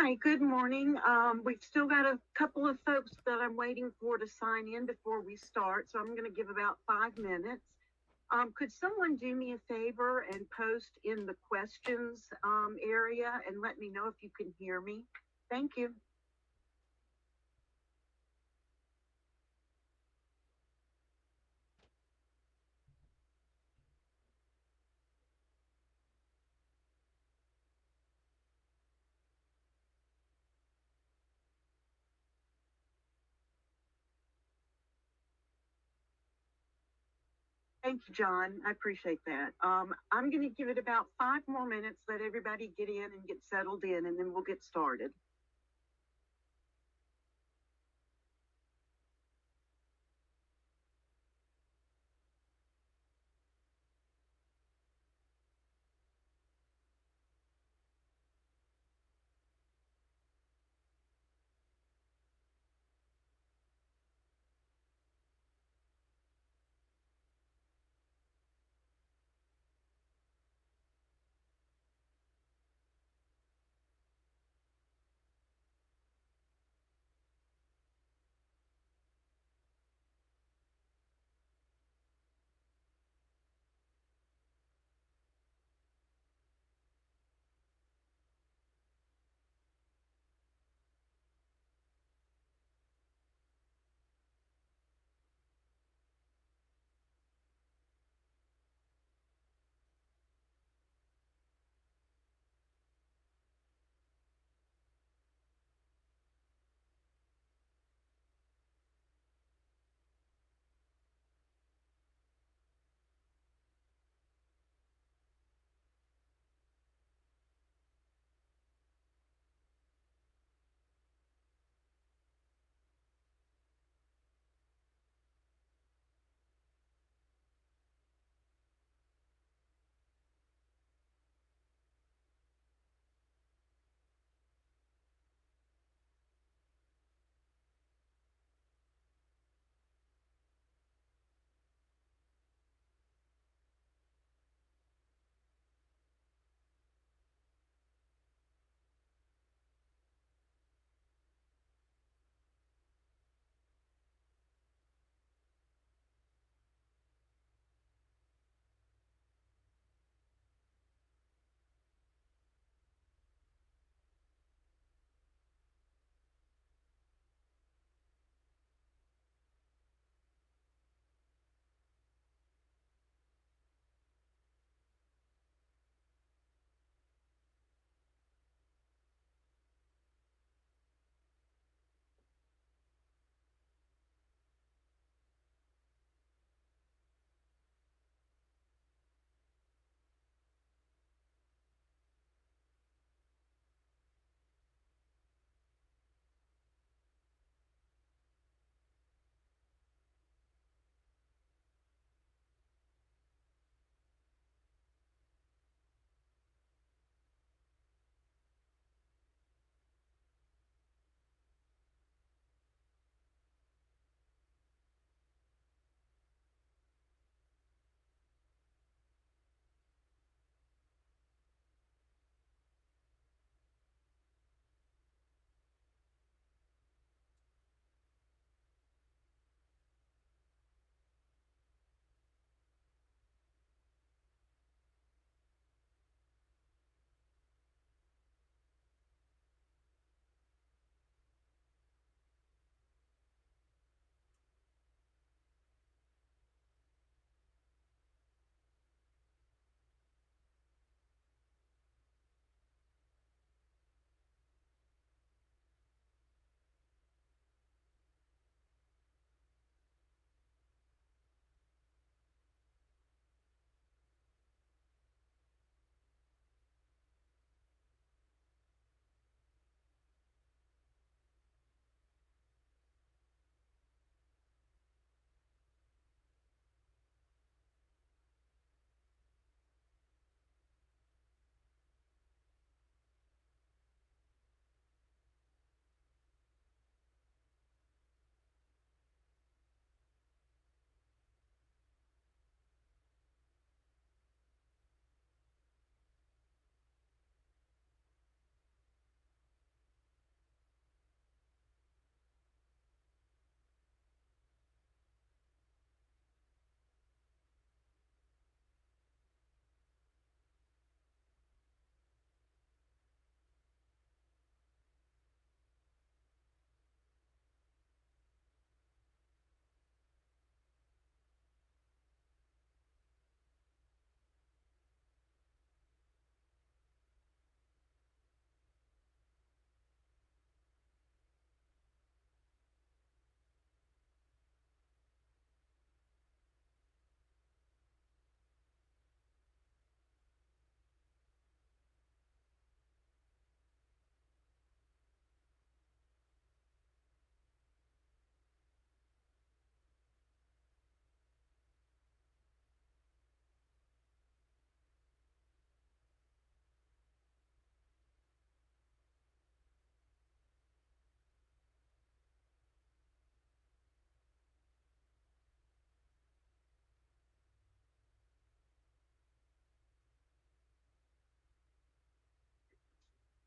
Hi, good morning. We've still got a couple of folks that I'm waiting for to sign in before we start, so I'm going to give about 5 minutes. Could someone do me a favor and post in the questions area and let me know if you can hear me? Thank you. Thank you, John. I appreciate that. I'm going to give it about 5 more minutes, let everybody get in and get settled in, and then we'll get started.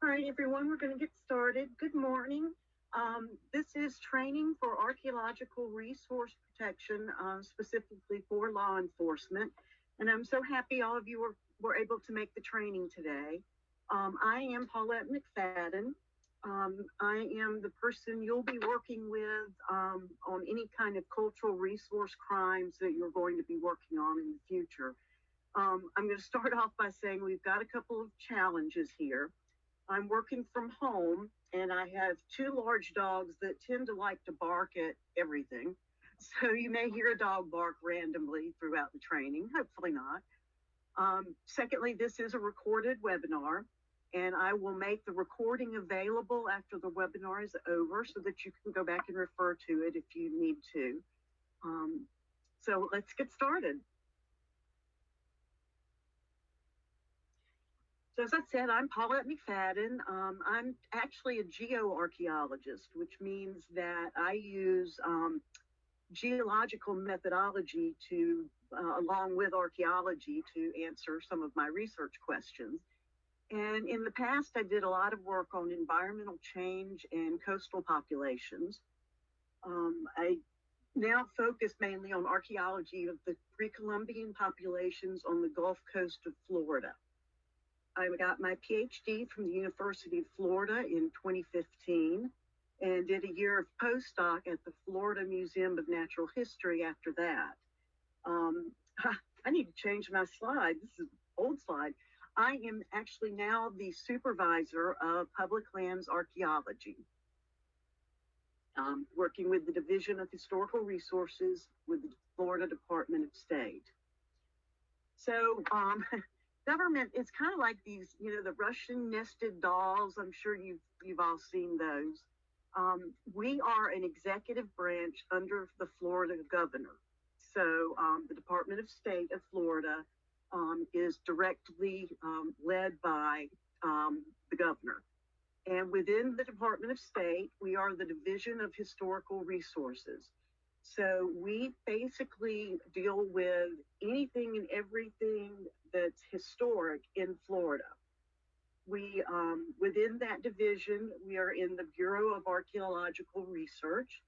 All right, everyone, we're going to get started. Good morning. This is training for archaeological resource protection, specifically for law enforcement. And I'm so happy all of you were able to make the training today. I am Paulette McFadden. I am the person you'll be working with on any kind of cultural resource crimes that you're going to be working on in the future. I'm going to start off by saying we've got a couple of challenges here. I'm working from home, and I have two large dogs that tend to like to bark at everything. So you may hear a dog bark randomly throughout the training, hopefully not. Secondly, this is a recorded webinar, and I will make the recording available after the webinar is over so that you can go back and refer to it if you need to. So let's get started. So as I said, I'm Paulette McFadden. I'm actually a geoarchaeologist, which means that I use geological methodology to, along with archaeology, to answer some of my research questions. And in the past, I did a lot of work on environmental change and coastal populations. I now focus mainly on archaeology of the pre-Columbian populations on the Gulf Coast of Florida. I got my PhD from the University of Florida in 2015 and did a year of postdoc at the Florida Museum of Natural History after that. I need to change my slide. This is an old slide. I am actually now the supervisor of public lands archaeology, working with the Division of Historical Resources with the Florida Department of State. So, government is kind of like these, the Russian nested dolls. I'm sure you've all seen those. We are an executive branch under the Florida governor. So the Department of State of Florida is directly led by the governor. And within the Department of State, we are the Division of Historical Resources. So we basically deal with anything and everything that's historic in Florida. We, within that division, we are in the Bureau of Archaeological Research,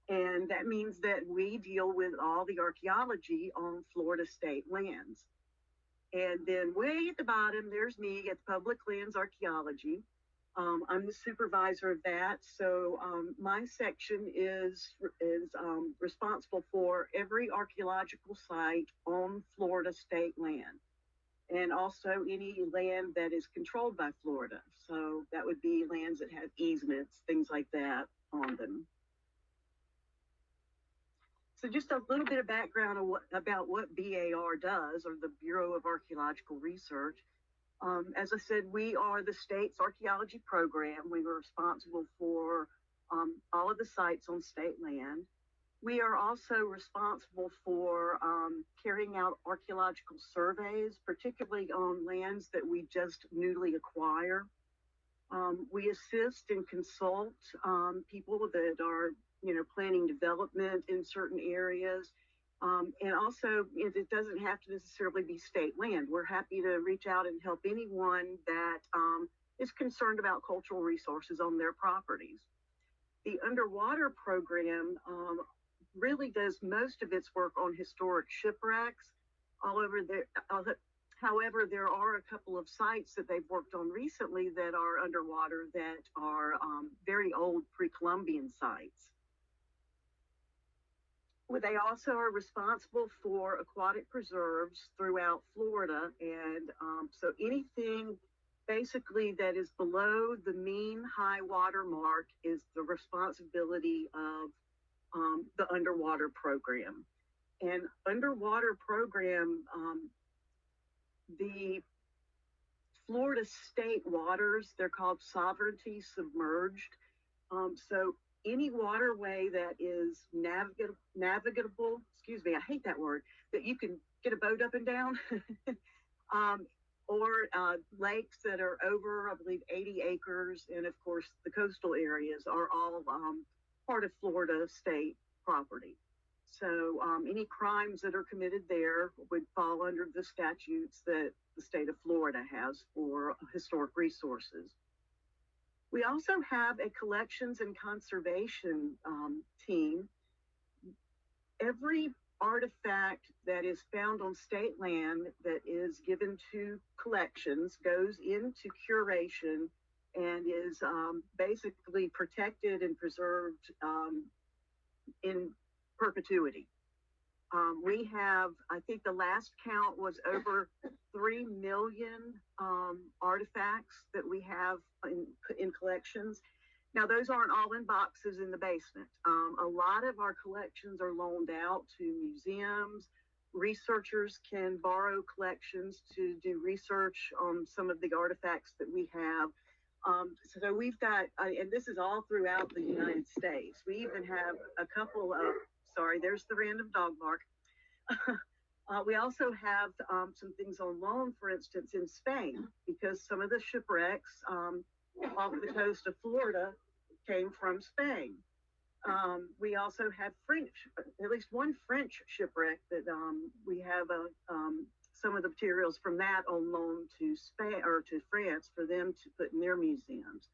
and that means that we deal with all the archaeology on Florida state lands. And then way at the bottom, there's me at Public Lands Archaeology. I'm the supervisor of that, so my section is responsible for every archaeological site on Florida state land, and also any land that is controlled by Florida. So that would be lands that have easements, things like that on them. So just a little bit of background about what BAR does, or the Bureau of Archaeological Research. As I said, we are the state's archaeology program. We were responsible for all of the sites on state land. We are also responsible for carrying out archaeological surveys, particularly on lands that we just newly acquire. We assist and consult people that are, planning development in certain areas. And also, it doesn't have to necessarily be state land. We're happy to reach out and help anyone that is concerned about cultural resources on their properties. The underwater program really does most of its work on historic shipwrecks all over there. However, there are a couple of sites that they've worked on recently that are underwater that are very old pre-Columbian sites. They also are responsible for aquatic preserves throughout Florida, and so anything basically that is below the mean high water mark is the responsibility of the underwater program. And underwater program, the Florida state waters, they're called sovereignty submerged. So any waterway that is navigable, excuse me, I hate that word, that you can get a boat up and down, or lakes that are over, I believe, 80 acres, and of course the coastal areas are all part of Florida state property. So any crimes that are committed there would fall under the statutes that the state of Florida has for historic resources. We also have a collections and conservation team. Every artifact that is found on state land that is given to collections goes into curation and is basically protected and preserved in perpetuity. We have, I think the last count was over 3 million artifacts that we have in collections. Now, those aren't all in boxes in the basement. A lot of our collections are loaned out to museums. Researchers can borrow collections to do research on some of the artifacts that we have. So we've got, and this is all throughout the United States. We even have a couple of, sorry, there's the random dog bark. We also have some things on loan, for instance, in Spain, because some of the shipwrecks off the coast of Florida came from Spain. We also have French, at least one French shipwreck that we have some of the materials from that on loan to Spain or to France for them to put in their museums.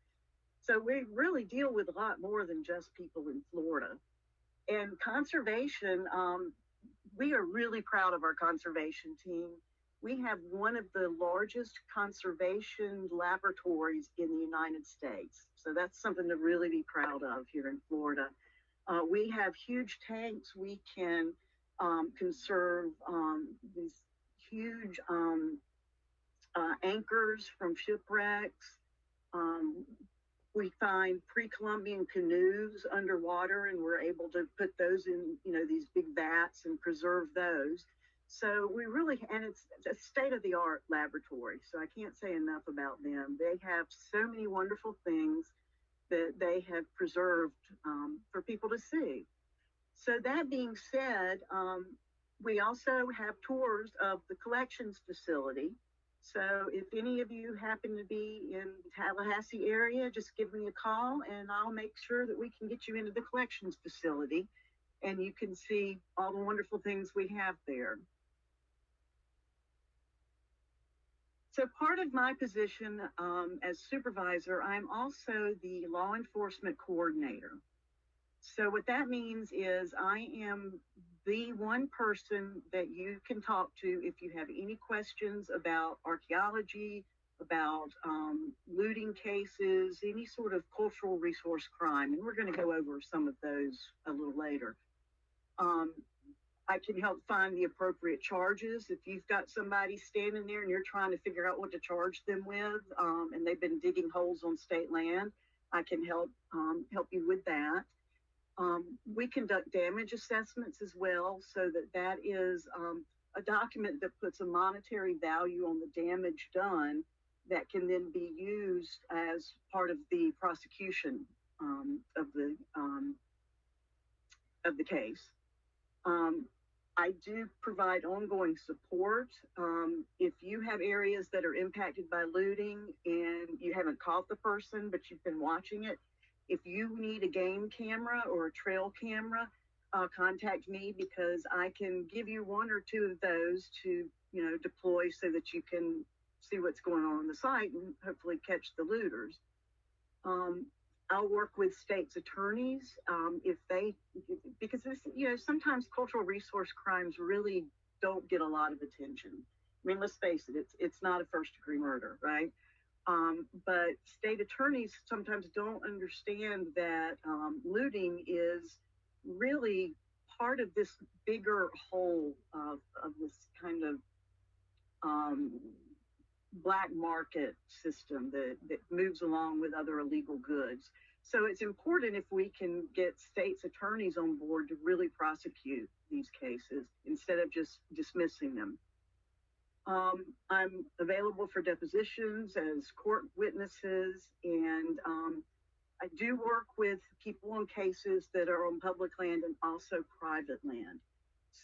So we really deal with a lot more than just people in Florida. And conservation, we are really proud of our conservation team. We have one of the largest conservation laboratories in the United States. So that's something to really be proud of here in Florida. We have huge tanks. We can conserve these huge anchors from shipwrecks. We find pre-Columbian canoes underwater, and we're able to put those in, these big vats and preserve those. So we really, and it's a state-of-the-art laboratory, so I can't say enough about them. They have so many wonderful things that they have preserved for people to see. So that being said, we also have tours of the collections facility. So if any of you happen to be in the Tallahassee area, just give me a call and I'll make sure that we can get you into the collections facility and you can see all the wonderful things we have there. So part of my position as supervisor, I'm also the law enforcement coordinator. So what that means is I am the one person that you can talk to if you have any questions about archaeology, about looting cases, any sort of cultural resource crime. And we're going to go over some of those a little later. I can help find the appropriate charges. If you've got somebody standing there and you're trying to figure out what to charge them with, and they've been digging holes on state land, I can help you with that. We conduct damage assessments as well, so that is a document that puts a monetary value on the damage done that can then be used as part of the prosecution of the case. I do provide ongoing support. If you have areas that are impacted by looting and you haven't caught the person, but you've been watching it, if you need a game camera or a trail camera, contact me because I can give you one or two of those to, deploy so that you can see what's going on the site and hopefully catch the looters. I'll work with state's attorneys because this, sometimes cultural resource crimes really don't get a lot of attention. I mean, let's face it, it's not a first-degree murder, right? But state attorneys sometimes don't understand that looting is really part of this bigger whole of this kind of black market system that moves along with other illegal goods. So it's important if we can get state's attorneys on board to really prosecute these cases instead of just dismissing them. I'm available for depositions as court witnesses, and I do work with people on cases that are on public land and also private land.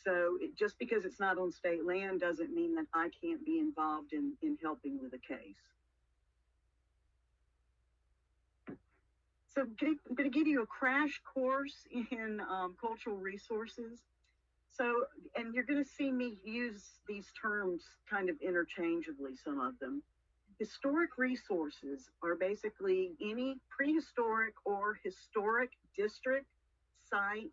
So just because it's not on state land doesn't mean that I can't be involved in helping with a case. So I'm going to give you a crash course in cultural resources. So, and you're going to see me use these terms kind of interchangeably, some of them. Historic resources are basically any prehistoric or historic district, site,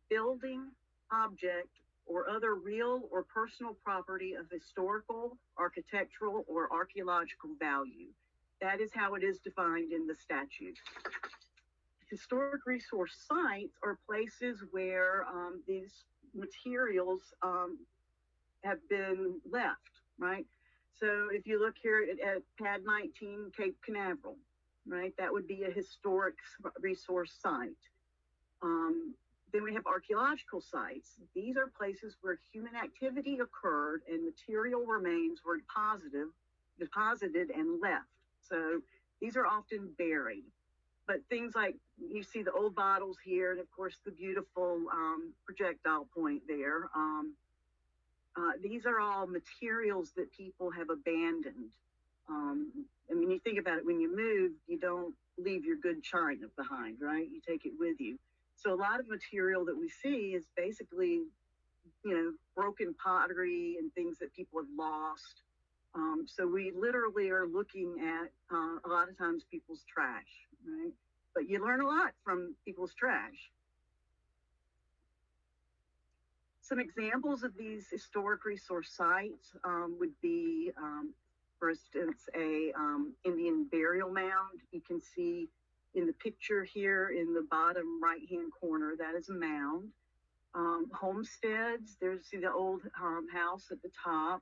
building, object, or other real or personal property of historical, architectural, or archaeological value. That is how it is defined in the statute. Historic resource sites are places where these materials have been left, right? So if you look here at Pad 19, Cape Canaveral, right, that would be a historic resource site. Then we have archaeological sites. These are places where human activity occurred and material remains were deposited and left. So these are often buried. But things like, you see the old bottles here, and of course the beautiful projectile point there. These are all materials that people have abandoned. I mean, you think about it, when you move, you don't leave your good china behind, right? You take it with you. So a lot of material that we see is basically, broken pottery and things that people have lost. So we literally are looking at a lot of times people's trash, right? But you learn a lot from people's trash. Some examples of these historic resource sites would be, for instance, a Indian burial mound. You can see in the picture here in the bottom right-hand corner, that is a mound. Homesteads, there's the old house at the top.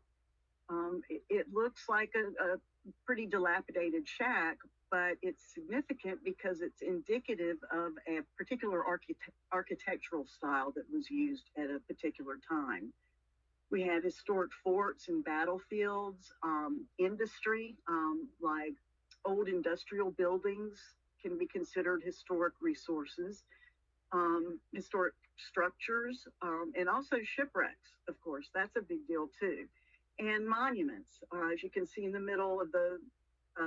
It looks like a pretty dilapidated shack, but it's significant because it's indicative of a particular architectural style that was used at a particular time. We have historic forts and battlefields, industry, like old industrial buildings can be considered historic resources, historic structures, and also shipwrecks, of course, that's a big deal too. And monuments, as you can see in the middle of the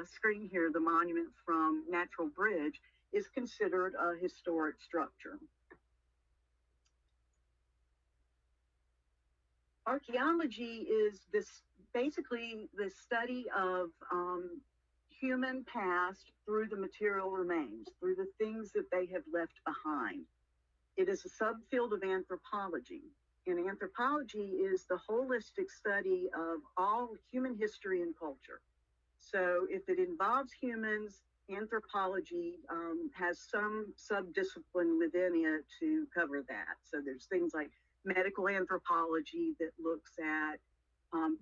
screen here, the monument from Natural Bridge is considered a historic structure. Archaeology is basically the study of human past through the material remains, through the things that they have left behind. It is a subfield of anthropology. And anthropology is the holistic study of all human history and culture. So if it involves humans, anthropology has some subdiscipline within it to cover that. So there's things like medical anthropology that looks at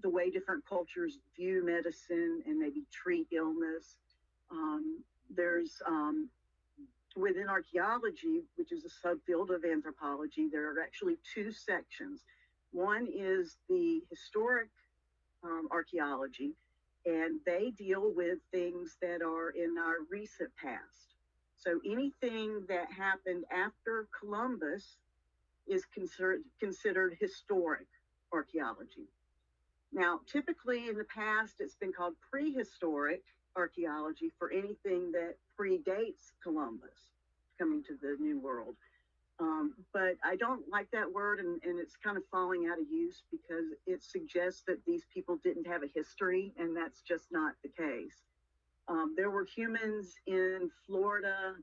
the way different cultures view medicine and maybe treat illness. There's within archaeology, which is a subfield of anthropology, there are actually two sections. One is the historic archaeology, and they deal with things that are in our recent past. So anything that happened after Columbus is considered historic archaeology. Now, typically in the past, it's been called prehistoric archaeology for anything that predates Columbus coming to the New World. But I don't like that word, and it's kind of falling out of use because it suggests that these people didn't have a history, and that's just not the case. There were humans in Florida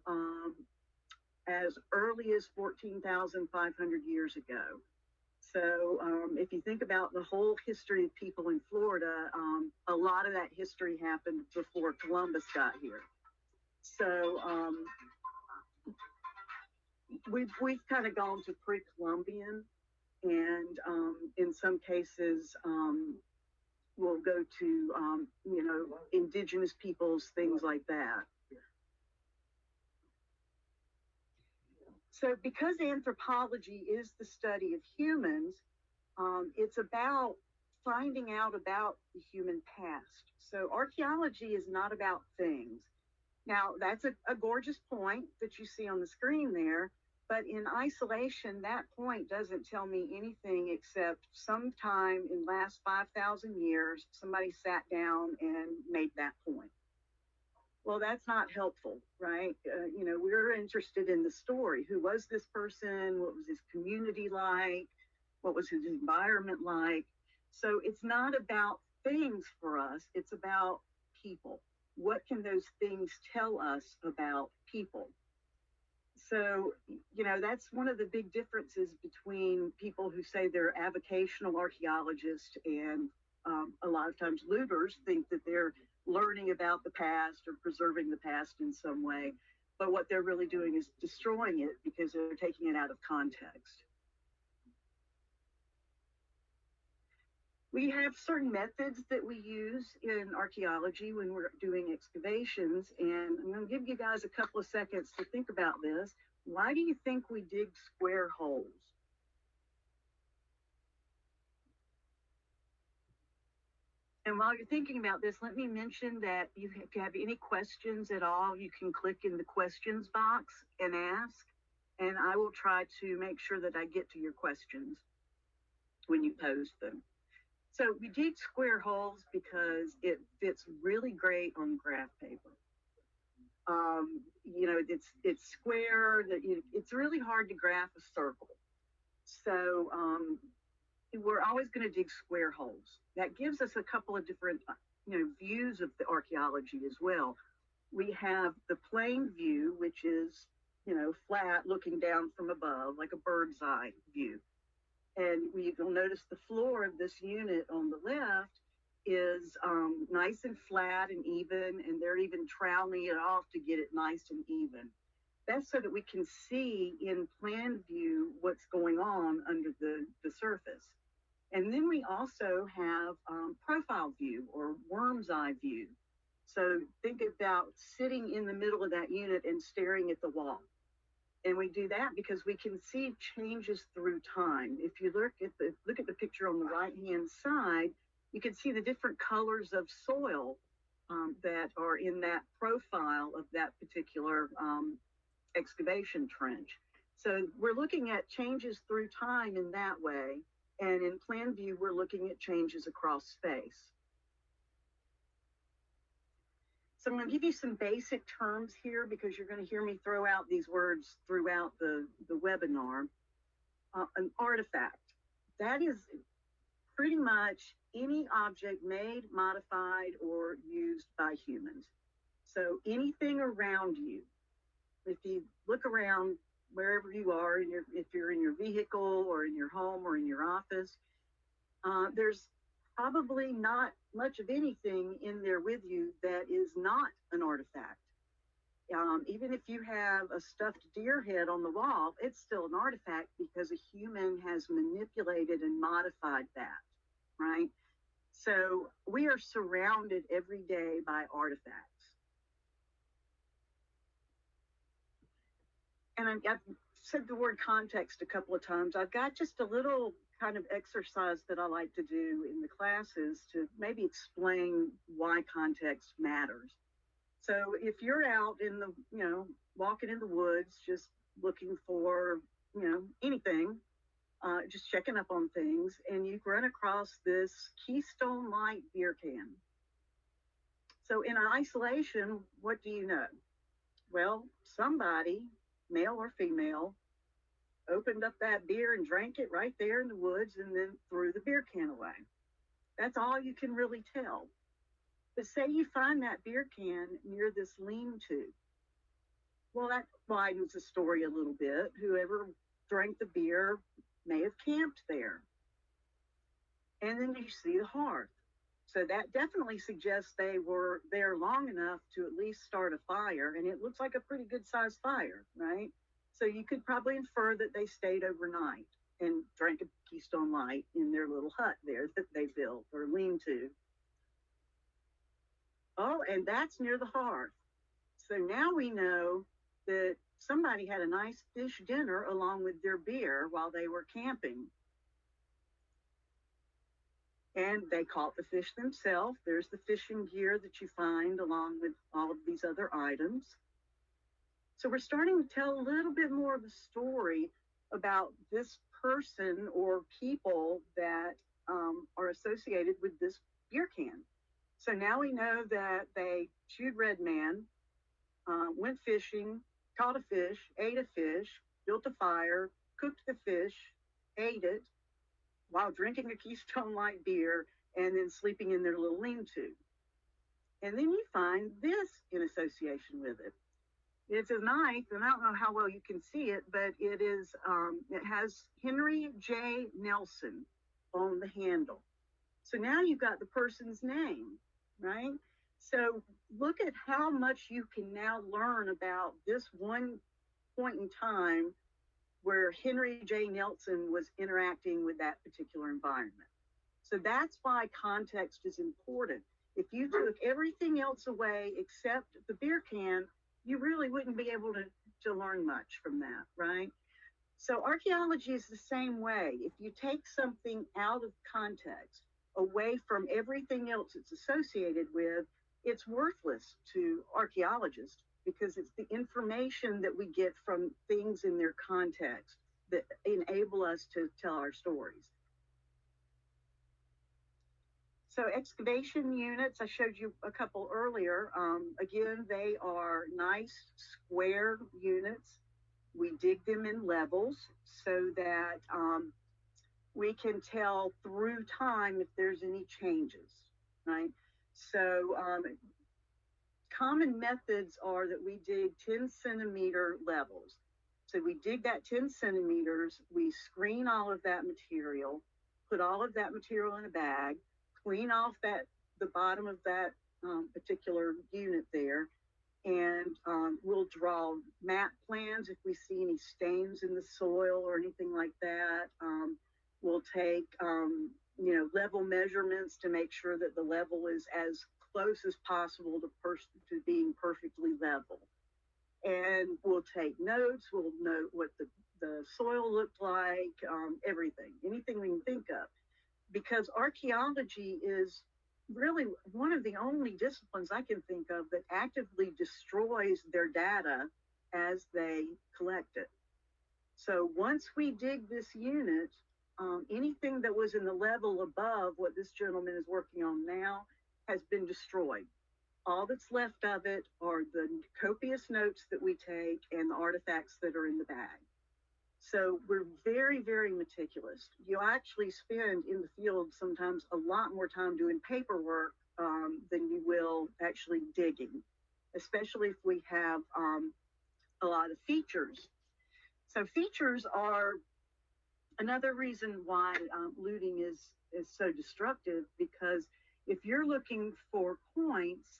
as early as 14,500 years ago. So if you think about the whole history of people in Florida, a lot of that history happened before Columbus got here. So we've kind of gone to pre-Columbian, and in some cases we'll go to indigenous peoples, things like that. So because anthropology is the study of humans, it's about finding out about the human past. So archaeology is not about things. Now, that's a gorgeous point that you see on the screen there, but in isolation, that point doesn't tell me anything except sometime in the last 5,000 years, somebody sat down and made that point. Well, that's not helpful, right? We're interested in the story. Who was this person? What was his community like? What was his environment like? So it's not about things for us. It's about people. What can those things tell us about people? So, that's one of the big differences between people who say they're avocational archaeologists and a lot of times looters think that they're learning about the past or preserving the past in some way. But what they're really doing is destroying it because they're taking it out of context. We have certain methods that we use in archaeology when we're doing excavations, and I'm going to give you guys a couple of seconds to think about this. Why do you think we dig square holes? And while you're thinking about this, let me mention that if you have any questions at all, you can click in the questions box and ask, and I will try to make sure that I get to your questions when you post them. So we dig square holes because it fits really great on graph paper. It's square. It's really hard to graph a circle. So we're always going to dig square holes. That gives us a couple of different views of the archaeology as well. We have the plane view, which is flat, looking down from above, like a bird's eye view. And you'll notice the floor of this unit on the left is nice and flat and even, and they're even troweling it off to get it nice and even. That's so that we can see in plan view what's going on under the surface. And then we also have profile view or worm's eye view. So think about sitting in the middle of that unit and staring at the wall. And we do that because we can see changes through time. If you look at the picture on the right-hand side, you can see the different colors of soil that are in that profile of that particular excavation trench. So we're looking at changes through time in that way. And in plan view, we're looking at changes across space. So I'm going to give you some basic terms here because you're going to hear me throw out these words throughout the webinar. An artifact, that is pretty much any object made, modified, or used by humans. So anything around you, if you look around wherever you are, if you're in your vehicle or in your home or in your office, there's probably not much of anything in there with you that is not an artifact. Even if you have a stuffed deer head on the wall, it's still an artifact because a human has manipulated and modified that, right? So we are surrounded every day by artifacts. And I've said the word context a couple of times. I've got just a little kind of exercise that I like to do in the classes to maybe explain why context matters. So if you're out in the, walking in the woods, just looking for, anything, just checking up on things, and you run across this Keystone Light beer can. So in isolation, what do you know? Well, somebody, male or female, opened up that beer and drank it right there in the woods and then threw the beer can away. That's all you can really tell. But say you find that beer can near this lean-to. Well, that widens the story a little bit. Whoever drank the beer may have camped there. And then you see the hearth. So that definitely suggests they were there long enough to at least start a fire. And it looks like a pretty good sized fire, right? So you could probably infer that they stayed overnight and drank a Keystone Light in their little hut there that they built or lean-to. Oh, and that's near the hearth. So now we know that somebody had a nice fish dinner along with their beer while they were camping. And they caught the fish themselves. There's the fishing gear that you find along with all of these other items. So we're starting to tell a little bit more of a story about this person or people that are associated with this beer can. So now we know that they chewed red man, went fishing, caught a fish, ate a fish, built a fire, cooked the fish, ate it while drinking a Keystone Light beer and then sleeping in their little lean-to. And then you find this in association with it. It's a knife, and I don't know how well you can see it, but it has Henry J. Nelson on the handle. So now you've got the person's name, right? So look at how much you can now learn about this one point in time where Henry J. Nelson was interacting with that particular environment. So that's why context is important. If you took everything else away except the beer can, you really wouldn't be able to learn much from that, right? So archaeology is the same way. If you take something out of context, away from everything else it's associated with, it's worthless to archaeologists because it's the information that we get from things in their context that enable us to tell our stories. So excavation units, I showed you a couple earlier. Again, they are nice square units. We dig them in levels so that we can tell through time if there's any changes, right? So common methods are that we dig 10-centimeter levels. So we dig that 10 centimeters, we screen all of that material, put all of that material in a bag, clean off the bottom of that particular unit there, and we'll draw map plans if we see any stains in the soil or anything like that. We'll take level measurements to make sure that the level is as close as possible to being perfectly level. And we'll take notes, we'll note what the soil looked like, everything, anything we can think of. Because archaeology is really one of the only disciplines I can think of that actively destroys their data as they collect it. So once we dig this unit, anything that was in the level above what this gentleman is working on now has been destroyed. All that's left of it are the copious notes that we take and the artifacts that are in the bag. So we're very, very meticulous. You actually spend in the field sometimes a lot more time doing paperwork than you will actually digging, especially if we have a lot of features. So features are another reason why looting is so destructive, because if you're looking for points,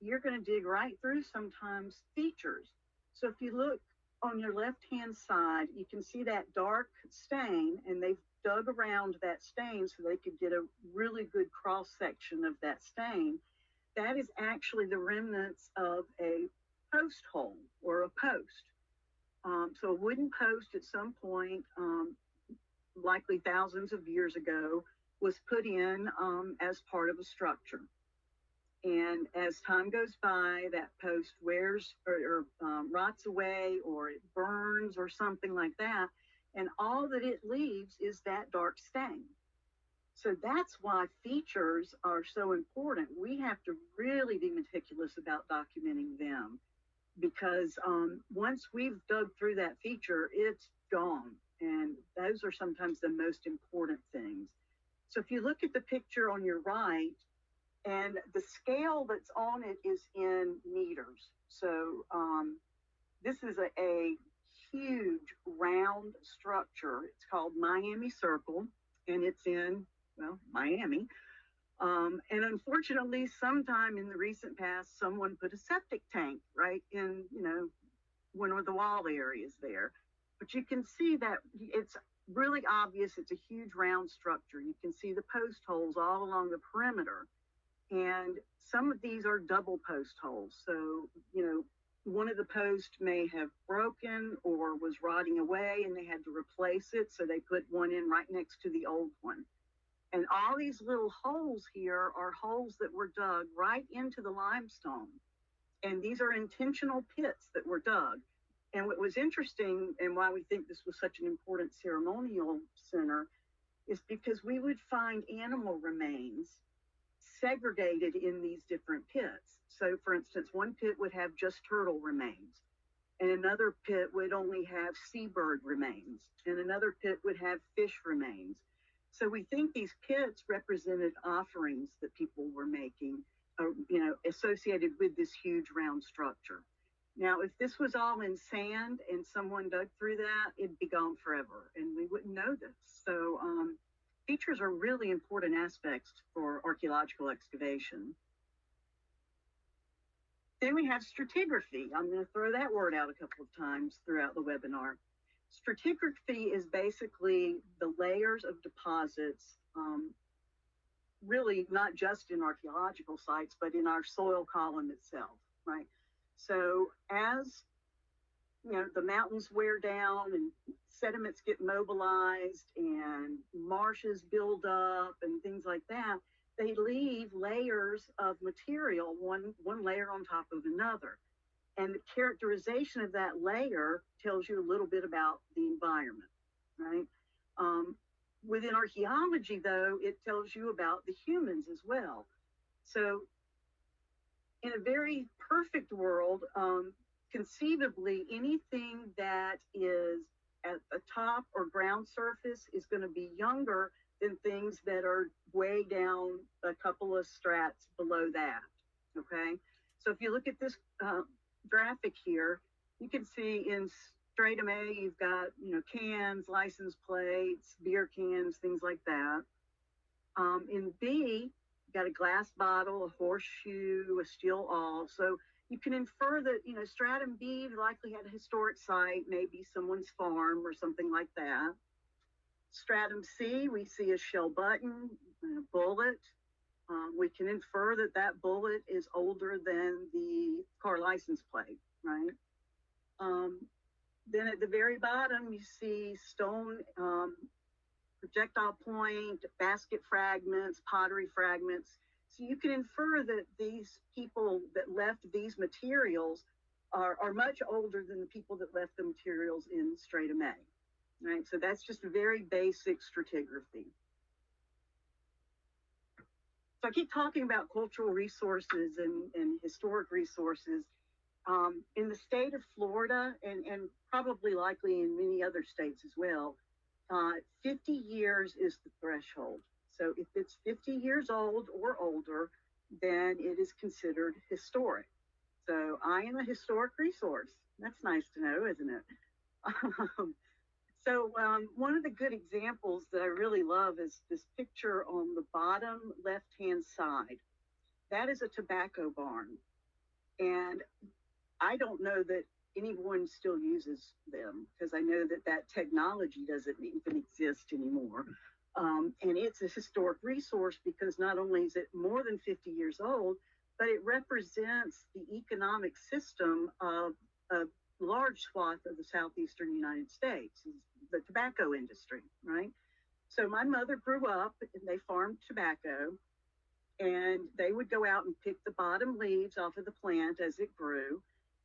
you're going to dig right through sometimes features. So if you look on your left-hand side, you can see that dark stain, and they've dug around that stain so they could get a really good cross-section of that stain. That is actually the remnants of a post hole or a post. So a wooden post at some point, likely thousands of years ago, was put in as part of a structure. And as time goes by, that post wears or rots away, or it burns or something like that. And all that it leaves is that dark stain. So that's why features are so important. We have to really be meticulous about documenting them, because once we've dug through that feature, it's gone. And those are sometimes the most important things. So if you look at the picture on your right, and the scale that's on it is in meters. So this is a huge round structure. It's called Miami Circle, and it's in, well, Miami. And unfortunately, sometime in the recent past, someone put a septic tank right in, one of the wall areas there. But you can see that it's really obvious. It's a huge round structure. You can see the post holes all along the perimeter. And some of these are double post holes. So, one of the posts may have broken or was rotting away and they had to replace it. So they put one in right next to the old one. And all these little holes here are holes that were dug right into the limestone. And these are intentional pits that were dug. And what was interesting, and why we think this was such an important ceremonial center, is because we would find animal remains segregated in these different pits. So for instance, one pit would have just turtle remains, and another pit would only have seabird remains, and another pit would have fish remains. So we think these pits represented offerings that people were making. associated with this huge round structure. Now, if this was all in sand and someone dug through that, it'd be gone forever, and we wouldn't know this. So features are really important aspects for archaeological excavation. Then we have stratigraphy. I'm going to throw that word out a couple of times throughout the webinar. Stratigraphy is basically the layers of deposits, really not just in archaeological sites, but in our soil column itself, right? So as the mountains wear down and sediments get mobilized and marshes build up and things like that, they leave layers of material, one layer on top of another. And the characterization of that layer tells you a little bit about the environment, right? Within archaeology, though, it tells you about the humans as well. So in a very perfect world, conceivably, anything that is at the top or ground surface is going to be younger than things that are way down a couple of strats below that, okay? So if you look at this graphic here, you can see in stratum A, you've got, cans, license plates, beer cans, things like that. In B, you've got a glass bottle, a horseshoe, a steel awl. So you can infer that, stratum B likely had a historic site, maybe someone's farm or something like that. Stratum C, we see a shell button and a bullet. We can infer that that bullet is older than the car license plate, right? Then at the very bottom, you see stone projectile point, basket fragments, pottery fragments. So you can infer that these people that left these materials are much older than the people that left the materials in stratum A, right? So that's just a very basic stratigraphy. So I keep talking about cultural resources and historic resources. In the state of Florida, and probably likely in many other states as well, 50 years is the threshold. So if it's 50 years old or older, then it is considered historic. So I am a historic resource. That's nice to know, isn't it? So one of the good examples that I really love is this picture on the bottom left-hand side. That is a tobacco barn. And I don't know that anyone still uses them because I know that that technology doesn't even exist anymore. And it's a historic resource because not only is it more than 50 years old, but it represents the economic system of a large swath of the southeastern United States, the tobacco industry, right? So my mother grew up and they farmed tobacco, and they would go out and pick the bottom leaves off of the plant as it grew,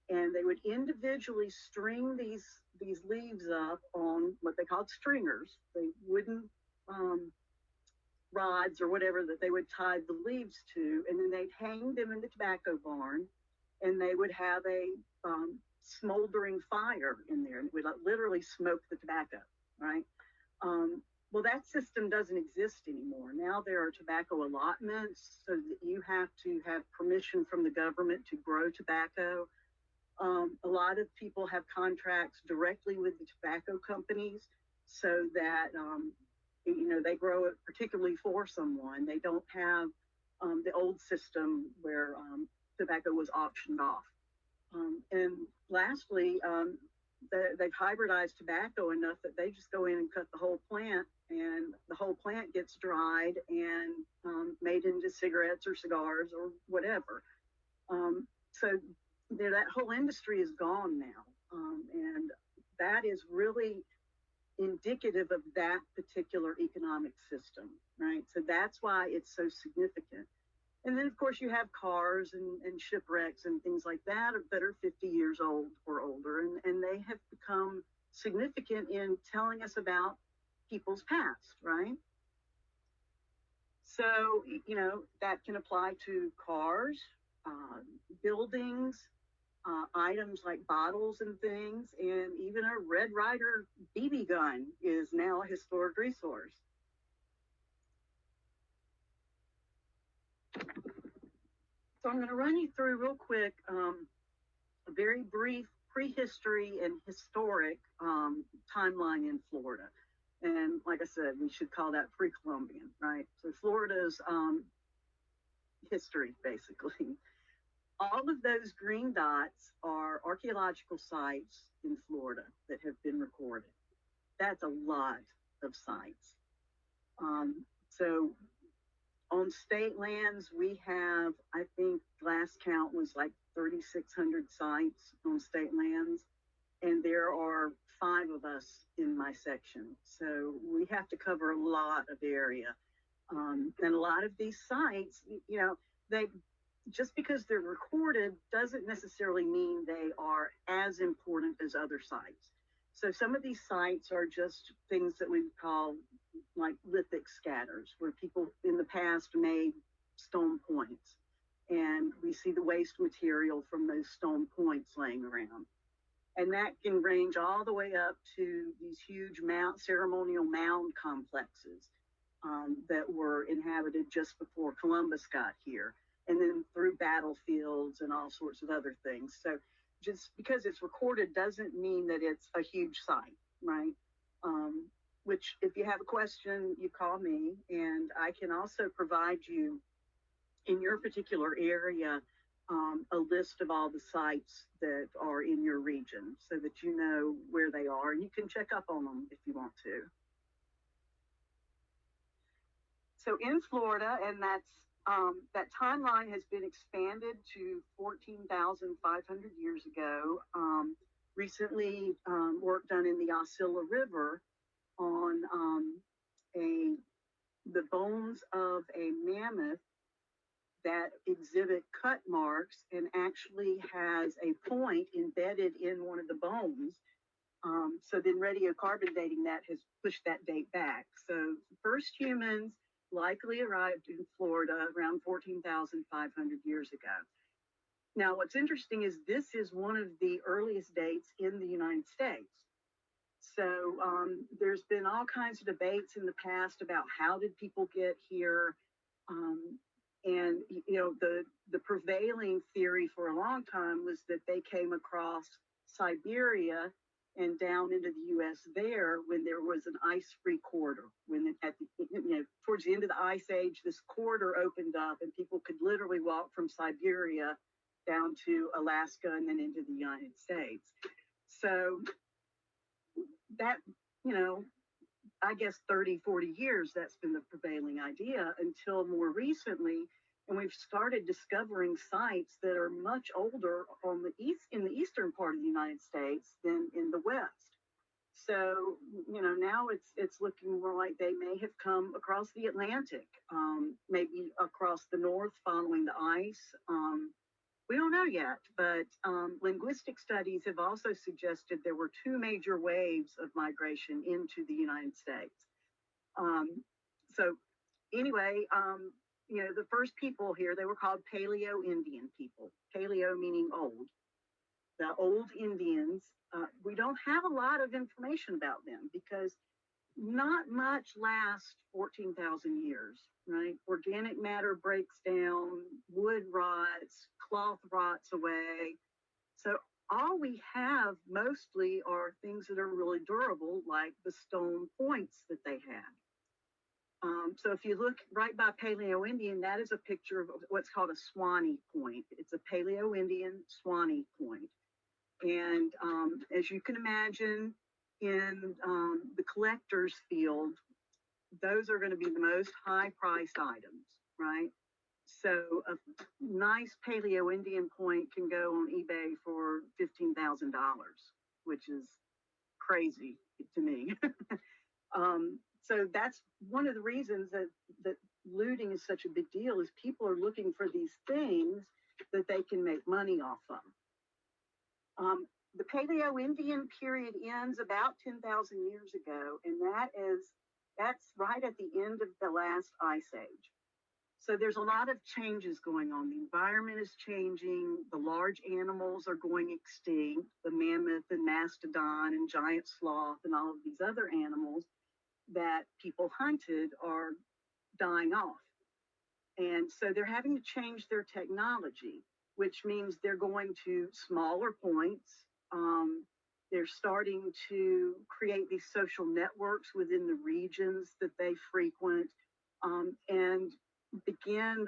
and they would individually string these leaves up on what they called stringers, the wooden rods or whatever that they would tie the leaves to, and then they'd hang them in the tobacco barn, and they would have a smoldering fire in there, and it would literally smoke the tobacco, right? Well, that system doesn't exist anymore. Now there are tobacco allotments so that you have to have permission from the government to grow tobacco. A lot of people have contracts directly with the tobacco companies so that, they grow it particularly for someone. They don't have the old system where tobacco was auctioned off. And lastly, they've hybridized tobacco enough that they just go in and cut the whole plant, and the whole plant gets dried and made into cigarettes or cigars or whatever. So that whole industry is gone now. And that is really indicative of that particular economic system, right? So that's why it's so significant. And then, of course, you have cars and shipwrecks and things like that are 50 years old or older, and they have become significant in telling us about people's past, right? So, that can apply to cars, buildings, items like bottles and things, and even a Red Ryder BB gun is now a historic resource. So I'm going to run you through real quick a very brief prehistory and historic timeline in Florida. And like I said, we should call that pre-Columbian, right? So Florida's history, basically. All of those green dots are archaeological sites in Florida that have been recorded. That's a lot of sites. So on state lands, we have, I think last count was like 3,600 sites on state lands, and there are 5 of us in my section. So we have to cover a lot of area. And a lot of these sites, you know, they, just because they're recorded doesn't necessarily mean they are as important as other sites. So some of these sites are just things that we call like lithic scatters, where people in the past made stone points, and we see the waste material from those stone points laying around. And that can range all the way up to these huge ceremonial mound complexes that were inhabited just before Columbus got here, and then through battlefields and all sorts of other things. So just because it's recorded doesn't mean that it's a huge site, right? Which, if you have a question, you call me, and I can also provide you in your particular area a list of all the sites that are in your region so that you know where they are, and you can check up on them if you want to. So in Florida, and that timeline has been expanded to 14,500 years ago. Recently, work done in the Osceola River on the bones of a mammoth that exhibit cut marks and actually has a point embedded in one of the bones. So then radiocarbon dating that has pushed that date back. So the first humans likely arrived in Florida around 14,500 years ago. Now, what's interesting is this is one of the earliest dates in the United States. So there's been all kinds of debates in the past about how did people get here. And, you know, the prevailing theory for a long time was that they came across Siberia and down into the U.S. there when there was an ice-free corridor. When towards the end of the Ice Age, this corridor opened up and people could literally walk from Siberia down to Alaska and then into the United States. So that, you know, I guess 30, 40 years, that's been the prevailing idea until more recently. And we've started discovering sites that are much older on the in the eastern part of the United States than in the West. So, you know, now it's looking more like they may have come across the Atlantic, maybe across the north following the ice. We don't know yet, but linguistic studies have also suggested there were 2 major waves of migration into the United States. So anyway, you know, the first people here, they were called paleo-indian people, paleo meaning old. The old Indians, we don't have a lot of information about them because not much lasts 14,000 years, right? Organic matter breaks down, wood rots, cloth rots away. So all we have mostly are things that are really durable, like the stone points that they had. So if you look right by Paleo-Indian, that is a picture of what's called a Swanee point. It's a Paleo-Indian Swanee point. And as you can imagine, in the collector's field, those are going to be the most high-priced items, right? So a nice Paleo-Indian point can go on eBay for $15,000, which is crazy to me. So that's one of the reasons that looting is such a big deal, is people are looking for these things that they can make money off of. The Paleo-Indian period ends about 10,000 years ago, and that's right at the end of the last ice age. So there's a lot of changes going on. The environment is changing. The large animals are going extinct. The mammoth and mastodon and giant sloth and all of these other animals that people hunted are dying off. And so they're having to change their technology, which means they're going to smaller points. They're starting to create these social networks within the regions that they frequent, and begin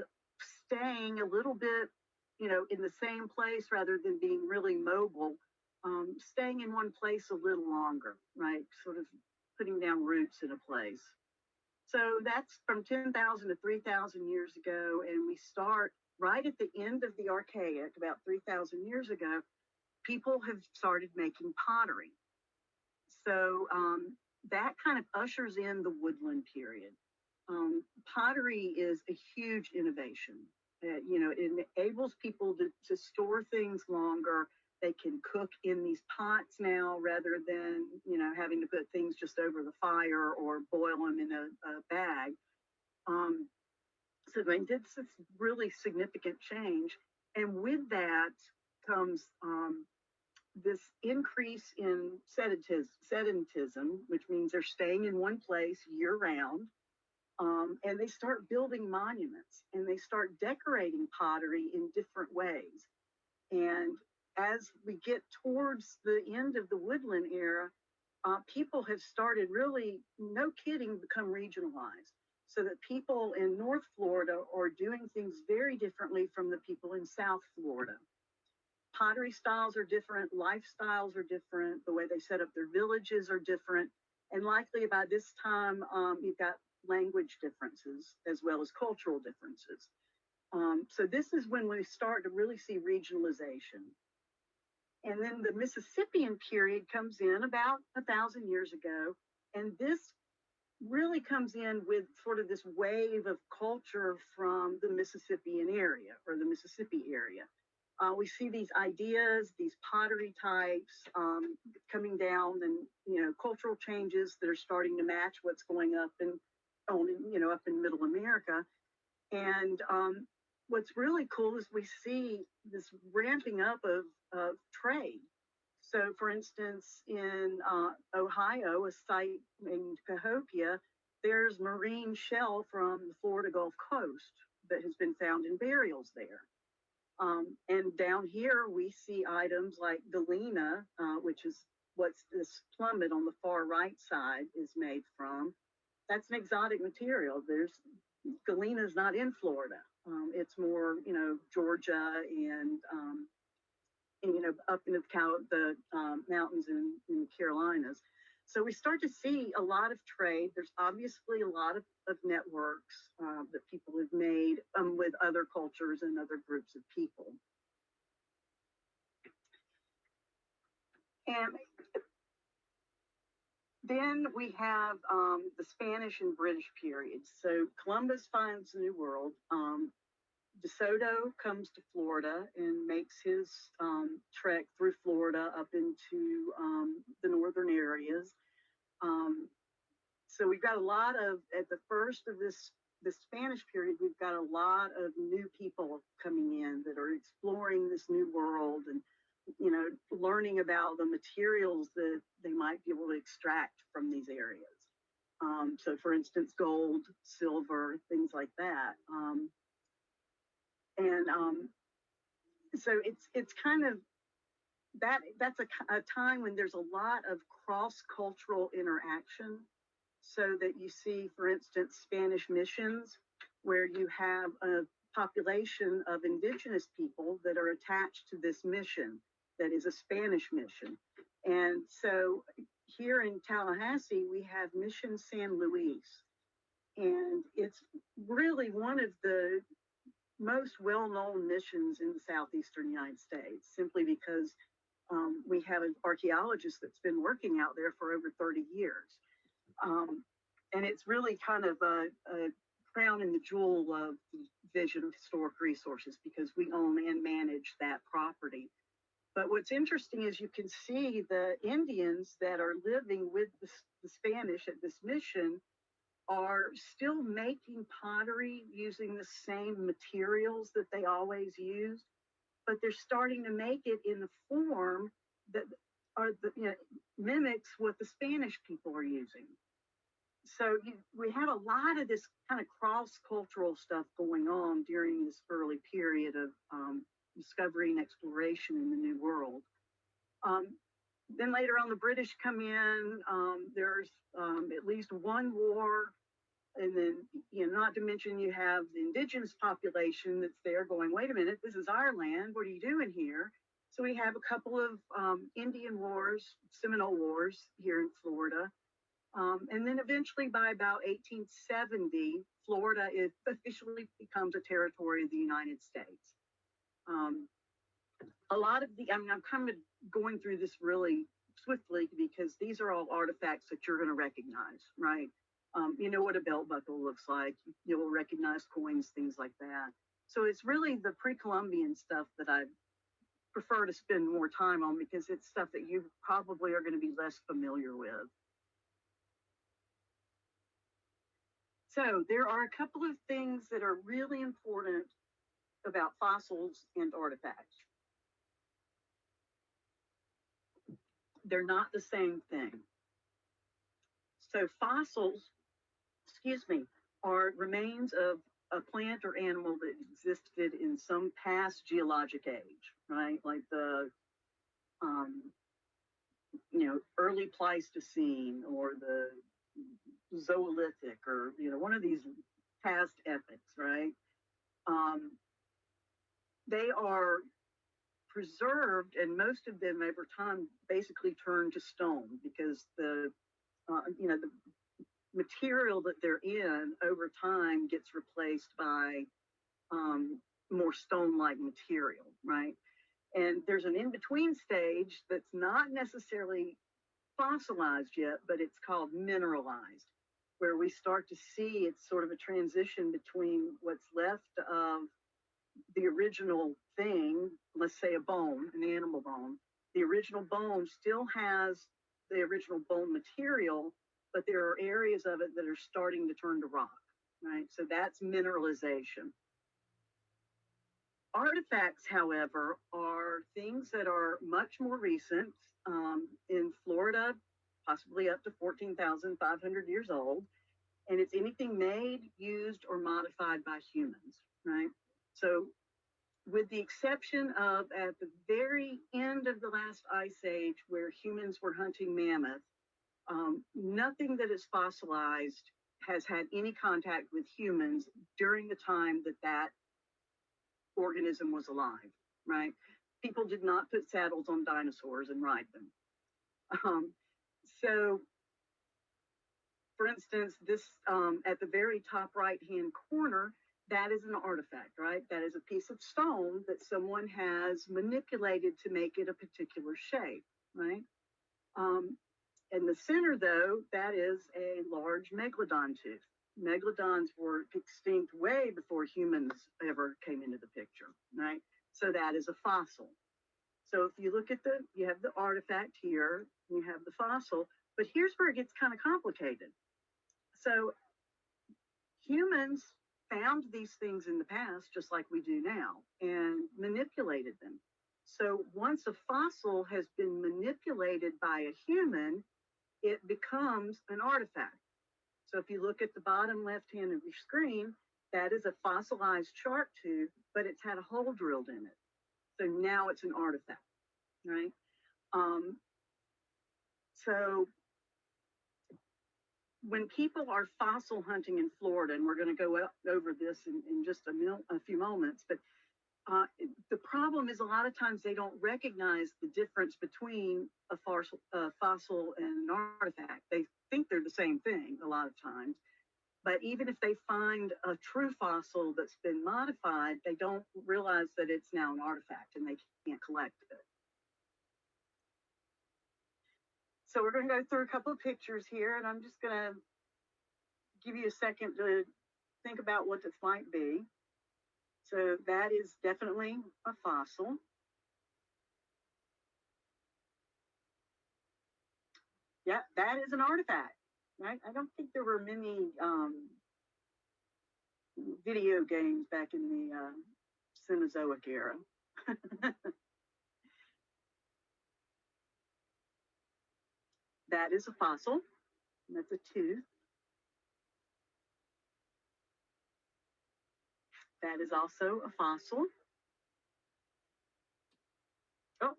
staying a little bit, in the same place rather than being really mobile, staying in one place a little longer, right? Sort of putting down roots in a place. So that's from 10,000 to 3,000 years ago, and we start right at the end of the Archaic, about 3,000 years ago. People have started making pottery. So that kind of ushers in the woodland period. Pottery is a huge innovation. It enables people to store things longer. They can cook in these pots now rather than, having to put things just over the fire or boil them in a bag. So I mean, this is really significant change. And with that comes this increase in sedentism, which means they're staying in one place year round. And they start building monuments and they start decorating pottery in different ways. And as we get towards the end of the woodland era, people have started really, no kidding, become regionalized. So that people in North Florida are doing things very differently from the people in South Florida. Pottery styles are different, lifestyles are different, the way they set up their villages are different. And likely by this time, you've got language differences as well as cultural differences. So this is when we start to really see regionalization. And then the Mississippian period comes in about 1,000 years ago. And this really comes in with sort of this wave of culture from the Mississippian area or the Mississippi area. We see these ideas, these pottery types coming down, and cultural changes that are starting to match what's going up up in Middle America. And what's really cool is we see this ramping up of trade. So, for instance, in Ohio, a site named Cahokia, there's marine shell from the Florida Gulf Coast that has been found in burials there. And down here, we see items like galena, which is what's this plummet on the far right side is made from. That's an exotic material. Galena is not in Florida. It's more, Georgia and up in the mountains in the Carolinas. So we start to see a lot of trade. There's obviously a lot of networks that people have made with other cultures and other groups of people. And then we have the Spanish and British periods. So Columbus finds the New World. De Soto comes to Florida and makes his trek through Florida up into the northern areas. So we've got a lot of, at the first of this Spanish period, we've got a lot of new people coming in that are exploring this new world and, learning about the materials that they might be able to extract from these areas. So for instance, gold, silver, things like that. So it's kind of that's a time when there's a lot of cross-cultural interaction, so that you see, for instance, Spanish missions, where you have a population of indigenous people that are attached to this mission that is a Spanish mission. And so here in Tallahassee, we have Mission San Luis, and it's really one of the most well-known missions in the southeastern United States, simply because we have an archaeologist that's been working out there for over 30 years. And it's really kind of a crown in the jewel of the Division of Historic Resources, because we own and manage that property. But what's interesting is you can see the Indians that are living with the Spanish at this mission are still making pottery using the same materials that they always used, but they're starting to make it in a form that mimics what the Spanish people are using. So we had a lot of this kind of cross-cultural stuff going on during this early period of discovery and exploration in the New World. Then later on, the British come in. There's at least one war, and then, not to mention you have the indigenous population that's there going, wait a minute, this is our land. What are you doing here? So we have a couple of Indian wars, Seminole Wars here in Florida. And then eventually by about 1870, Florida officially becomes a territory of the United States. A lot of I'm kind of going through this really swiftly because these are all artifacts that you're going to recognize, right? You know what a belt buckle looks like. You'll recognize coins, things like that. So it's really the pre-Columbian stuff that I prefer to spend more time on because it's stuff that you probably are going to be less familiar with. So there are a couple of things that are really important about fossils and artifacts. They're not the same thing. So fossils, are remains of a plant or animal that existed in some past geologic age, right? Like the, early Pleistocene or the Zoolithic or, one of these past epochs, right? They are preserved, and most of them over time basically turn to stone because the material that they're in over time gets replaced by more stone-like material, right? And there's an in-between stage that's not necessarily fossilized yet, but it's called mineralized, where we start to see it's sort of a transition between what's left of the original thing, let's say a bone, an animal bone. The original bone still has the original bone material, but there are areas of it that are starting to turn to rock, right? So that's mineralization. Artifacts, however, are things that are much more recent. In Florida, possibly up to 14,500 years old. And it's anything made, used, or modified by humans, right? So with the exception of at the very end of the last ice age where humans were hunting mammoth, nothing that is fossilized has had any contact with humans during the time that that organism was alive, right? People did not put saddles on dinosaurs and ride them. So, for instance, this at the very top right-hand corner, that is an artifact, right? That is a piece of stone that someone has manipulated to make it a particular shape, right? In the center, though, that is a large megalodon tooth. Megalodons were extinct way before humans ever came into the picture, right? So that is a fossil. So if you look at you have the artifact here, you have the fossil, but here's where it gets kind of complicated. So humans found these things in the past, just like we do now, and manipulated them. So once a fossil has been manipulated by a human, it becomes an artifact. So if you look at the bottom left hand of your screen, that is a fossilized shark tooth, but it's had a hole drilled in it. So now it's an artifact, right? So when people are fossil hunting in Florida, and we're going to go over this in just a few moments, but the problem is a lot of times they don't recognize the difference between a fossil and an artifact. They think they're the same thing a lot of times. But even if they find a true fossil that's been modified, they don't realize that it's now an artifact and they can't collect it. So we're going to go through a couple of pictures here, and I'm just going to give you a second to think about what this might be. So that is definitely a fossil. Yeah, that is an artifact, right? I don't think there were many video games back in the Cenozoic era. That is a fossil. That's a tooth. That is also a fossil. Oh,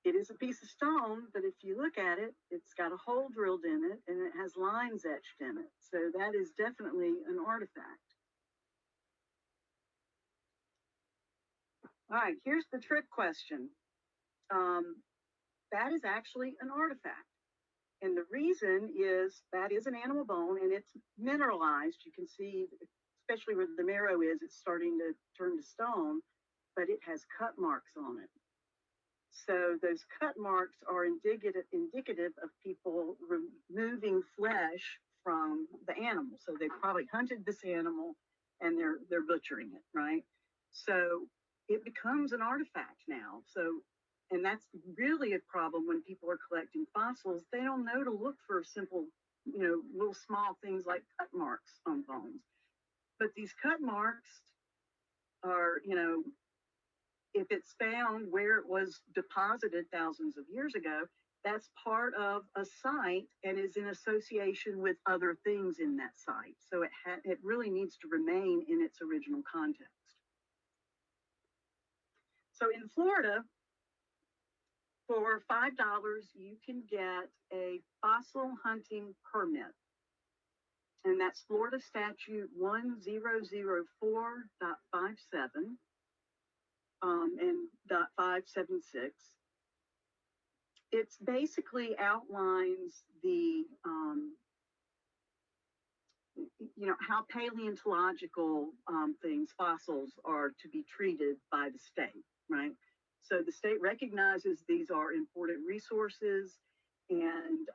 it is a piece of stone, but if you look at it, it's got a hole drilled in it and it has lines etched in it. So that is definitely an artifact. All right, here's the trick question. That is actually an artifact. And the reason is that is an animal bone and it's mineralized. You can see, especially where the marrow is, it's starting to turn to stone, but it has cut marks on it. So those cut marks are indicative of people removing flesh from the animal. So they probably hunted this animal and they're butchering it, right? So it becomes an artifact now. So, and that's really a problem when people are collecting fossils. They don't know to look for simple, little small things like cut marks on bones. But these cut marks are, if it's found where it was deposited thousands of years ago, that's part of a site and is in association with other things in that site. So it really needs to remain in its original context. So in Florida, for $5, you can get a fossil hunting permit. And that's Florida Statute 1004.57 and .576. It's basically outlines the, how paleontological things, fossils, are to be treated by the state, right? So the state recognizes these are important resources, and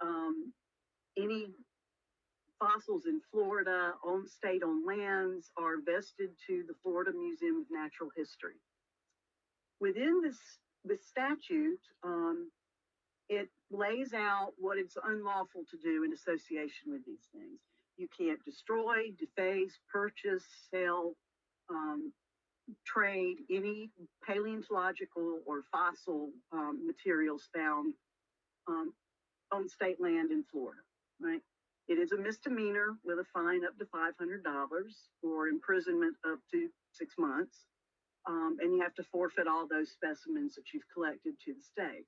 any fossils in Florida on state-owned lands are vested to the Florida Museum of Natural History. Within this statute, it lays out what it's unlawful to do in association with these things. You can't destroy, deface, purchase, sell, trade any paleontological or fossil materials found on state land in Florida, right? It is a misdemeanor with a fine up to $500 or imprisonment up to 6 months. And you have to forfeit all those specimens that you've collected to the state.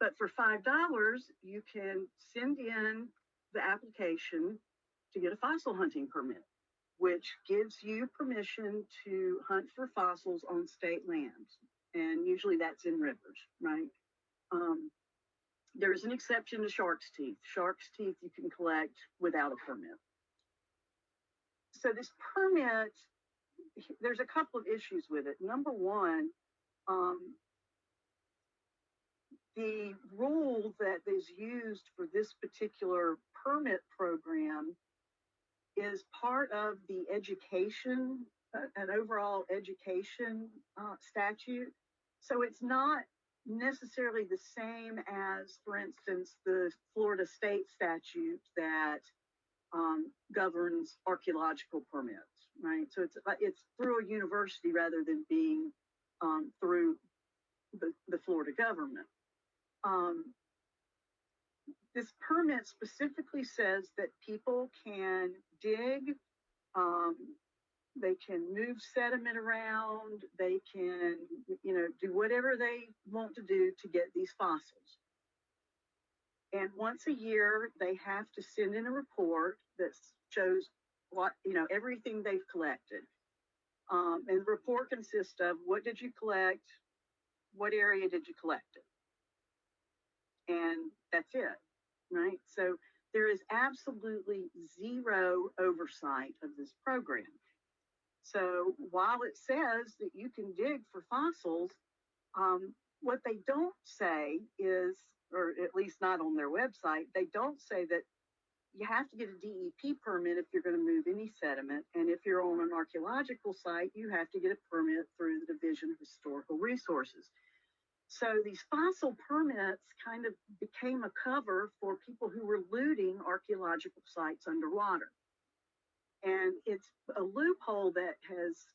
But for $5, you can send in the application to get a fossil hunting permit, which gives you permission to hunt for fossils on state lands. And usually that's in rivers, right? There's an exception to shark's teeth. Shark's teeth you can collect without a permit. So this permit, there's a couple of issues with it. Number one, the rule that is used for this particular permit program is part of the education, an overall education statute. So it's not necessarily the same as, for instance, the Florida state statute that governs archaeological permits, right? So it's through a university rather than being through the Florida government. This permit specifically says that people can dig, they can move sediment around, they can, do whatever they want to do to get these fossils. And once a year, they have to send in a report that shows what, everything they've collected. And the report consists of what did you collect, what area did you collect it? And that's it, right? So there is absolutely zero oversight of this program. So while it says that you can dig for fossils, what they don't say is, or at least not on their website, they don't say that you have to get a DEP permit if you're going to move any sediment. And if you're on an archaeological site, you have to get a permit through the Division of Historical Resources. So these fossil permits kind of became a cover for people who were looting archaeological sites underwater. And it's a loophole that has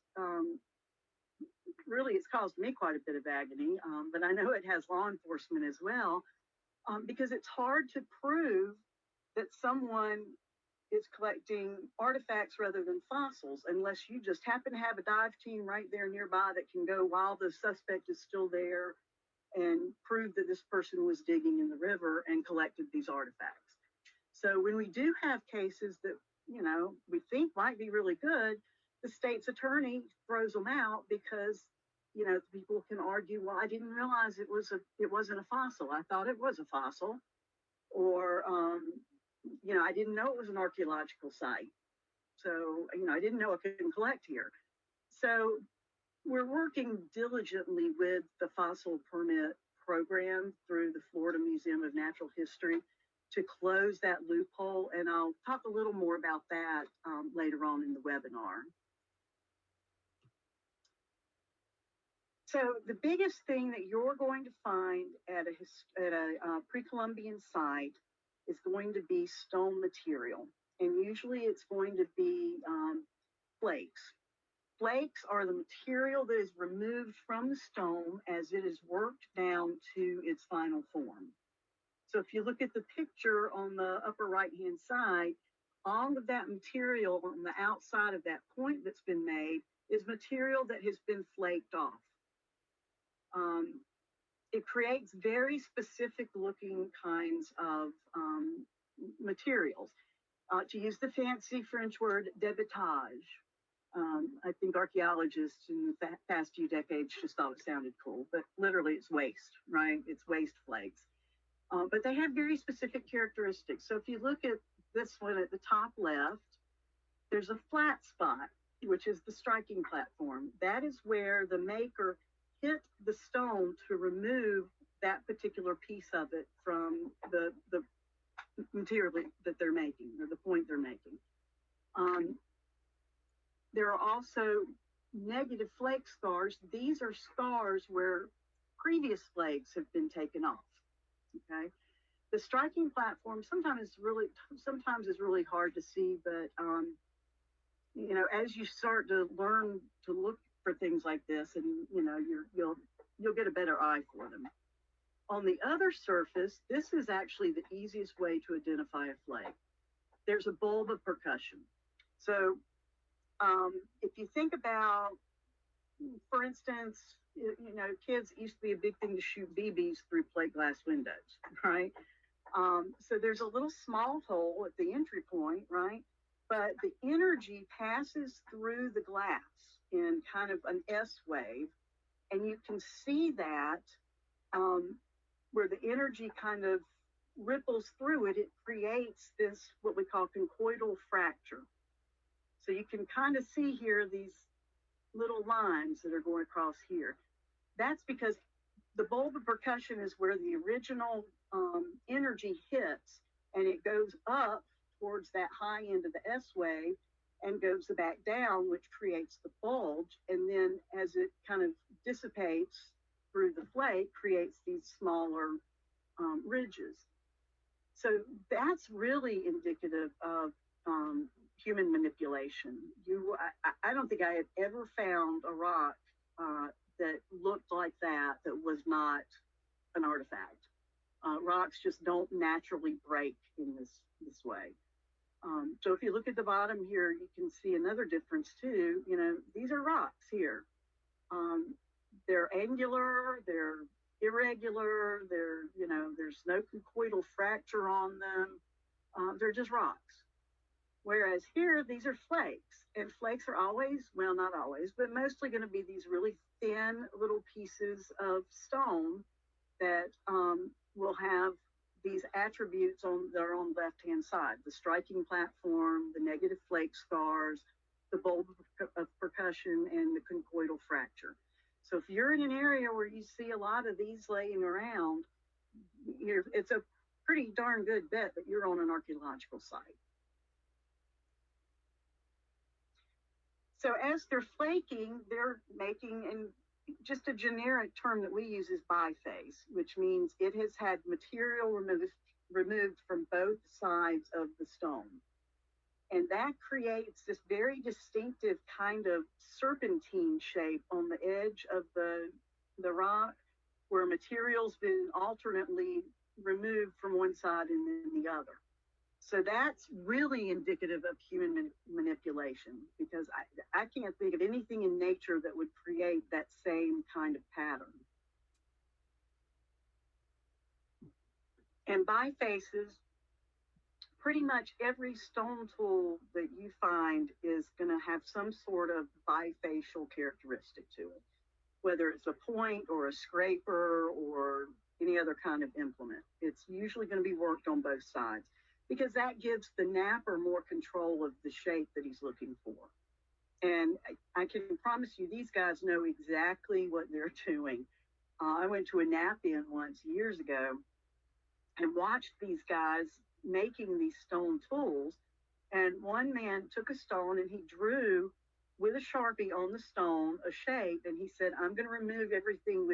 really, it's caused me quite a bit of agony, but I know it has law enforcement as well, because it's hard to prove that someone it's collecting artifacts rather than fossils, unless you just happen to have a dive team right there nearby that can go while the suspect is still there and prove that this person was digging in the river and collected these artifacts. So when we do have cases that, you know, we think might be really good, the state's attorney throws them out because, you know, people can argue, well, I didn't realize it wasn't a fossil. I thought it was a fossil. Or, you know, I didn't know it was an archaeological site. So, you know, I didn't know I couldn't collect here. So we're working diligently with the fossil permit program through the Florida Museum of Natural History to close that loophole. And I'll talk a little more about that later on in the webinar. So the biggest thing that you're going to find at a pre-Columbian site is going to be stone material. And usually it's going to be flakes. Flakes are the material that is removed from the stone as it is worked down to its final form. So if you look at the picture on the upper right-hand side, all of that material on the outside of that point that's been made is material that has been flaked off. It creates very specific looking kinds of materials. To use the fancy French word, débitage. I think archaeologists in the past few decades just thought it sounded cool, but literally it's waste, right? It's waste flakes. But they have very specific characteristics. So if you look at this one at the top left, there's a flat spot, which is the striking platform. That is where the maker hit the stone to remove that particular piece of it from the material that they're making, or the point they're making. There are also negative flake scars. These are scars where previous flakes have been taken off. Okay, the striking platform sometimes is really hard to see, but you know, as you start to learn to look for things like this, and you know, you'll get a better eye for them. On the other surface, this is actually the easiest way to identify a flake. There's a bulb of percussion. So if you think about, for instance, you know, kids, it used to be a big thing to shoot BBs through plate glass windows, right? So there's a little small hole at the entry point, right? But the energy passes through the glass in kind of an S wave, and you can see that where the energy kind of ripples through it, it creates this, what we call conchoidal fracture. So you can kind of see here these little lines that are going across here. That's because the bulb of percussion is where the original energy hits, and it goes up towards that high end of the S wave and goes back down, which creates the bulge. And then as it kind of dissipates through the flake, creates these smaller ridges. So that's really indicative of human manipulation. I don't think I have ever found a rock that looked like that was not an artifact. Rocks just don't naturally break in this way. So if you look at the bottom here, you can see another difference too. You know, these are rocks here. They're angular, they're irregular, you know, there's no conchoidal fracture on them. They're just rocks. Whereas here, these are flakes, and flakes are always, well, not always, but mostly going to be these really thin little pieces of stone that will have these attributes that are on the left-hand side: the striking platform, the negative flake scars, the bulb of percussion, and the conchoidal fracture. So if you're in an area where you see a lot of these laying around, it's a pretty darn good bet that you're on an archaeological site. So as they're flaking, they're making, and just a generic term that we use is biphase, which means it has had material removed from both sides of the stone. And that creates this very distinctive kind of serpentine shape on the edge of the rock, where material's been alternately removed from one side and then the other. So that's really indicative of human manipulation, because I can't think of anything in nature that would create that same kind of pattern. And bifaces, pretty much every stone tool that you find is going to have some sort of bifacial characteristic to it, whether it's a point or a scraper or any other kind of implement. It's usually going to be worked on both sides, because that gives the napper more control of the shape that he's looking for. And I can promise you, these guys know exactly what they're doing. I went to a nap-in once years ago and watched these guys making these stone tools. And one man took a stone and he drew with a Sharpie on the stone a shape, and he said, I'm going to remove everything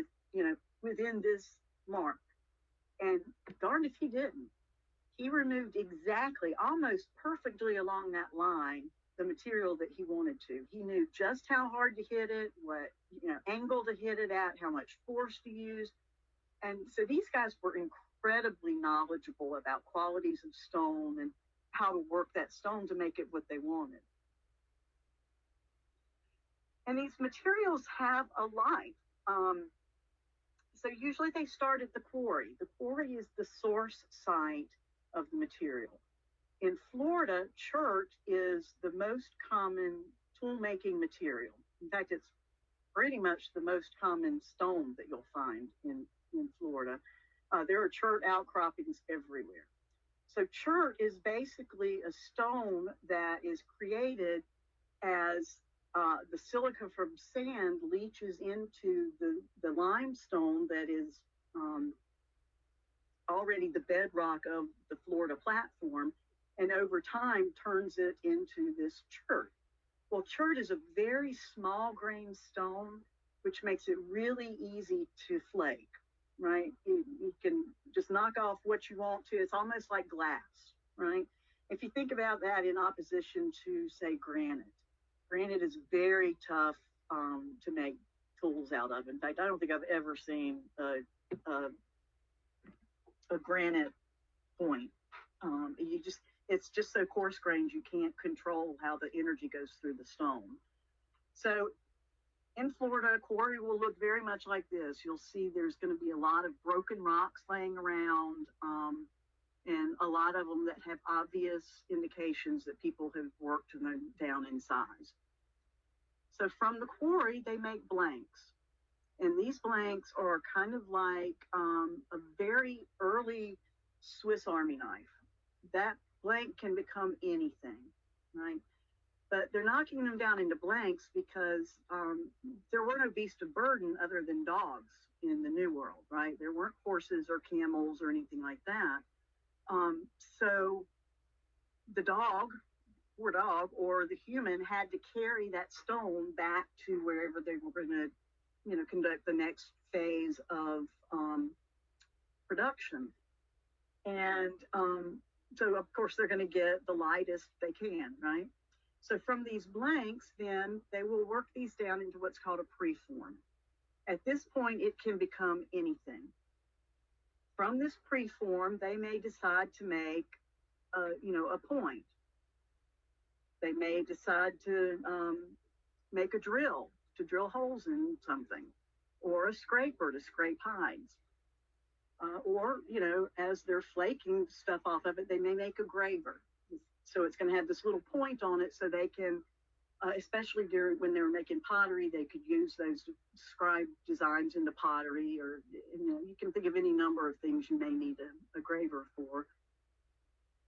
within this mark. And darn if he didn't. He removed exactly, almost perfectly along that line, the material that he wanted to. He knew just how hard to hit it, what angle to hit it at, how much force to use. And so these guys were incredibly knowledgeable about qualities of stone and how to work that stone to make it what they wanted. And these materials have a life. So usually they start at the quarry. The quarry is the source site of the material. In Florida, chert is the most common tool-making material. In fact, it's pretty much the most common stone that you'll find in Florida. There are chert outcroppings everywhere. So chert is basically a stone that is created as the silica from sand leaches into the limestone that is already the bedrock of the Florida platform, and over time turns it into this chert. Well, chert is a very small grain stone, which makes it really easy to flake, right? You can just knock off what you want to. It's almost like glass, right? If you think about that in opposition to, say, granite. Granite is very tough to make tools out of. In fact, I don't think I've ever seen a granite point. It's just so coarse grained, you can't control how the energy goes through the stone. So in Florida, a quarry will look very much like this. You'll see there's going to be a lot of broken rocks laying around, and a lot of them that have obvious indications that people have worked them down in size. So from the quarry, they make blanks. And these blanks are kind of like a very early Swiss Army knife. That blank can become anything, right? But they're knocking them down into blanks because there were no beasts of burden other than dogs in the New World, right? There weren't horses or camels or anything like that. So the dog, poor dog, or the human had to carry that stone back to wherever they were going to, conduct the next phase of production. And so, of course, they're going to get the lightest they can, right? So from these blanks, then they will work these down into what's called a preform. At this point, it can become anything. From this preform, they may decide to make, a point. They may decide to make a drill to drill holes in something, or a scraper to scrape hides. Or, as they're flaking stuff off of it, they may make a graver. So it's going to have this little point on it so they can, especially when they were making pottery, they could use those to scribe designs into pottery, or, you can think of any number of things you may need a graver for.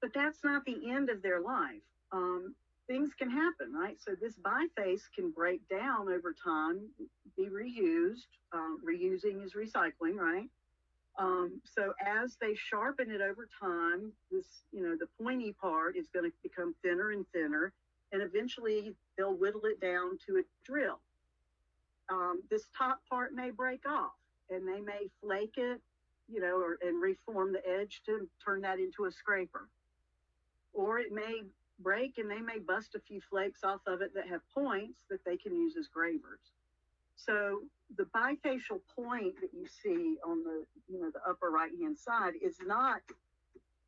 But that's not the end of their life. Things can happen, right? So this biface can break down over time, be reused. Reusing is recycling, right? So as they sharpen it over time, this, the pointy part is going to become thinner and thinner, and eventually they'll whittle it down to a drill. This top part may break off, and they may flake it, and reform the edge to turn that into a scraper. Or it may break and they may bust a few flakes off of it that have points that they can use as gravers. So the bifacial point that you see on the, the upper right-hand side is not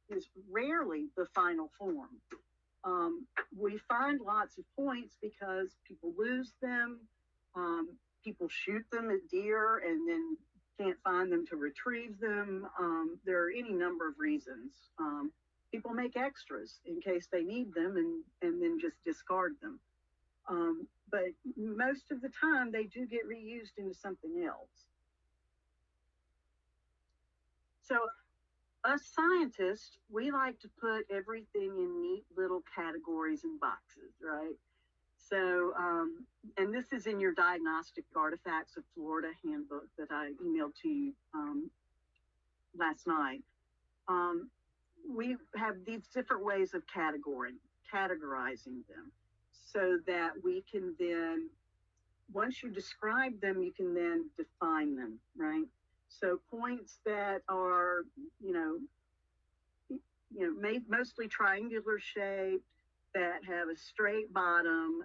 is rarely the final form. We find lots of points because people lose them, people shoot them at deer and then can't find them to retrieve them. There are any number of reasons. People make extras in case they need them and then just discard them. But most of the time they do get reused into something else. So us scientists, we like to put everything in neat little categories and boxes, right? So, and this is in your Diagnostic Artifacts of Florida handbook that I emailed to you last night. We have these different ways of categorizing them so that we can then, once you describe them, you can then define them, right? So points that are, mostly triangular shaped, that have a straight bottom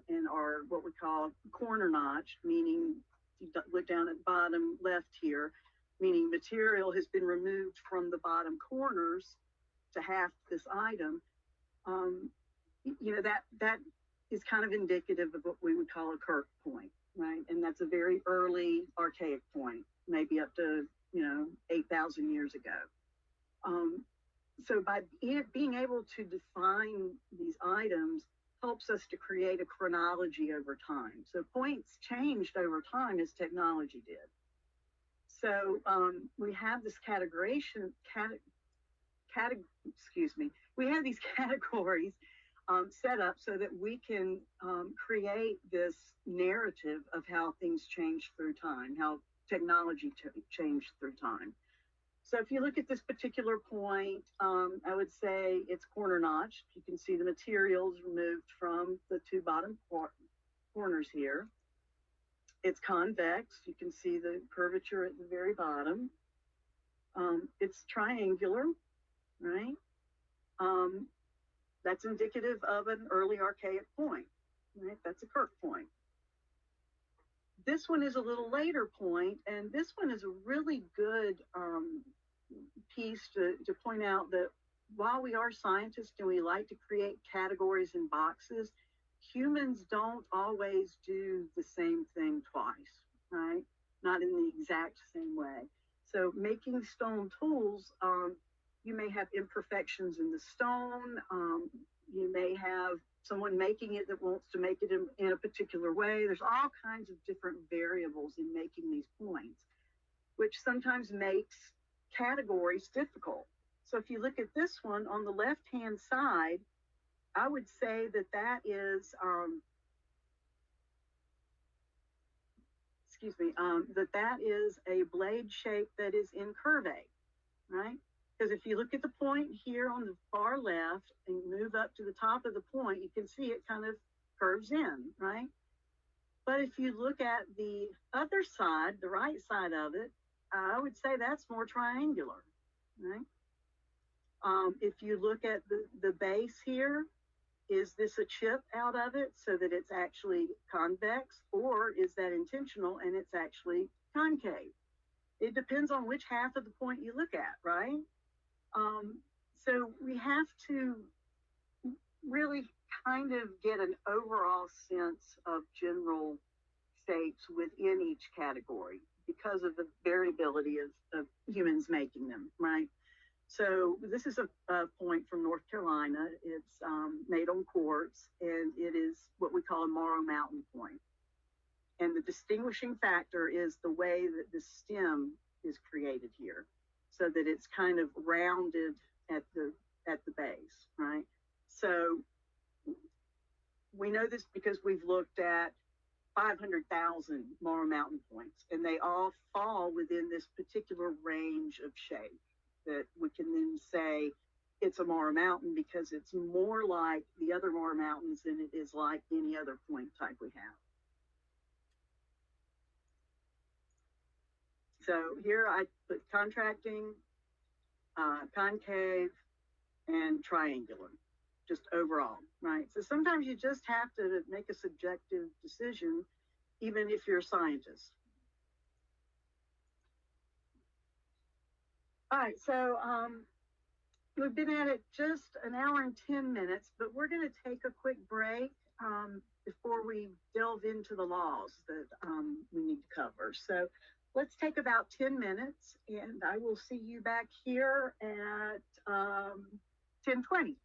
and are what we call corner notched, meaning if you look down at the bottom left here, meaning material has been removed from the bottom corners to half this item. That is kind of indicative of what we would call a Kirk point, right? And that's a very early archaic point, maybe up to 8,000 years ago. So by being able to define these items helps us to create a chronology over time. So points changed over time as technology did. So we have this we have these categories set up so that we can create this narrative of how things change through time, how technology changed through time. So if you look at this particular point, I would say it's corner notched. You can see the materials removed from the two bottom corners here. It's convex. You can see the curvature at the very bottom. It's triangular, right? That's indicative of an early archaic point, right? That's a Kirk point. This one is a little later point, and this one is a really good piece to point out that while we are scientists and we like to create categories and boxes, humans don't always do the same thing twice, right? Not in the exact same way. So making stone tools, you may have imperfections in the stone. You may have someone making it that wants to make it in a particular way. There's all kinds of different variables in making these points, which sometimes makes categories difficult. So if you look at this one on the left-hand side, I would say that is, that is a blade shape that is incurvate, right? Because if you look at the point here on the far left and move up to the top of the point, you can see it kind of curves in, right? But if you look at the other side, the right side of it, I would say that's more triangular, right? If you look at the base here, is this a chip out of it so that it's actually convex, or is that intentional and it's actually concave? It depends on which half of the point you look at, right? So we have to really kind of get an overall sense of general shapes within each category because of the variability of humans making them, right? So this is a point from North Carolina. It's made on quartz, and it is what we call a Morrow Mountain point. And the distinguishing factor is the way that the stem is created here, so that it's kind of rounded at the base, right? So we know this because we've looked at 500,000 Morrow Mountain points, and they all fall within this particular range of shape that we can then say it's a Morrow Mountain because it's more like the other Morrow Mountains than it is like any other point type we have. So here I put contracting, concave, and triangular, just overall, right? So sometimes you just have to make a subjective decision, even if you're a scientist. All right, so We've been at it just an hour and 10 minutes, but we're going to take a quick break before we delve into the laws that we need to cover. So let's take about 10 minutes, and I will see you back here at 10:20.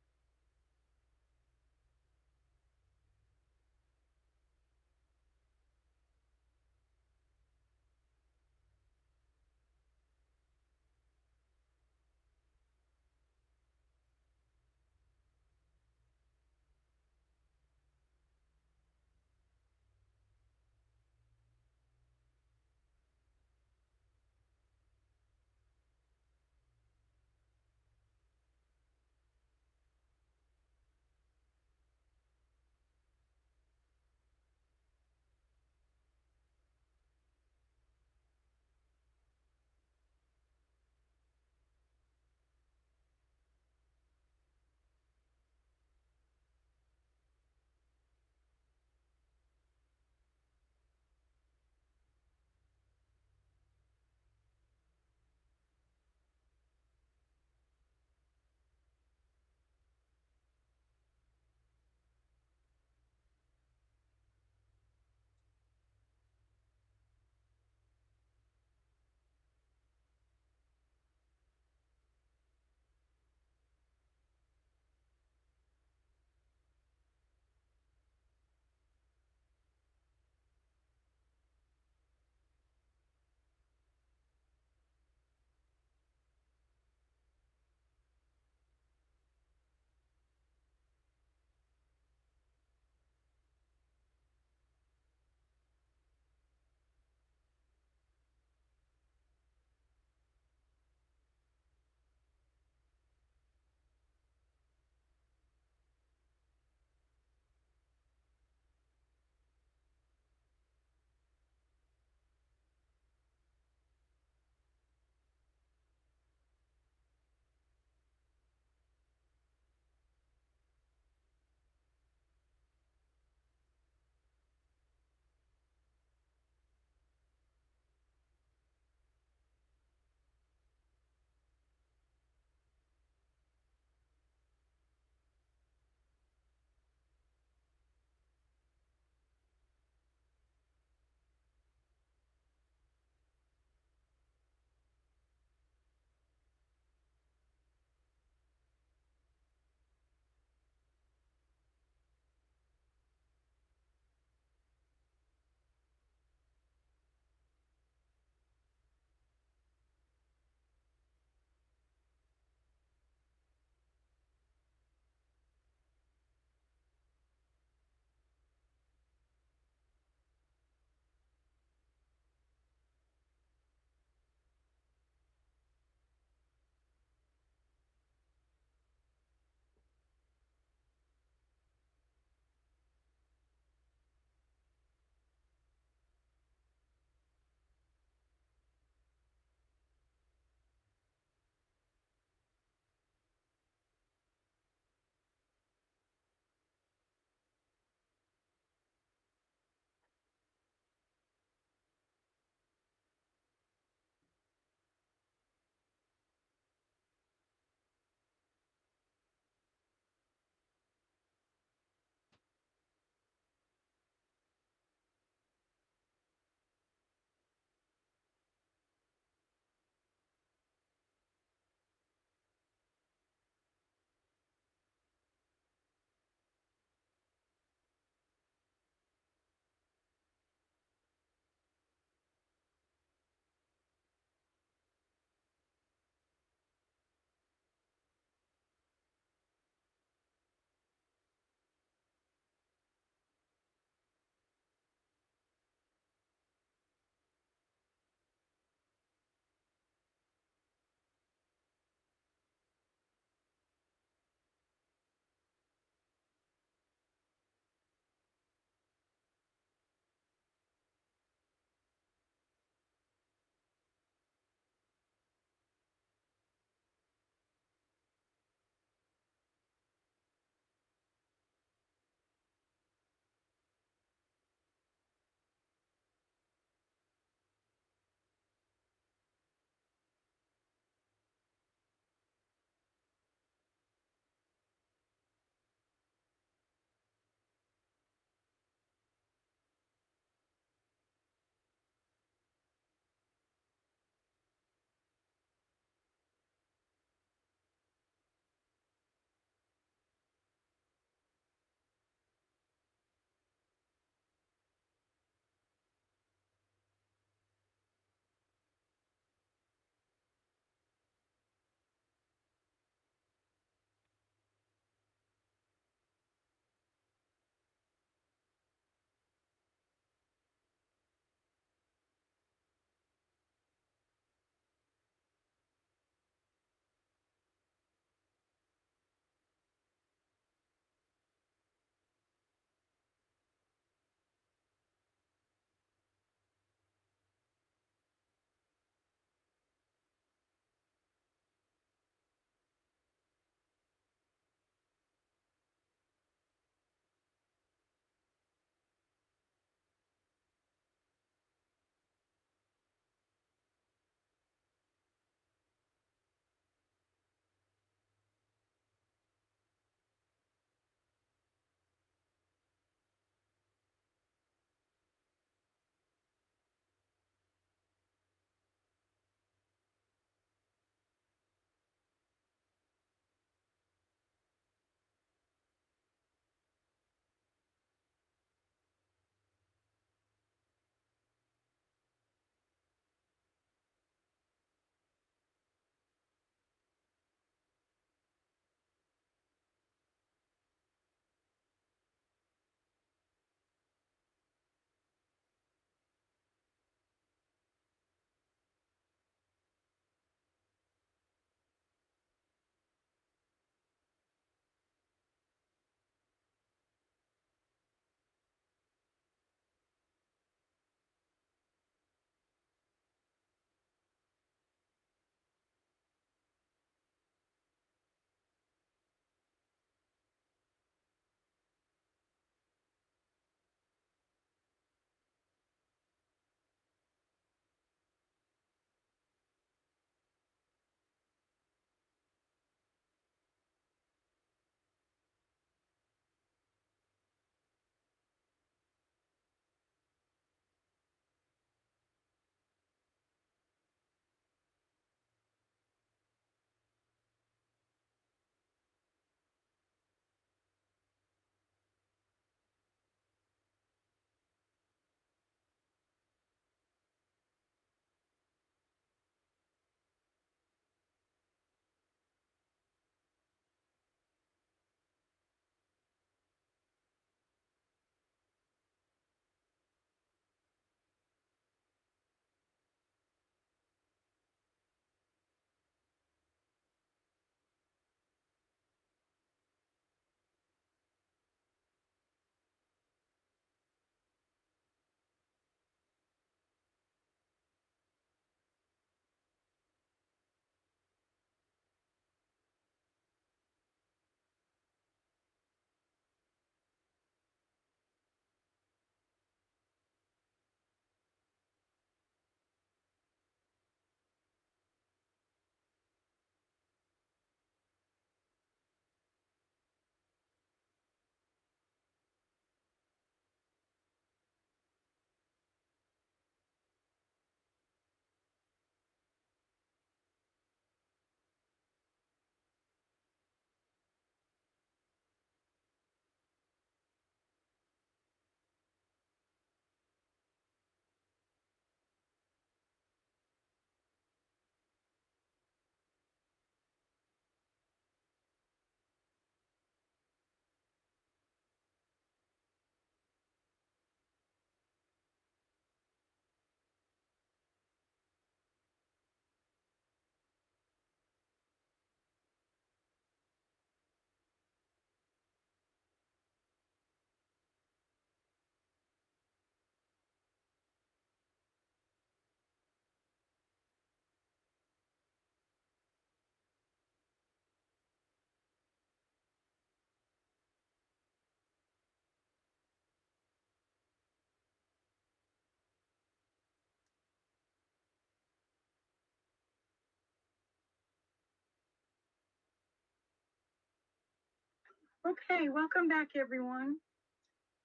Okay, welcome back, everyone.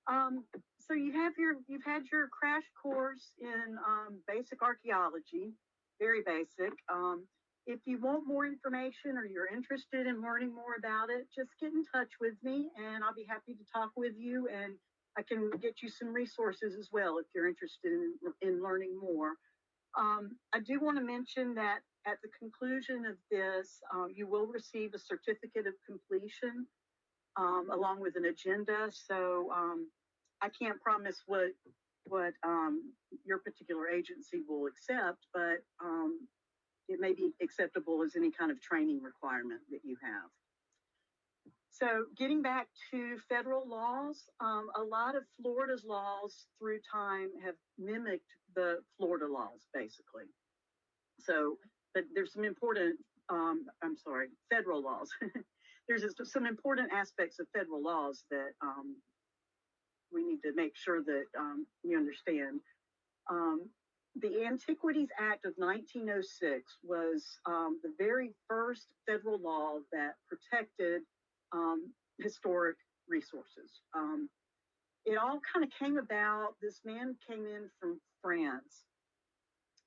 So you've had your crash course in basic archaeology, very basic. If you want more information or you're interested in learning more about it, just get in touch with me, and I'll be happy to talk with you. And I can get you some resources as well if you're interested in learning more. I do want to mention that at the conclusion of this, you will receive a certificate of completion along with an agenda. So I can't promise what your particular agency will accept, but it may be acceptable as any kind of training requirement that you have. So getting back to federal laws, a lot of Florida's laws through time have mimicked the Florida laws, basically. So, but there's some important, federal laws. There's some important aspects of federal laws that we need to make sure that you understand. The Antiquities Act of 1906 was the very first federal law that protected historic resources. It all kind of came about, this man came in from France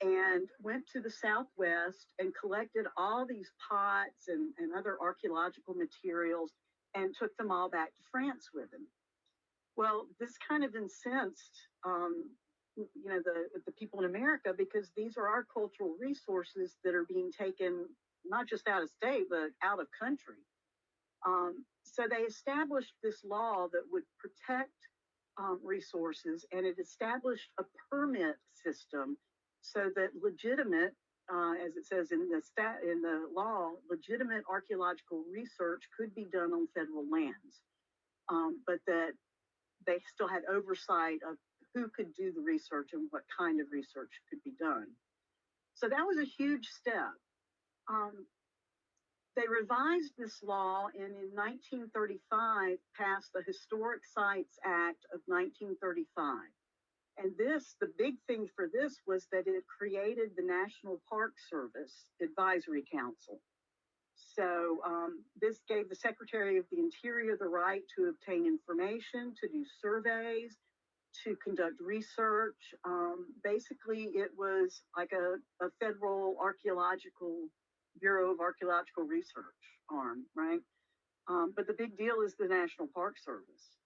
and went to the Southwest and collected all these pots and other archaeological materials and took them all back to France with him. Well, this kind of incensed, the people in America, because these are our cultural resources that are being taken not just out of state, but out of country. So they established this law that would protect resources, and it established a permit system so that legitimate, as it says in the law, legitimate archaeological research could be done on federal lands, but that they still had oversight of who could do the research and what kind of research could be done. So that was a huge step. They revised this law and in 1935 passed the Historic Sites Act of 1935. And this, the big thing for this was that it created the National Park Service Advisory Council. So this gave the Secretary of the Interior the right to obtain information, to do surveys, to conduct research. Basically, it was like a federal Bureau of Archaeological Research arm, right? But the big deal is the National Park Service.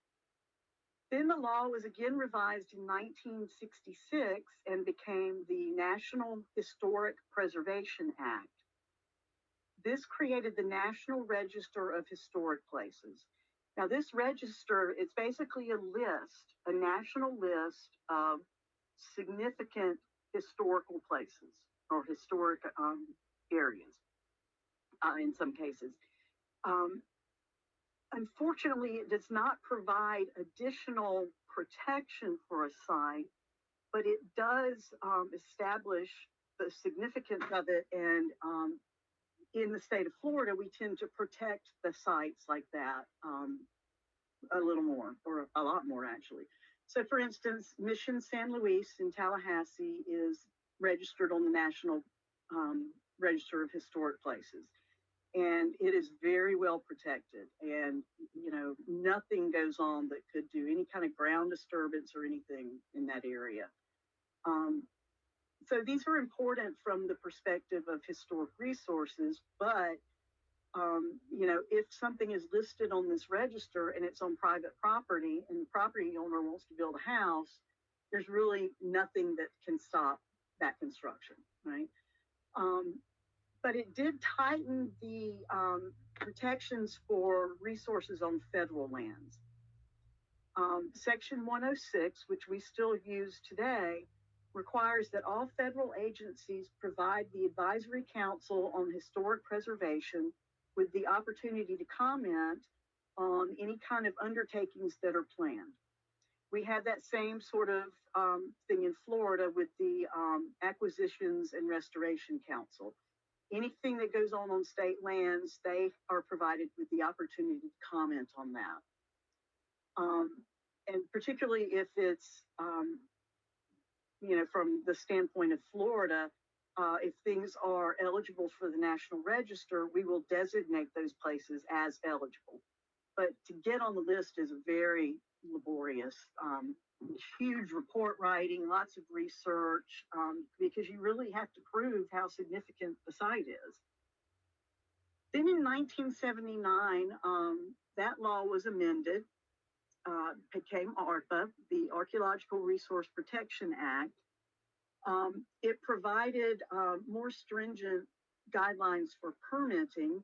Then the law was again revised in 1966 and became the National Historic Preservation Act. This created the National Register of Historic Places. Now, this register, it's basically a list, a national list of significant historical places or historic areas in some cases. Unfortunately, it does not provide additional protection for a site, but it does establish the significance of it. And in the state of Florida, we tend to protect the sites like that a little more, or a lot more actually. So for instance, Mission San Luis in Tallahassee is registered on the National Register of Historic Places. And it is very well protected, and nothing goes on that could do any kind of ground disturbance or anything in that area. So these are important from the perspective of historic resources, but if something is listed on this register and it's on private property and the property owner wants to build a house, there's really nothing that can stop that construction, right? But it did tighten the protections for resources on federal lands. Section 106, which we still use today, requires that all federal agencies provide the Advisory Council on Historic Preservation with the opportunity to comment on any kind of undertakings that are planned. We have that same sort of thing in Florida with the Acquisitions and Restoration Council. Anything that goes on state lands, they are provided with the opportunity to comment on that. And particularly if it's, from the standpoint of Florida, if things are eligible for the National Register, we will designate those places as eligible. but to get on the list is very laborious. Huge report writing, lots of research, because you really have to prove how significant the site is. Then in 1979, that law was amended, became ARPA, the Archaeological Resource Protection Act. It provided more stringent guidelines for permitting,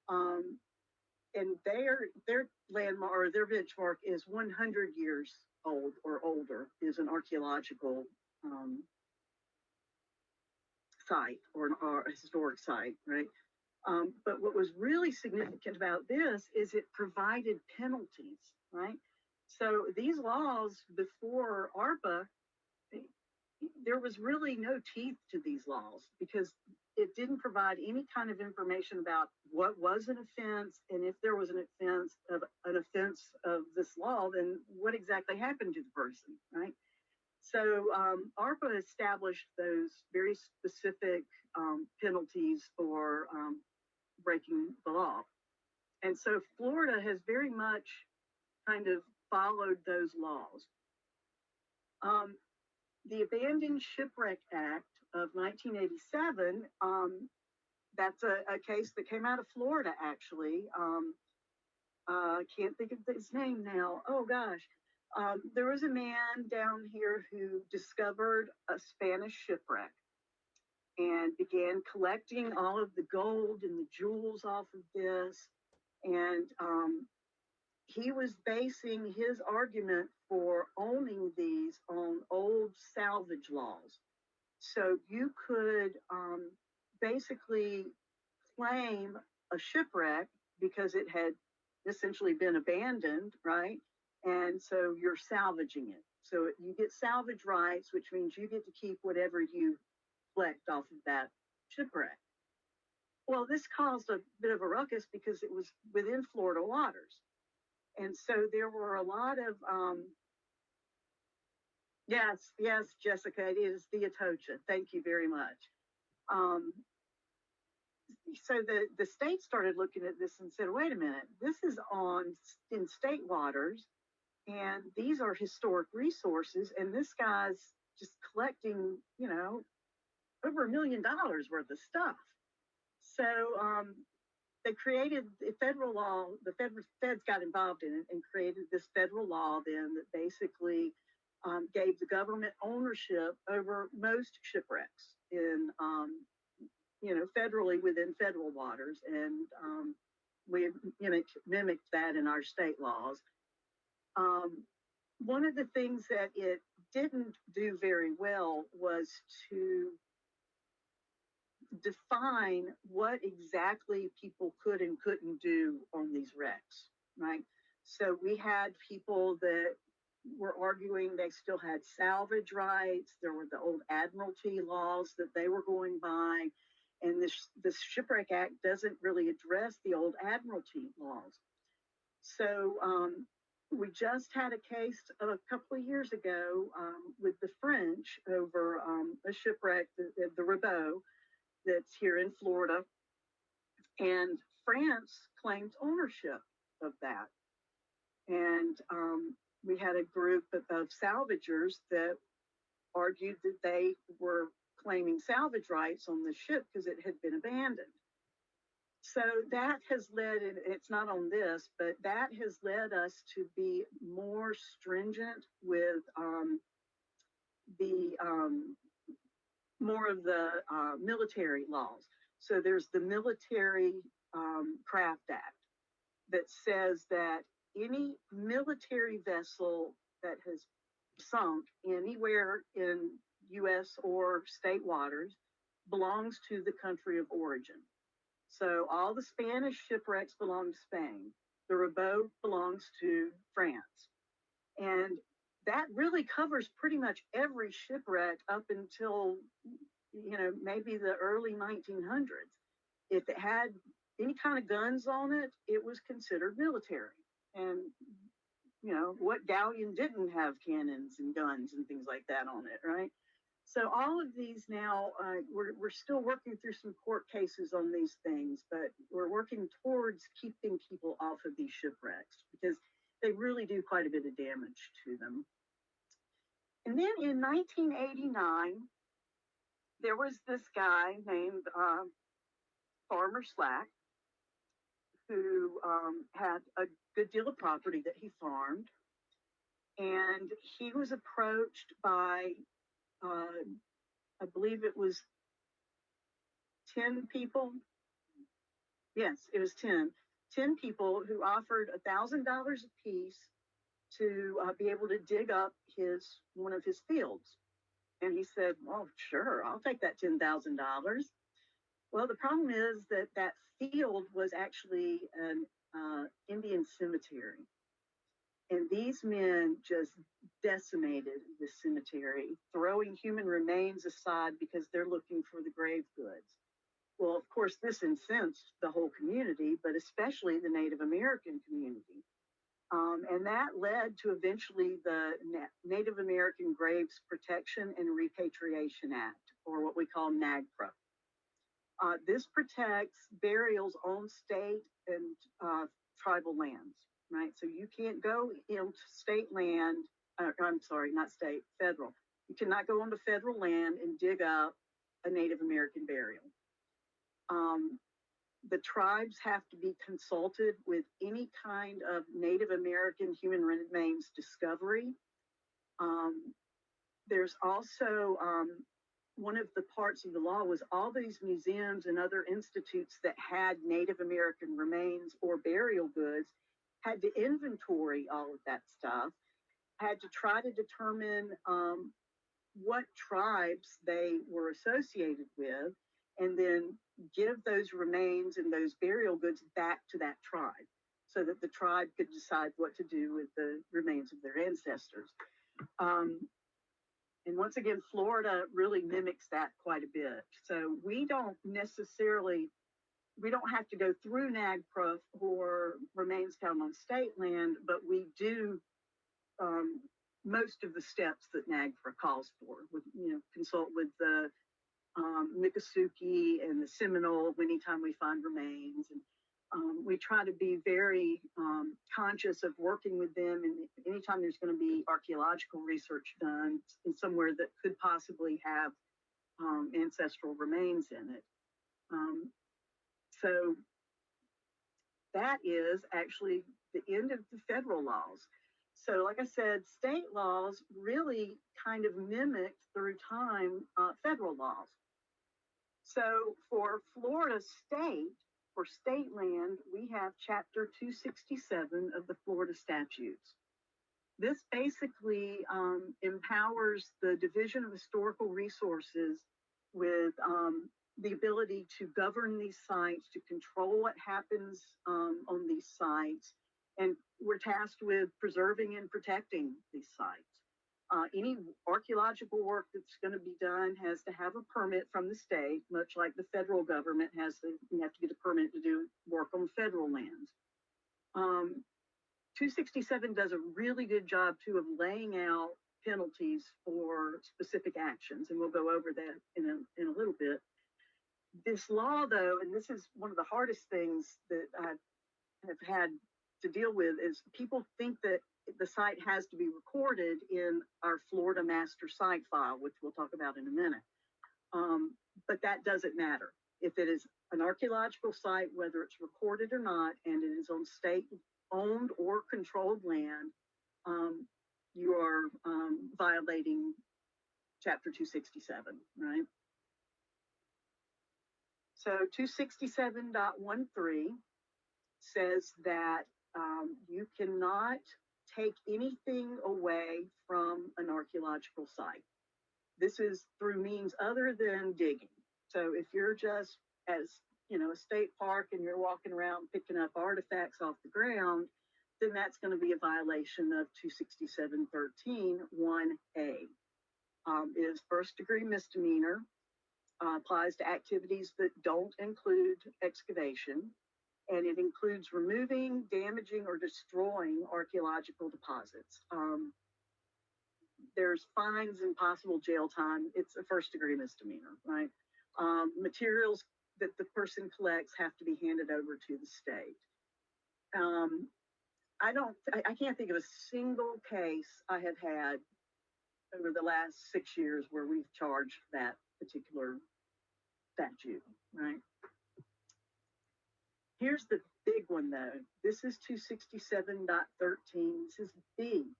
and their landmark or their benchmark is 100 years old or older is an archaeological site or a historic site, right? But what was really significant about this is it provided penalties, right? So these laws before ARPA, there was really no teeth to these laws because it didn't provide any kind of information about what was an offense, and if there was an offense of this law, then what exactly happened to the person, right? So ARPA established those very specific penalties for breaking the law. And so Florida has very much kind of followed those laws. The Abandoned Shipwreck Act of 1987, that's a case that came out of Florida, actually. I can't think of his name now. Oh, gosh. There was a man down here who discovered a Spanish shipwreck and began collecting all of the gold and the jewels off of this. And he was basing his argument for owning these on old salvage laws. So you could basically claim a shipwreck because it had essentially been abandoned, right? And so you're salvaging it. So you get salvage rights, which means you get to keep whatever you collect off of that shipwreck. Well, this caused a bit of a ruckus because it was within Florida waters. And so there were a lot of, yes, Jessica, it is the Atocha. Thank you very much. So the state started looking at this and said, wait a minute, this is in state waters, and these are historic resources, and this guy's just collecting, over $1 million worth of stuff. So they created a federal law. The feds got involved in it and created this federal law then that basically gave the government ownership over most shipwrecks in, federally within federal waters. And we mimicked that in our state laws. One of the things that it didn't do very well was to define what exactly people could and couldn't do on these wrecks, right? So we had people that were arguing they still had salvage rights. There were the old admiralty laws that they were going by. And this Shipwreck Act doesn't really address the old admiralty laws. So we just had a case a couple of years ago with the French over a shipwreck, the Ribeau, that's here in Florida. And France claimed ownership of that. And we had a group of salvagers that argued that they were claiming salvage rights on the ship because it had been abandoned. So that has led, and it's not on this, but that has led us to be more stringent with more of the military laws. So there's the Military Craft Act that says that any military vessel that has sunk anywhere in U.S. or state waters belongs to the country of origin. So all the Spanish shipwrecks belong to Spain. The Ribeau belongs to France. And that really covers pretty much every shipwreck up until, maybe the early 1900s. If it had any kind of guns on it, it was considered military. And, what galleon didn't have cannons and guns and things like that on it, right? So all of these now, we're still working through some court cases on these things, but we're working towards keeping people off of these shipwrecks because they really do quite a bit of damage to them. And then in 1989, there was this guy named Farmer Slack who had a good deal of property that he farmed. And he was approached by, I believe it was 10 people. Yes, it was 10 people who offered $1,000 a piece to be able to dig up one of his fields. And he said, well, sure, I'll take that $10,000. Well, the problem is that that field was actually an Indian cemetery. And these men just decimated the cemetery, throwing human remains aside because they're looking for the grave goods. Well, of course, this incensed the whole community, but especially the Native American community. And that led to eventually the Native American Graves Protection and Repatriation Act, or what we call NAGPRA. This protects burials on state and tribal lands, right? So you can't go into state land, I'm sorry, not state, federal. You cannot go onto federal land and dig up a Native American burial. The tribes have to be consulted with any kind of Native American human remains discovery. There's also one of the parts of the law was all these museums and other institutes that had Native American remains or burial goods had to inventory all of that stuff, had to try to determine what tribes they were associated with, and then give those remains and those burial goods back to that tribe so that the tribe could decide what to do with the remains of their ancestors. And once again, Florida really mimics that quite a bit. So we don't have to go through NAGPRA for remains found on state land, but we do most of the steps that NAGPRA calls for. Consult with the Miccosukee and the Seminole anytime we find remains. And we try to be very conscious of working with them, and anytime there's going to be archaeological research done in somewhere that could possibly have ancestral remains in it. So that is actually the end of the federal laws. So like I said, state laws really kind of mimicked through time federal laws. So for Florida state, for state land, we have Chapter 267 of the Florida statutes. This basically empowers the Division of Historical Resources with the ability to govern these sites, to control what happens on these sites, and we're tasked with preserving and protecting these sites. Any archaeological work that's going to be done has to have a permit from the state, much like the federal government you have to get a permit to do work on federal lands. 267 does a really good job too of laying out penalties for specific actions, and we'll go over that in a little bit. This law, though, and this is one of the hardest things that I have had to deal with, is people think that the site has to be recorded in our Florida master site file, which we'll talk about in a minute. But that doesn't matter. If it is an archaeological site, whether it's recorded or not, and it is on state-owned or controlled land, you are violating Chapter 267, right? So 267.13 says that you cannot take anything away from an archaeological site. This is through means other than digging. So if you're just as a state park and you're walking around picking up artifacts off the ground, then that's going to be a violation of 267.13 1A. It is first-degree misdemeanor. Applies to activities that don't include excavation, and it includes removing, damaging, or destroying archaeological deposits. there's fines and possible jail time. It's a first-degree misdemeanor, right? Materials that the person collects have to be handed over to the state. I can't think of a single case I have had over the last 6 years where we've charged that particular statute, right? Here's the big one though. This is 267.13. This is B.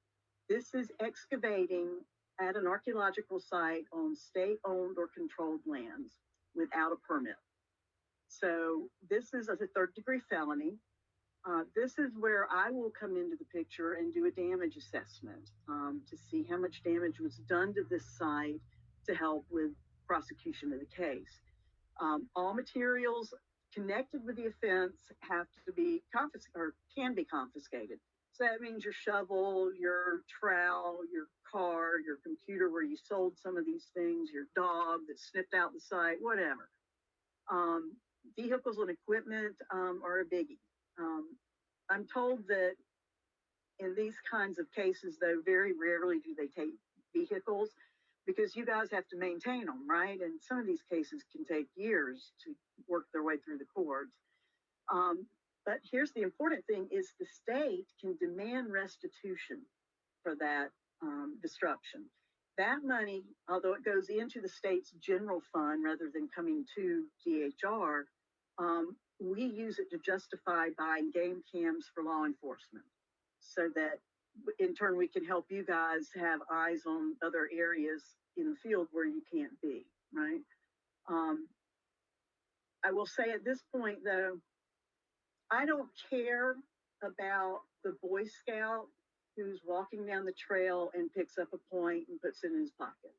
This is excavating at an archaeological site on state-owned or controlled lands without a permit. So this is a third-degree felony. This is where I will come into the picture and do a damage assessment to see how much damage was done to this site to help with prosecution of the case. All materials connected with the offense have to be confiscated or can be confiscated. So that means your shovel, your trowel, your car, your computer where you sold some of these things, your dog that sniffed out the site, whatever. Vehicles and equipment are a biggie. I'm told that in these kinds of cases, though, very rarely do they take vehicles because you guys have to maintain them, right? And some of these cases can take years to work their way through the courts. But here's the important thing is the state can demand restitution for that destruction. That money, although it goes into the state's general fund rather than coming to DHR, we use it to justify buying game cams for law enforcement so that in turn we can help you guys have eyes on other areas in the field where you can't be, right? I will say at this point though, I don't care about the Boy Scout who's walking down the trail and picks up a point and puts it in his pocket.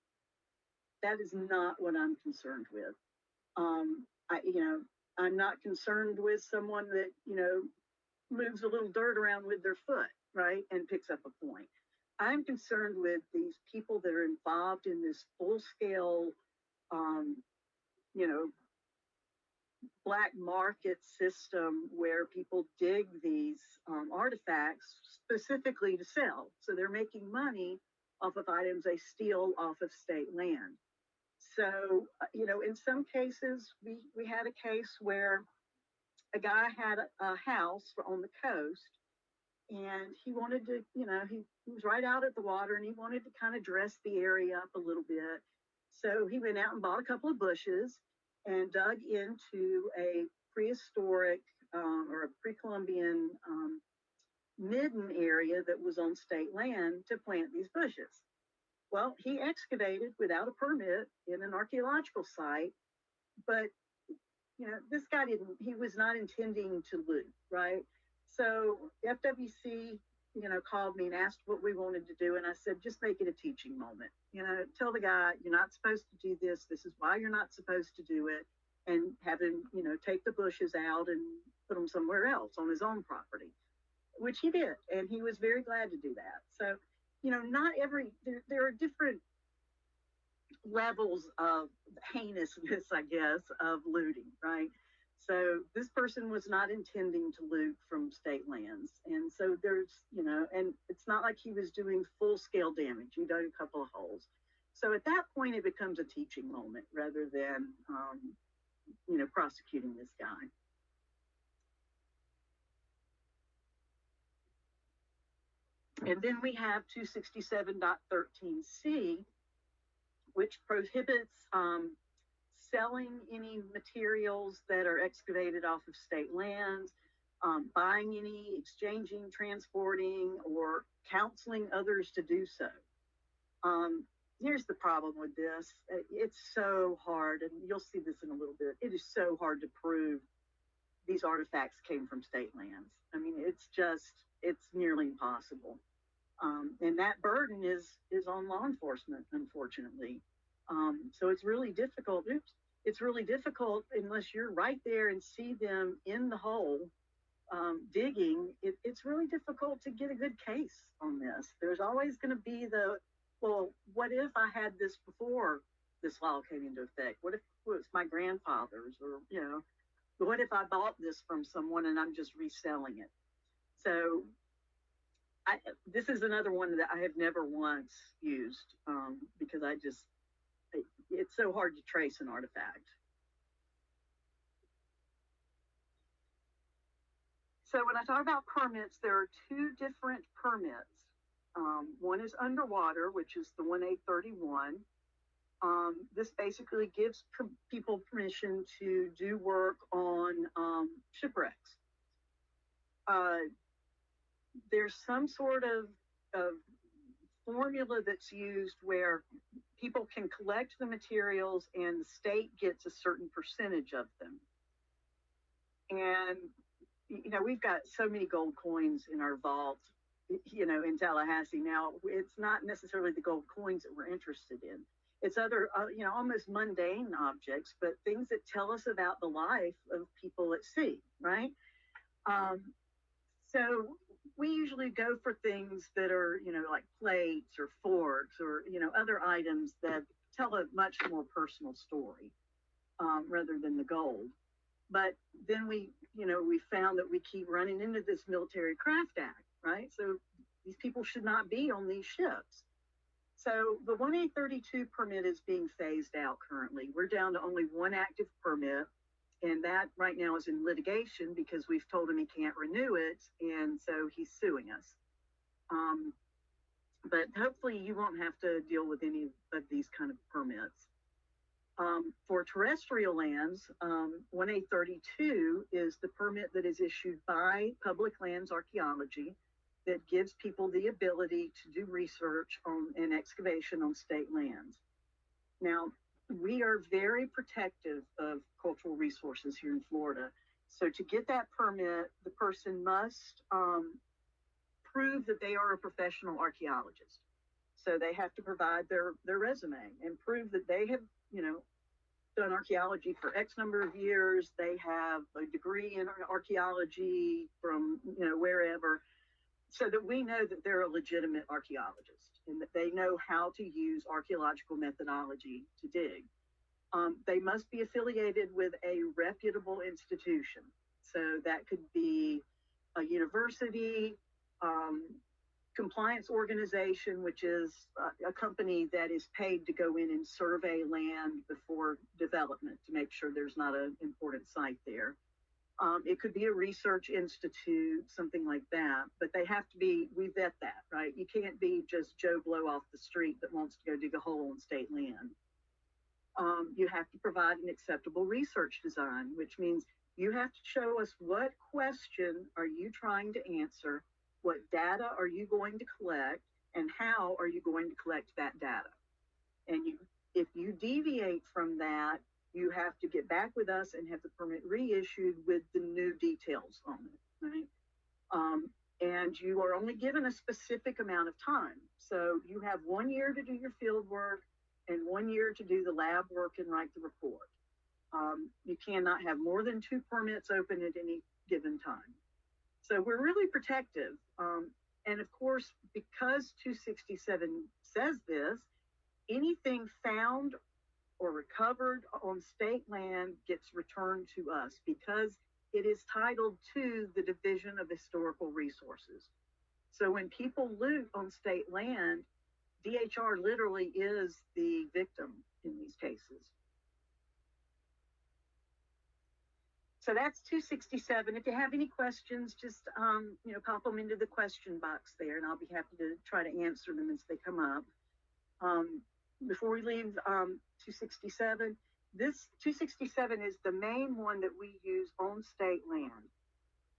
That is not what I'm concerned with. I'm not concerned with someone that, moves a little dirt around with their foot, right, and picks up a point. I'm concerned with these people that are involved in this full-scale, black market system where people dig these artifacts specifically to sell. So they're making money off of items they steal off of state land. So, in some cases, we had a case where a guy had a house on the coast and he wanted to, he was right out at the water and he wanted to kind of dress the area up a little bit. So he went out and bought a couple of bushes and dug into a prehistoric or a pre-Columbian midden area that was on state land to plant these bushes. Well, he excavated without a permit in an archaeological site, but this guy he was not intending to loot, right? So FWC, called me and asked what we wanted to do. And I said, just make it a teaching moment. Tell the guy, you're not supposed to do this. This is why you're not supposed to do it. And have him, take the bushes out and put them somewhere else on his own property, which he did. And he was very glad to do that. So, not there are different levels of heinousness, I guess, of looting, right? So this person was not intending to loot from state lands. And so there's, and it's not like he was doing full-scale damage. He dug a couple of holes. So at that point, it becomes a teaching moment rather than, prosecuting this guy. And then we have 267.13C, which prohibits selling any materials that are excavated off of state lands, buying any, exchanging, transporting, or counseling others to do so. Here's the problem with this. It's so hard, and you'll see this in a little bit. It is so hard to prove these artifacts came from state lands. I mean, it's nearly impossible. And that burden is on law enforcement, unfortunately. So it's really difficult. It's really difficult unless you're right there and see them in the hole digging. It's really difficult to get a good case on this. There's always going to be well, what if I had this before this law came into effect? What if it was my grandfather's, or, what if I bought this from someone and I'm just reselling it? So This is another one that I have never once used because it's so hard to trace an artifact. So when I talk about permits, there are two different permits. One is underwater, which is the 1831. This basically gives people permission to do work on shipwrecks. There's some sort of formula that's used where people can collect the materials and the state gets a certain percentage of them. And, we've got so many gold coins in our vault, in Tallahassee. Now, it's not necessarily the gold coins that we're interested in. It's other, almost mundane objects, but things that tell us about the life of people at sea, right? So we usually go for things that are, like plates or forks or, other items that tell a much more personal story rather than the gold. But then we found that we keep running into this Military Craft Act, right? So these people should not be on these ships. So the 1832 permit is being phased out currently. We're down to only one active permit, and that right now is in litigation because we've told him he can't renew it, and so he's suing us. But hopefully you won't have to deal with any of these kind of permits. For terrestrial lands, 1832 is the permit that is issued by Public Lands Archaeology that gives people the ability to do research on and excavation on state lands. Now, we are very protective of cultural resources here in Florida. So to get that permit, the person must prove that they are a professional archaeologist. So they have to provide their resume and prove that they have, done archaeology for X number of years. They have a degree in archaeology from, wherever, so that we know that they're a legitimate archaeologist and that they know how to use archaeological methodology to dig. They must be affiliated with a reputable institution. So that could be a university, compliance organization, which is a company that is paid to go in and survey land before development to make sure there's not an important site there. It could be a research institute, something like that, but they have to be, we vet that, right? You can't be just Joe Blow off the street that wants to go dig a hole on state land. You have to provide an acceptable research design, which means you have to show us what question are you trying to answer, what data are you going to collect, and how are you going to collect that data. And if you deviate from that, you have to get back with us and have the permit reissued with the new details on it, right? And you are only given a specific amount of time. So you have 1 year to do your field work and 1 year to do the lab work and write the report. You cannot have more than 2 permits open at any given time. So we're really protective. And of course, because 267 says this, anything found or recovered on state land gets returned to us because it is titled to the Division of Historical Resources. So when people loot on state land, DHR literally is the victim in these cases. So that's 267. If you have any questions, just pop them into the question box there, and I'll be happy to try to answer them as they come up. Before we leave 267, this 267 is the main one that we use on state land.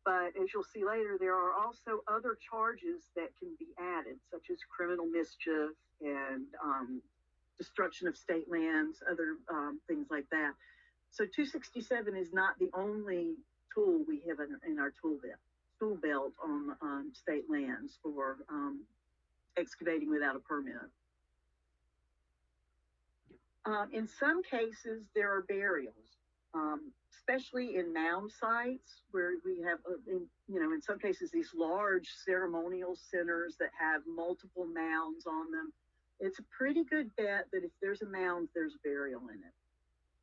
But as you'll see later, there are also other charges that can be added, such as criminal mischief and destruction of state lands, other things like that. So 267 is not the only tool we have in our tool belt on state lands for excavating without a permit. In some cases, there are burials, especially in mound sites where we have, in some cases, these large ceremonial centers that have multiple mounds on them. It's a pretty good bet that if there's a mound, there's burial in it.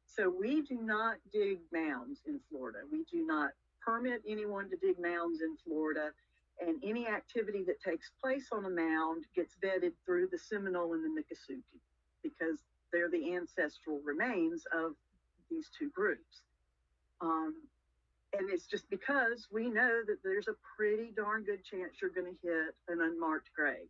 So we do not dig mounds in Florida. We do not permit anyone to dig mounds in Florida. And any activity that takes place on a mound gets vetted through the Seminole and the Miccosukee because they're the ancestral remains of these two groups. And it's just because we know that there's a pretty darn good chance you're going to hit an unmarked grave.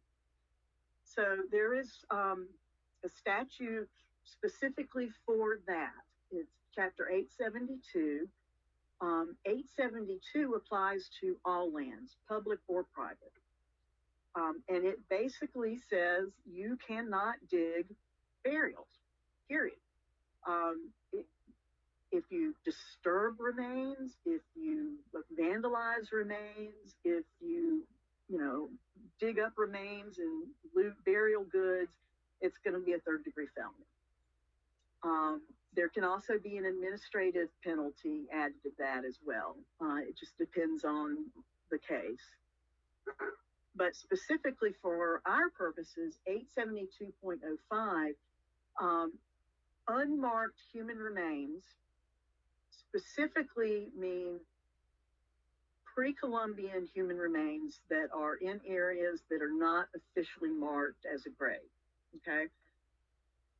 So there is a statute specifically for that. It's Chapter 872. 872 applies to all lands, public or private. And it basically says you cannot dig burials, period. If you disturb remains, if you vandalize remains, if you dig up remains and loot burial goods, it's going to be a third-degree felony. There can also be an administrative penalty added to that as well. It just depends on the case. But specifically for our purposes, 872.05, unmarked human remains specifically mean pre-Columbian human remains that are in areas that are not officially marked as a grave, okay?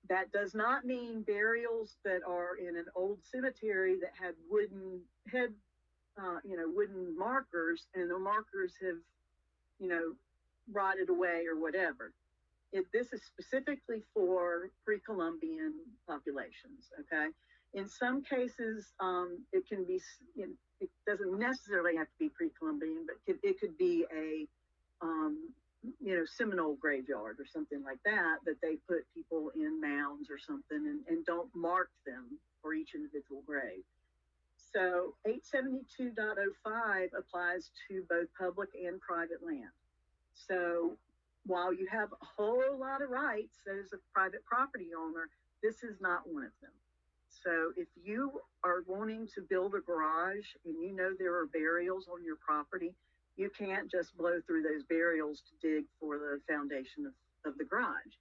That does not mean burials that are in an old cemetery that had wooden markers, and the markers have, rotted away or whatever. This is specifically for pre-Columbian populations, okay? In some cases, it can be, it doesn't necessarily have to be pre-Columbian, but it could be a, Seminole graveyard or something like that, that they put people in mounds or something and don't mark them for each individual grave. So 872.05 applies to both public and private land. So while you have a whole lot of rights as a private property owner, this is not one of them. So if you are wanting to build a garage and you know there are burials on your property, you can't just blow through those burials to dig for the foundation of the garage.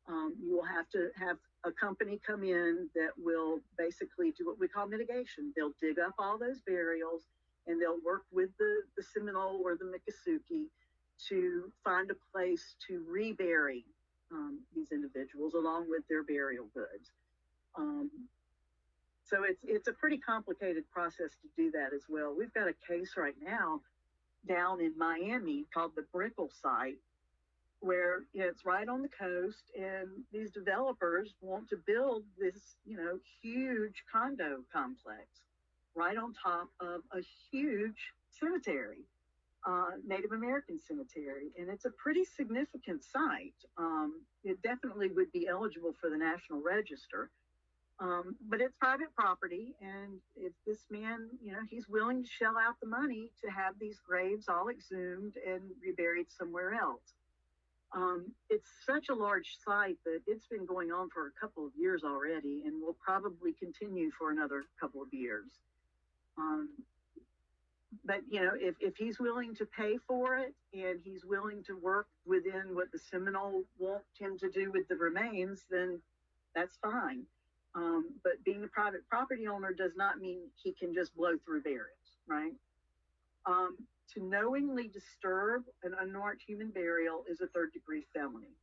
You will have to have a company come in that will basically do what we call mitigation. They'll dig up all those burials and they'll work with the Seminole or the Miccosukee to find a place to rebury these individuals along with their burial goods. So it's a pretty complicated process to do that as well. We've got a case right now down in Miami called the Brickell site, where it's right on the coast, and these developers want to build this, huge condo complex right on top of a huge cemetery, Native American cemetery, and it's a pretty significant site. It definitely would be eligible for the National Register. But it's private property, and if this man, he's willing to shell out the money to have these graves all exhumed and reburied somewhere else. It's such a large site that it's been going on for a couple of years already and will probably continue for another couple of years. But, if he's willing to pay for it and he's willing to work within what the Seminole want him to do with the remains, then that's fine. But being a private property owner does not mean he can just blow through burials, right? To knowingly disturb an unmarked human burial is a third-degree felony.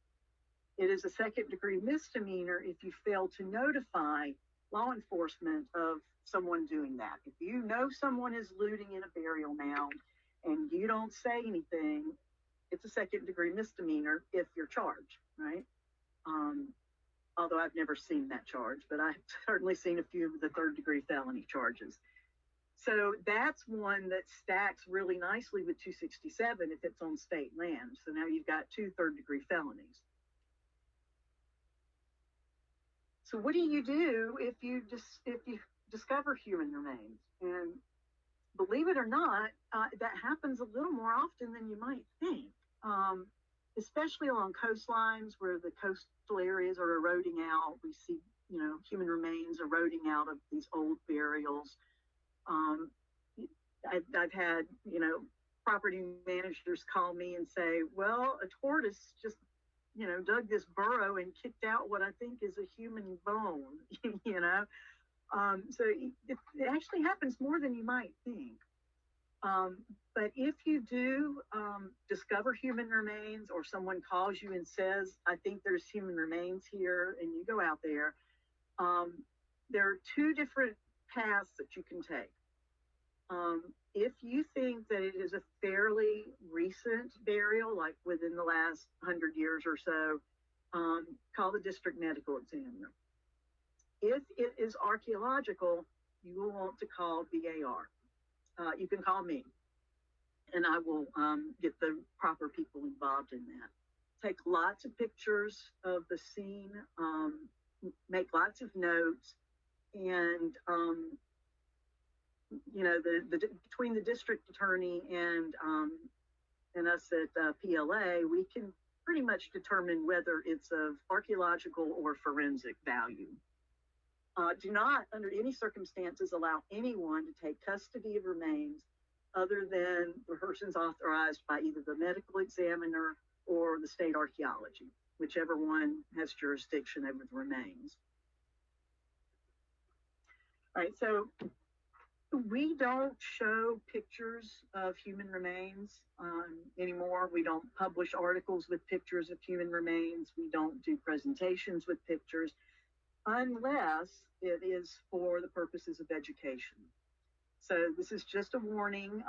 It is a second-degree misdemeanor if you fail to notify law enforcement of someone doing that. If you know someone is looting in a burial mound and you don't say anything, it's a second-degree misdemeanor if you're charged, right? Although I've never seen that charge, but I've certainly seen a few of the third-degree felony charges. So that's one that stacks really nicely with 267 if it's on state land. So now you've got two third-degree felonies. So what do you do if you discover human remains? And believe it or not, that happens a little more often than you might think. Especially along coastlines where the coastal areas are eroding out. We see, human remains eroding out of these old burials. I've had, property managers call me and say, well, a tortoise just, dug this burrow and kicked out what I think is a human bone, So it actually happens more than you might think. But if you do discover human remains, or someone calls you and says, I think there's human remains here, and you go out there, there are two different paths that you can take. If you think that it is a fairly recent burial, like within the last 100 years or so, call the district medical examiner. If it is archaeological, you will want to call BAR. You can call me, and I will get the proper people involved in that. Take lots of pictures of the scene, make lots of notes, and you know, between the district attorney and us at PLA, we can pretty much determine whether it's of archaeological or forensic value. Do not, under any circumstances, allow anyone to take custody of remains other than the persons authorized by either the medical examiner or the state archaeology, whichever one has jurisdiction over the remains. All right, so we don't show pictures of human remains anymore. We don't publish articles with pictures of human remains. We don't do presentations with pictures unless it is for the purposes of education. So this is just a warning.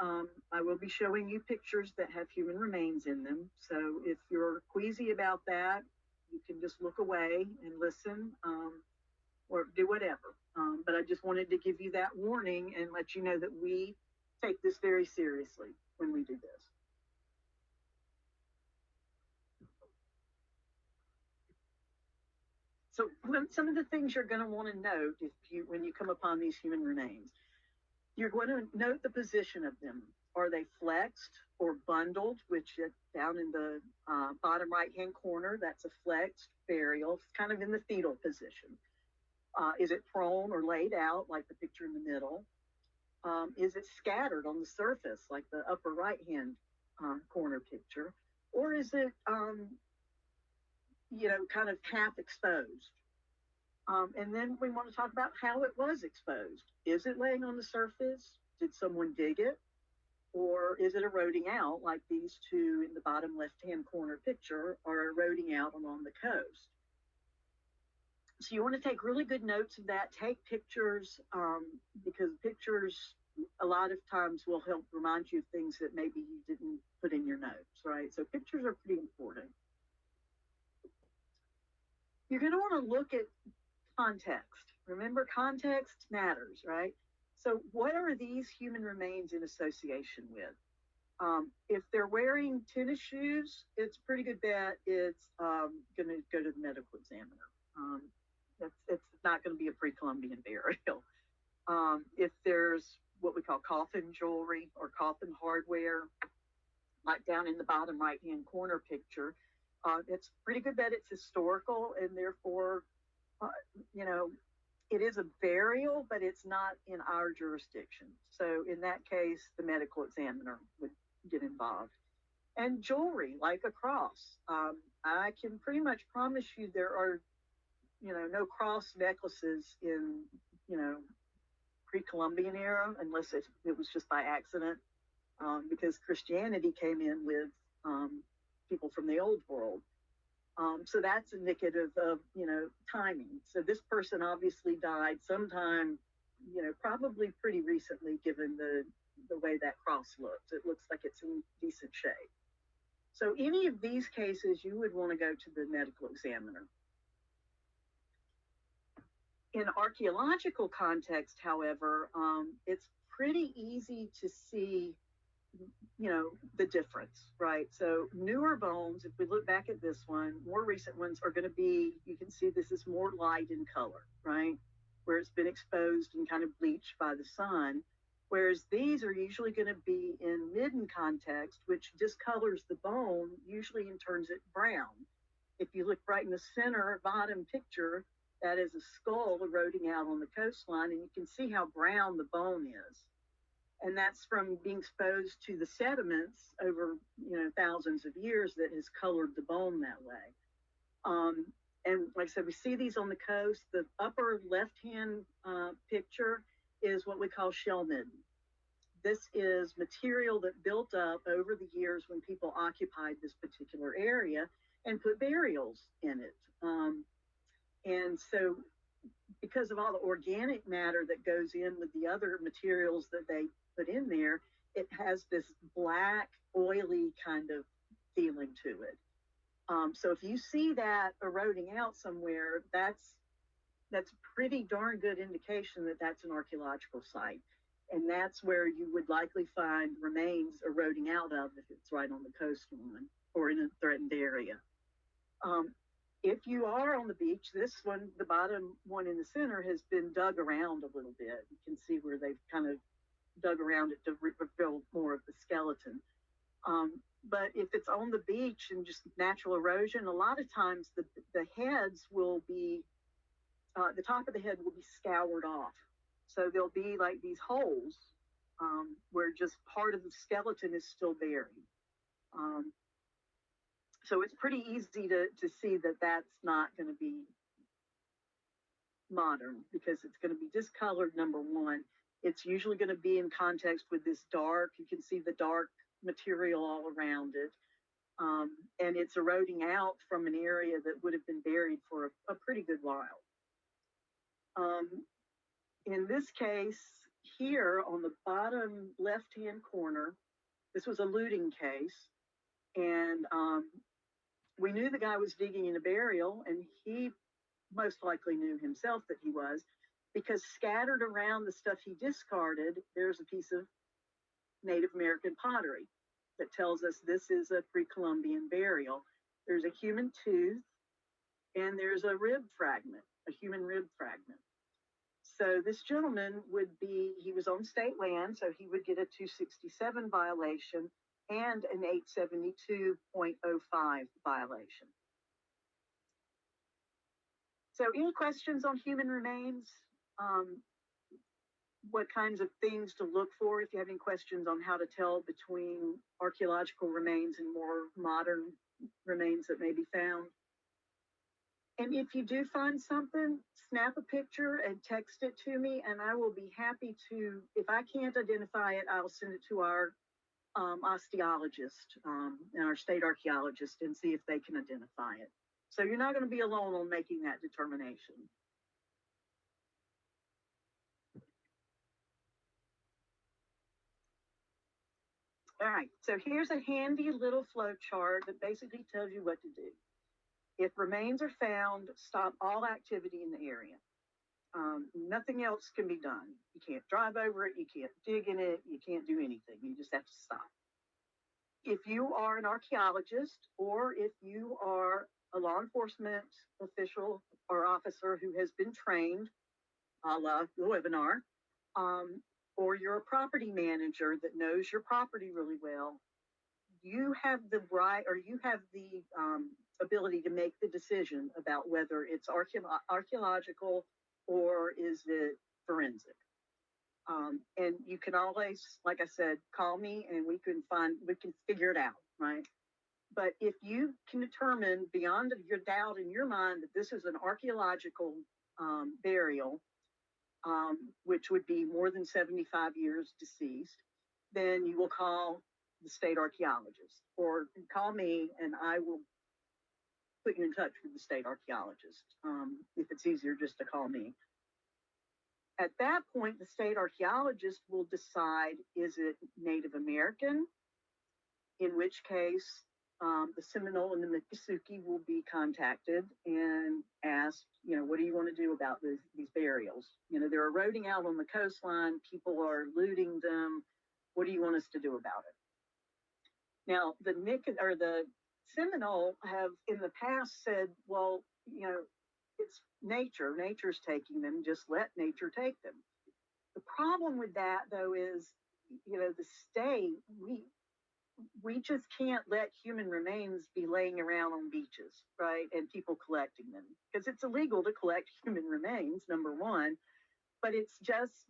I will be showing you pictures that have human remains in them. So if you're queasy about that, you can just look away and listen, or do whatever. But I just wanted to give you that warning and let you know that we take this very seriously when we do this. So some of the things you're going to want to note when you come upon these human remains, you're going to note the position of them. Are they flexed or bundled, which is down in the bottom right-hand corner? That's a flexed burial. It's kind of in the fetal position. Is it prone or laid out, like the picture in the middle? Is it scattered on the surface, like the upper right-hand corner picture? Or is it, you know, kind of half exposed? And then we want to talk about how it was exposed. Is it laying on the surface? Did someone dig it? Or is it eroding out, like these two in the bottom left-hand corner picture are eroding out along the coast? So you want to take really good notes of that. Take pictures, because pictures a lot of times will help remind you of things that maybe you didn't put in your notes, right? So pictures are pretty important. You're going to want to look at context. Remember, context matters, right? So what are these human remains in association with? If they're wearing tennis shoes, it's a pretty good bet it's going to go to the medical examiner. It's not going to be a pre-Columbian burial. If there's what we call coffin jewelry or coffin hardware, like down in the bottom right-hand corner picture, it's pretty good bet it's historical, and therefore, you know, it is a burial, but it's not in our jurisdiction. So in that case, the medical examiner would get involved. And jewelry, like a cross. I can pretty much promise you there are, you know, no cross necklaces in, you know, pre-Columbian era, unless it was just by accident, because Christianity came in with people from the old world. So that's indicative of, you know, timing. So this person obviously died sometime, you know, probably pretty recently, given the way that cross looks. It looks like it's in decent shape. So any of these cases, you would want to go to the medical examiner. In archaeological context, however, it's pretty easy to see, you know, the difference, right? So newer bones, if we look back at this one, more recent ones are going to be, you can see this is more light in color, right? Where it's been exposed and kind of bleached by the sun. Whereas these are usually going to be in midden context, which discolors the bone, usually and turns it brown. If you look right in the center bottom picture, that is a skull eroding out on the coastline, and you can see how brown the bone is. And that's from being exposed to the sediments over, you know, thousands of years that has colored the bone that way. And like I said, we see these on the coast. The upper left-hand picture is what we call shell midden. This is material that built up over the years when people occupied this particular area and put burials in it. And so because of all the organic matter that goes in with the other materials that they put in there, it has this black, oily kind of feeling to it. So if you see that eroding out somewhere, that's pretty darn good indication that that's an archaeological site. And that's where you would likely find remains eroding out of if it's right on the coastline or in a threatened area. If you are on the beach, this one, the bottom one in the center, has been dug around a little bit. You can see where they've kind of dug around it to reveal more of the skeleton. But if it's on the beach and just natural erosion, a lot of times the heads will be, the top of the head will be scoured off. So there'll be like these holes where just part of the skeleton is still buried. So it's pretty easy to see that that's not going to be modern because it's going to be discolored, number one. It's usually going to be in context with this dark, you can see the dark material all around it. And it's eroding out from an area that would have been buried for a pretty good while. In this case, here on the bottom left-hand corner, this was a looting case. And we knew the guy was digging in a burial, and he most likely knew himself that he was, because scattered around the stuff he discarded, there's a piece of Native American pottery that tells us this is a pre-Columbian burial. There's a human tooth, and there's a rib fragment, a human rib fragment. So this gentleman he was on state land, so he would get a 267 violation and an 872.05 violation. So any questions on human remains? What kinds of things to look for if you have any questions on how to tell between archaeological remains and more modern remains that may be found? And if you do find something, snap a picture and text it to me, and I will be happy to, if I can't identify it, I'll send it to our osteologist and our state archaeologist and see if they can identify it. So you're not going to be alone on making that determination. All right, so here's a handy little flow chart that basically tells you what to do. If remains are found, stop all activity in the area. Nothing else can be done. You can't drive over it, you can't dig in it, you can't do anything. You just have to stop. If you are an archaeologist or if you are a law enforcement official or officer who has been trained, a la the webinar, or you're a property manager that knows your property really well, you have the right, or you have the ability to make the decision about whether it's archaeological or is it forensic. And you can always, like I said, call me and we can figure it out, right? But if you can determine beyond your doubt in your mind that this is an archaeological burial, which would be more than 75 years deceased, then you will call the state archaeologist or call me and I will put you in touch with the state archaeologist if it's easier just to call me. At that point, the state archaeologist will decide, is it Native American? In which case, the Seminole and the Miccosukee will be contacted and asked, what do you want to do about these burials? They're eroding out on the coastline. People are looting them. What do you want us to do about it? Now, the Seminole have in the past said, well, it's nature. Nature's taking them. Just let nature take them. The problem with that, though, is, the state, we just can't let human remains be laying around on beaches, right? And people collecting them because it's illegal to collect human remains, number one, but it's just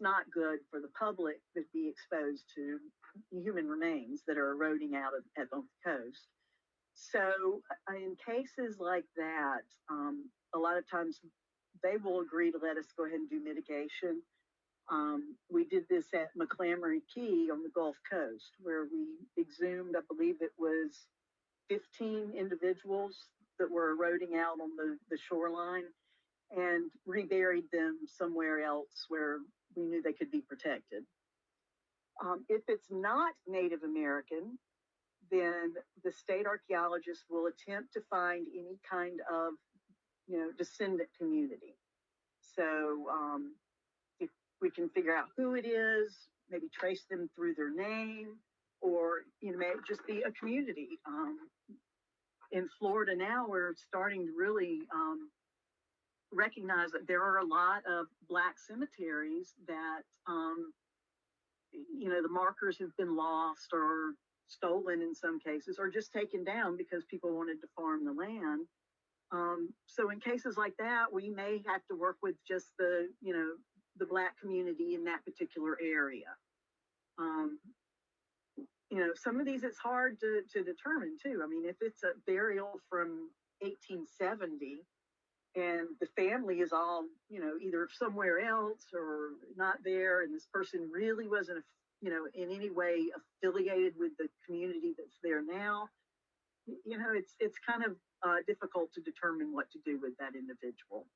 not good for the public to be exposed to human remains that are eroding out on the coast. So in cases like that, a lot of times they will agree to let us go ahead and do mitigation. We did this at McClamary Key on the Gulf Coast, where we exhumed, I believe it was 15 individuals that were eroding out on the shoreline and reburied them somewhere else where we knew they could be protected. If it's not Native American, then the state archaeologist will attempt to find any kind of, descendant community. So if we can figure out who it is, maybe trace them through their name, or may just be a community. In Florida now, we're starting to really recognize that there are a lot of Black cemeteries that, the markers have been lost or stolen in some cases, or just taken down because people wanted to farm the land. So in cases like that, we may have to work with just the Black community in that particular area. Some of these it's hard to determine too. I mean, if it's a burial from 1870 and the family is all, either somewhere else or not there, and this person really wasn't, in any way affiliated with the community that's there now, it's kind of difficult to determine what to do with that individual.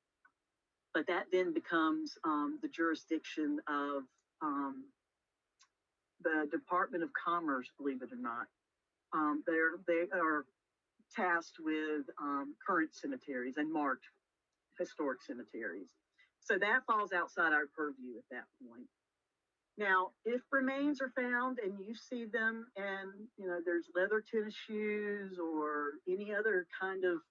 But that then becomes the jurisdiction of the Department of Commerce, believe it or not. They are tasked with current cemeteries and marked historic cemeteries. So that falls outside our purview at that point. Now, if remains are found and you see them and, there's leather tennis shoes or any other kind of,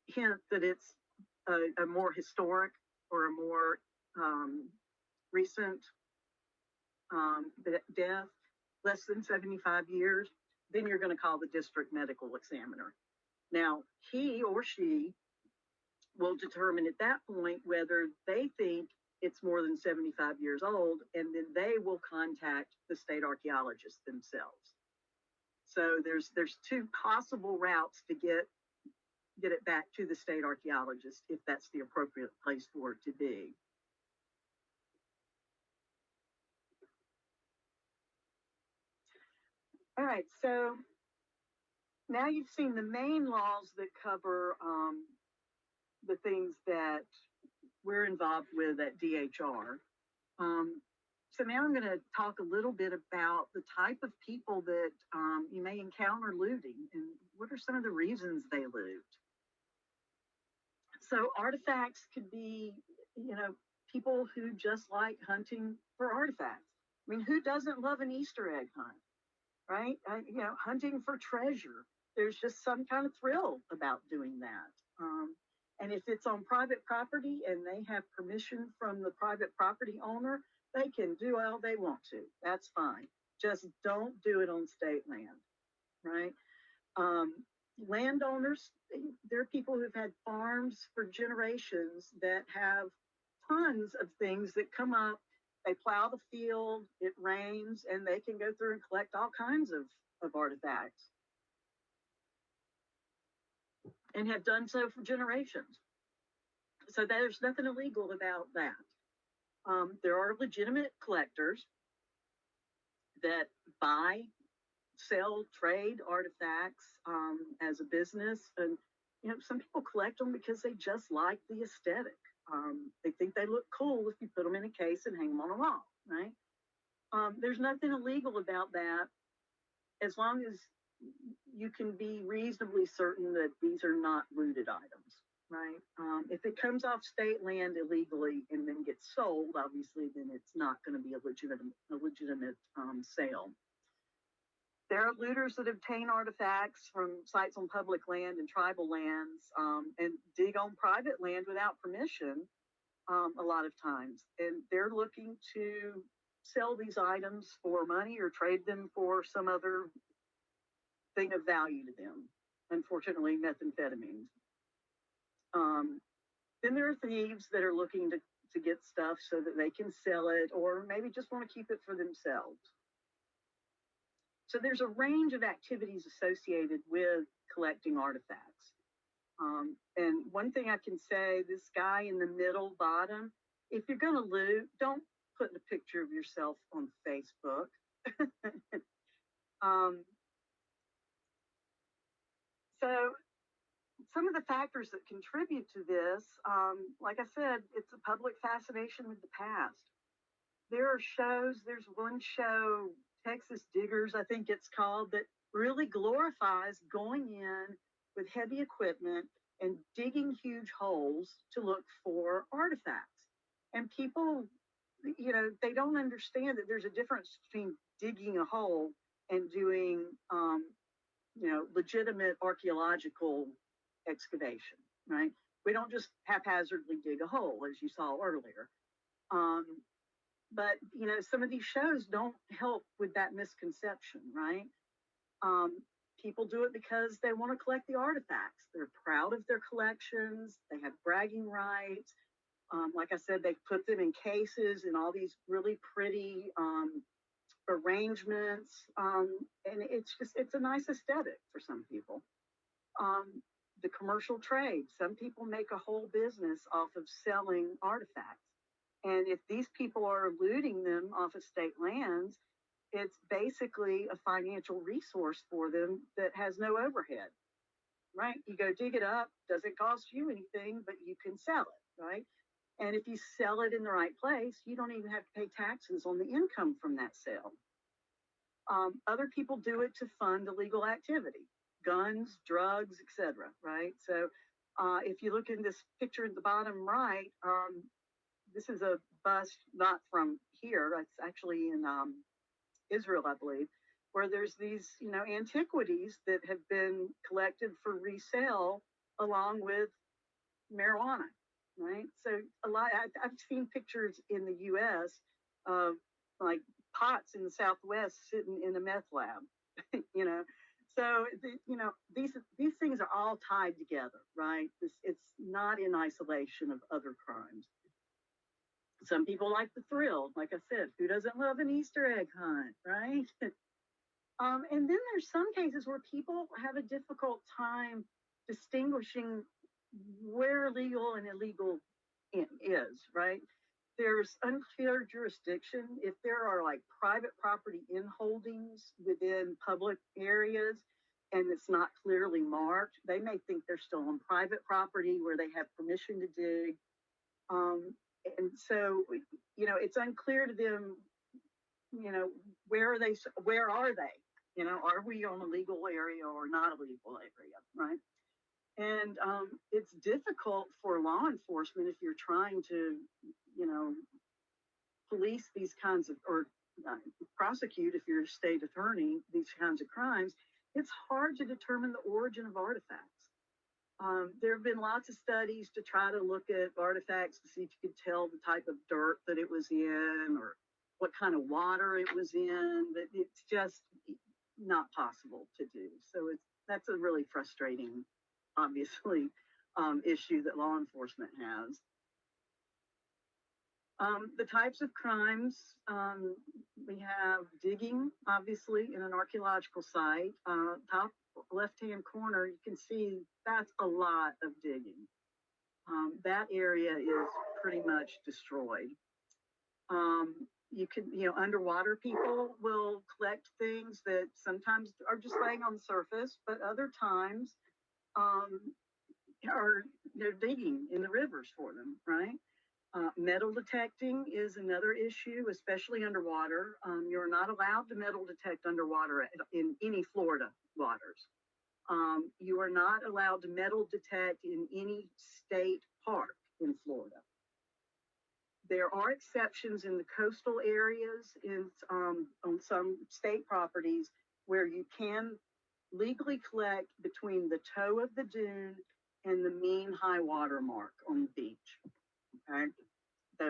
hint that it's a more historic or a more recent death, less than 75 years, then you're going to call the district medical examiner. Now, he or she will determine at that point whether they think it's more than 75 years old, and then they will contact the state archaeologists themselves. So there's two possible routes to get it back to the state archaeologist if that's the appropriate place for it to be. All right, so now you've seen the main laws that cover the things that we're involved with at DHR. So now I'm going to talk a little bit about the type of people that you may encounter looting and what are some of the reasons they loot. So artifacts could be, people who just like hunting for artifacts. I mean, who doesn't love an Easter egg hunt, right? Hunting for treasure. There's just some kind of thrill about doing that. And if it's on private property and they have permission from the private property owner, they can do all they want to. That's fine. Just don't do it on state land, right? Landowners, there are people who've had farms for generations that have tons of things that come up. They plow the field, it rains, and they can go through and collect all kinds of artifacts. And have done so for generations. So there's nothing illegal about that. There are legitimate collectors that buy, sell, trade artifacts as a business. And, some people collect them because they just like the aesthetic. They think they look cool if you put them in a case and hang them on a wall, right? There's nothing illegal about that as long as you can be reasonably certain that these are not looted items, right? If it comes off state land illegally and then gets sold, obviously, then it's not going to be a legitimate sale. There are looters that obtain artifacts from sites on public land and tribal lands and dig on private land without permission a lot of times. And they're looking to sell these items for money or trade them for some other thing of value to them. Unfortunately, methamphetamines. Then there are thieves that are looking to get stuff so that they can sell it or maybe just want to keep it for themselves. So there's a range of activities associated with collecting artifacts. And one thing I can say, this guy in the middle bottom, if you're going to loot, don't put a picture of yourself on Facebook. So some of the factors that contribute to this, like I said, it's a public fascination with the past. There are shows, there's one show, Texas Diggers, I think it's called, that really glorifies going in with heavy equipment and digging huge holes to look for artifacts. And people, they don't understand that there's a difference between digging a hole and doing, legitimate archaeological excavation, right? We don't just haphazardly dig a hole, as you saw earlier. But some of these shows don't help with that misconception, right? People do it because they want to collect the artifacts. They're proud of their collections. They have bragging rights. Like I said, they put them in cases in all these really pretty arrangements. And it's a nice aesthetic for some people. The commercial trade, some people make a whole business off of selling artifacts. And if these people are looting them off of state lands, it's basically a financial resource for them that has no overhead, right? You go dig it up, doesn't cost you anything, but you can sell it, right? And if you sell it in the right place, you don't even have to pay taxes on the income from that sale. Other people do it to fund illegal activity, guns, drugs, etc., right? So if you look in this picture at the bottom right, this is a bust not from here. It's actually in Israel, I believe, where there's these, antiquities that have been collected for resale along with marijuana, right? So I've seen pictures in the U.S. of like pots in the Southwest sitting in a meth lab, So these things are all tied together, right? It's not in isolation of other crimes. Some people like the thrill. Like I said, who doesn't love an Easter egg hunt, right? And then there's some cases where people have a difficult time distinguishing where legal and illegal is, right? There's unclear jurisdiction. If there are like private property in holdings within public areas and it's not clearly marked, they may think they're still on private property where they have permission to dig. And so, it's unclear to them, where are they? Are we on a legal area or not a legal area, right? And it's difficult for law enforcement if you're trying to, police these kinds of, or prosecute if you're a state attorney, these kinds of crimes. It's hard to determine the origin of artifacts. There have been lots of studies to try to look at artifacts to see if you could tell the type of dirt that it was in or what kind of water it was in, but it's just not possible to do. So that's a really frustrating, obviously, issue that law enforcement has. The types of crimes, we have digging, obviously, in an archaeological site. Top left-hand corner, you can see that's a lot of digging. That area is pretty much destroyed. You can, underwater people will collect things that sometimes are just laying on the surface, but other times they're digging in the rivers for them, right? Metal detecting is another issue, especially underwater. You're not allowed to metal detect underwater in any Florida waters. You are not allowed to metal detect in any state park in Florida. There are exceptions in the coastal areas on some state properties where you can legally collect between the toe of the dune and the mean high water mark on the beach. Okay.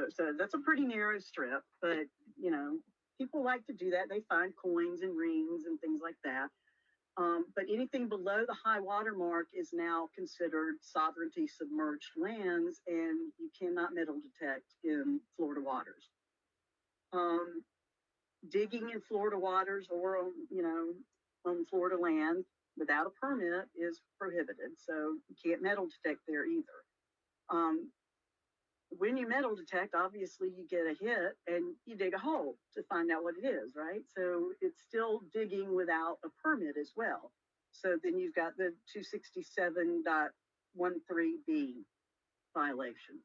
So that's a pretty narrow strip, but people like to do that. They find coins and rings and things like that. But anything below the high water mark is now considered sovereignty submerged lands, and you cannot metal detect in Florida waters. Digging in Florida waters or on Florida land without a permit is prohibited, so you can't metal detect there either. when you metal detect, obviously you get a hit and you dig a hole to find out what it is, right? So it's still digging without a permit as well. So then you've got the 267.13B violation.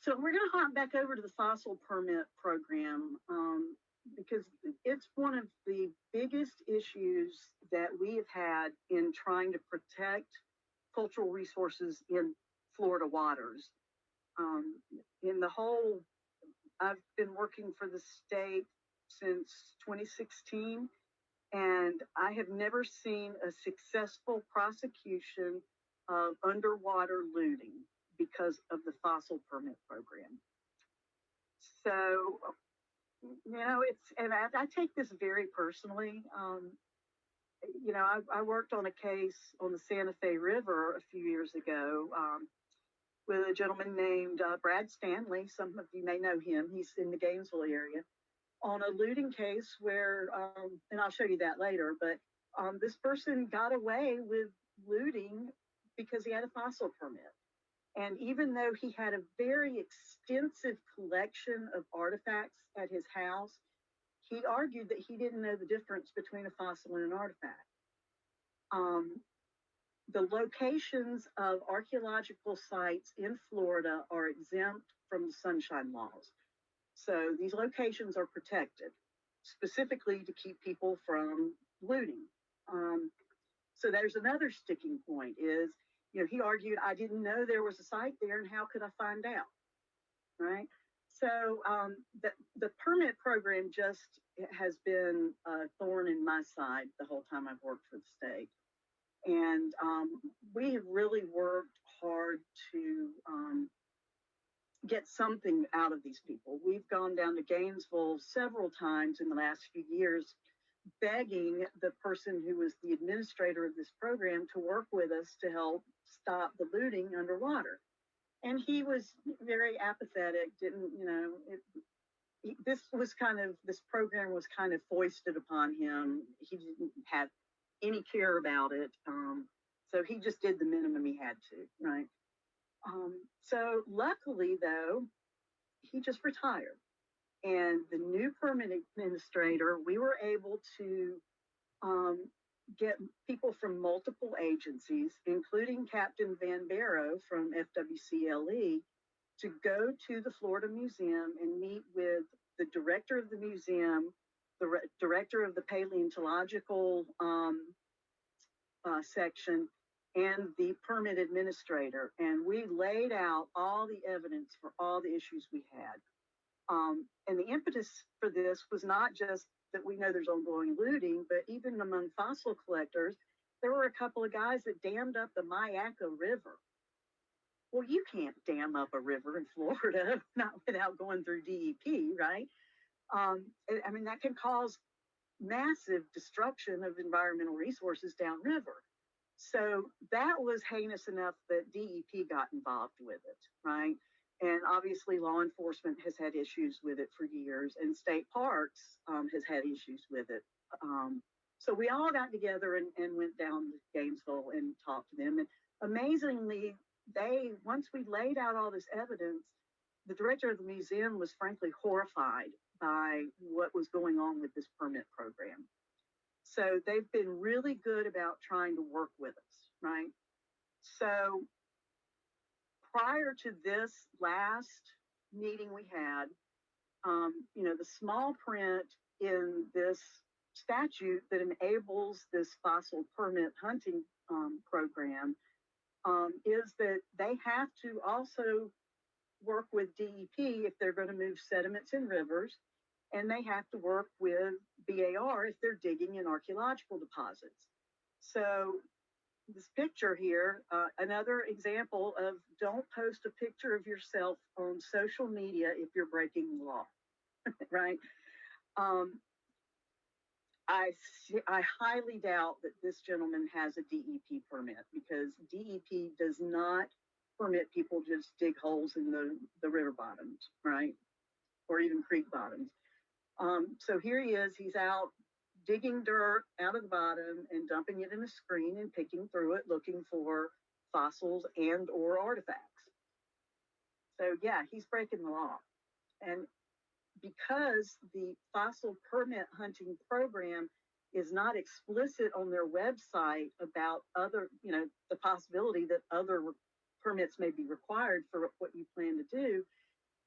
So we're going to hop back over to the fossil permit program because it's one of the biggest issues that we have had in trying to protect cultural resources in Florida waters. In the whole, I've been working for the state since 2016, and I have never seen a successful prosecution of underwater looting because of the fossil permit program. So, and I take this very personally. I worked on a case on the Santa Fe River a few years ago with a gentleman named Brad Stanley. Some of you may know him. He's in the Gainesville area, on a looting case where, and I'll show you that later, but this person got away with looting because he had a fossil permit. And even though he had a very extensive collection of artifacts at his house, he argued that he didn't know the difference between a fossil and an artifact. The locations of archaeological sites in Florida are exempt from the sunshine laws. So these locations are protected, specifically to keep people from looting. So there's another sticking point is, he argued, I didn't know there was a site there, and how could I find out, right? So the permit program just has been a thorn in my side the whole time I've worked for the state. And we have really worked hard to get something out of these people. We've gone down to Gainesville several times in the last few years, begging the person who was the administrator of this program to work with us to help stop the looting underwater. And he was very apathetic, this program was kind of foisted upon him. He didn't have any care about it. So he just did the minimum he had to, right? So luckily, though, he just retired. And the new permit administrator, we were able to get people from multiple agencies, including Captain Van Barrow from FWC LE, to go to the Florida Museum and meet with the director of the museum, the director of the paleontological section, and the permit administrator. And we laid out all the evidence for all the issues we had. And the impetus for this was not just that we know there's ongoing looting, but even among fossil collectors, there were a couple of guys that dammed up the Mayaca River. Well, you can't dam up a river in Florida not without going through DEP, right? That can cause massive destruction of environmental resources downriver. So that was heinous enough that DEP got involved with it, right? And obviously law enforcement has had issues with it for years, and state parks has had issues with it. So we all got together and went down to Gainesville and talked to them. And amazingly, once we laid out all this evidence, the director of the museum was frankly horrified by what was going on with this permit program. So they've been really good about trying to work with us, right? So prior to this last meeting we had, the small print in this statute that enables this fossil permit hunting program is that they have to also work with DEP if they're going to move sediments in rivers, and they have to work with BAR if they're digging in archaeological deposits. So this picture here, another example of don't post a picture of yourself on social media if you're breaking the law, right? I highly doubt that this gentleman has a DEP permit, because DEP does not permit people to just dig holes in the river bottoms, right? Or even creek bottoms. So here he is, he's out digging dirt out of the bottom and dumping it in a screen and picking through it, looking for fossils and or artifacts. So yeah, he's breaking the law. And because the fossil permit hunting program is not explicit on their website about other, the possibility that other permits may be required for what you plan to do,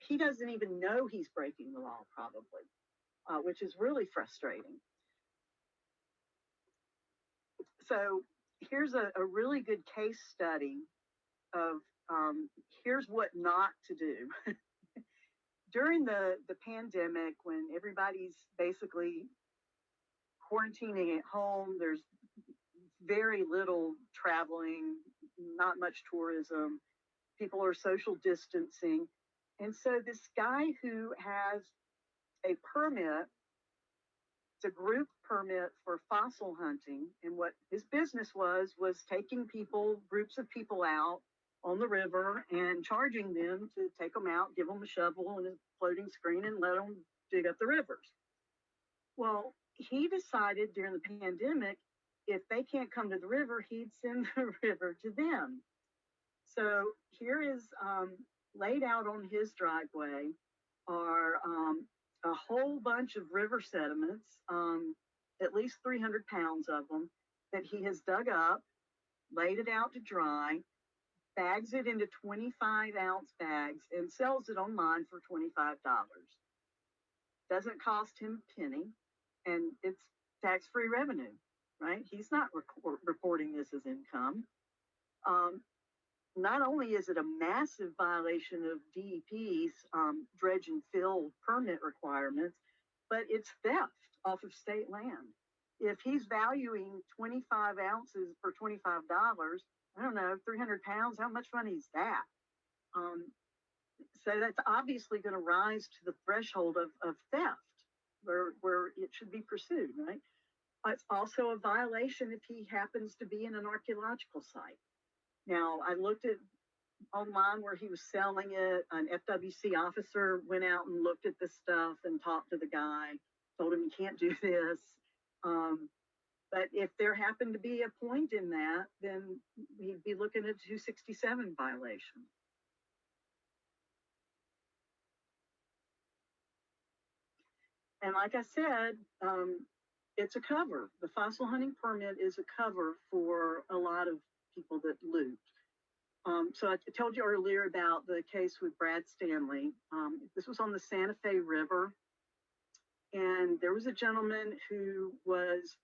he doesn't even know he's breaking the law, probably, which is really frustrating. So here's a really good case study of here's what not to do. During the pandemic, when everybody's basically quarantining at home, there's very little traveling, not much tourism, people are social distancing. And so this guy who has a permit, it's a group permit for fossil hunting, and what his business was taking groups of people out on the river and charging them to take them out, give them a shovel and a floating screen and let them dig up the rivers. Well, he decided during the pandemic, if they can't come to the river, he'd send the river to them. So here is laid out on his driveway are a whole bunch of river sediments, at least 300 pounds of them, that he has dug up, laid it out to dry, bags it into 25-ounce bags, and sells it online for $25. Doesn't cost him a penny, and it's tax-free revenue, right? He's not reporting this as income. Not only is it a massive violation of DEP's dredge and fill permit requirements, but it's theft off of state land. If he's valuing 25 ounces for $25, I don't know, 300 pounds, how much money is that? So that's obviously going to rise to the threshold of theft where it should be pursued, right? It's also a violation if he happens to be in an archaeological site. Now, I looked at online where he was selling it. An FWC officer went out and looked at the stuff and talked to the guy, told him, you can't do this. But if there happened to be a point in that, then he'd be looking at 267 violation. And like I said, it's a cover. The fossil hunting permit is a cover for a lot of people that loot. So I told you earlier about the case with Brad Stanley. This was on the Santa Fe River. And there was a gentleman who was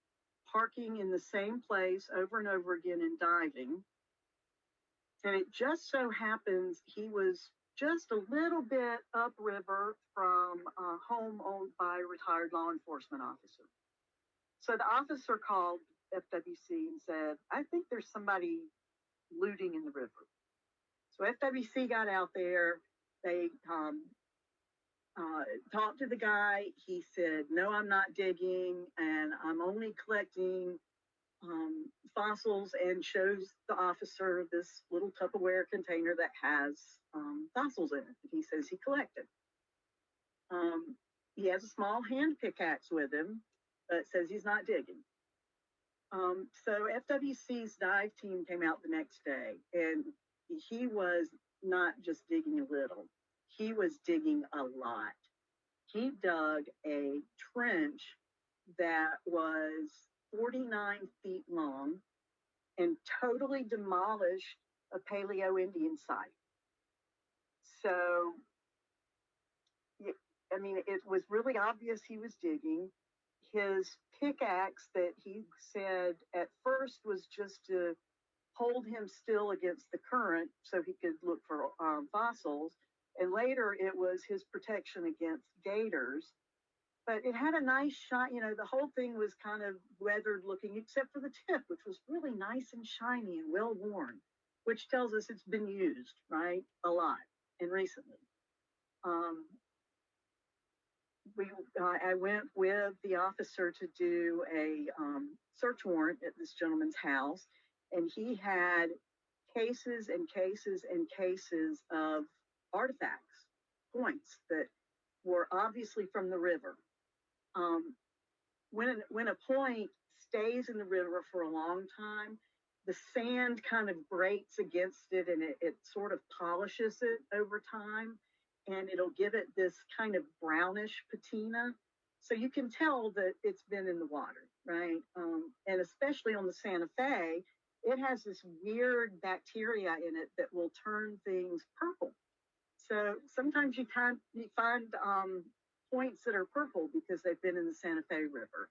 parking in the same place over and over again and diving. And it just so happens he was just a little bit upriver from a home owned by a retired law enforcement officer. So the officer called FWC and said, I think there's somebody looting in the river. So FWC got out there. They talked to the guy. He said, no, I'm not digging, and I'm only collecting fossils, and shows the officer this little Tupperware container that has fossils in it that he says he collected. He has a small hand pickaxe with him, but says he's not digging. So FWC's dive team came out the next day, and he was not just digging a little, he was digging a lot. He dug a trench that was 49 feet long and totally demolished a paleo-indian site. So, I mean, it was really obvious he was digging. His pickaxe that he said at first was just to hold him still against the current so he could look for fossils. And later it was his protection against gators. But it had a nice shine, the whole thing was kind of weathered looking, except for the tip, which was really nice and shiny and well worn, which tells us it's been used, right? A lot and recently. I went with the officer to do a search warrant at this gentleman's house, and he had cases and cases and cases of artifacts, points that were obviously from the river. when a point stays in the river for a long time, the sand kind of grates against it and it sort of polishes it over time, and it'll give it this kind of brownish patina. So you can tell that it's been in the water, right? And especially on the Santa Fe, it has this weird bacteria in it that will turn things purple. So sometimes you find points that are purple because they've been in the Santa Fe River.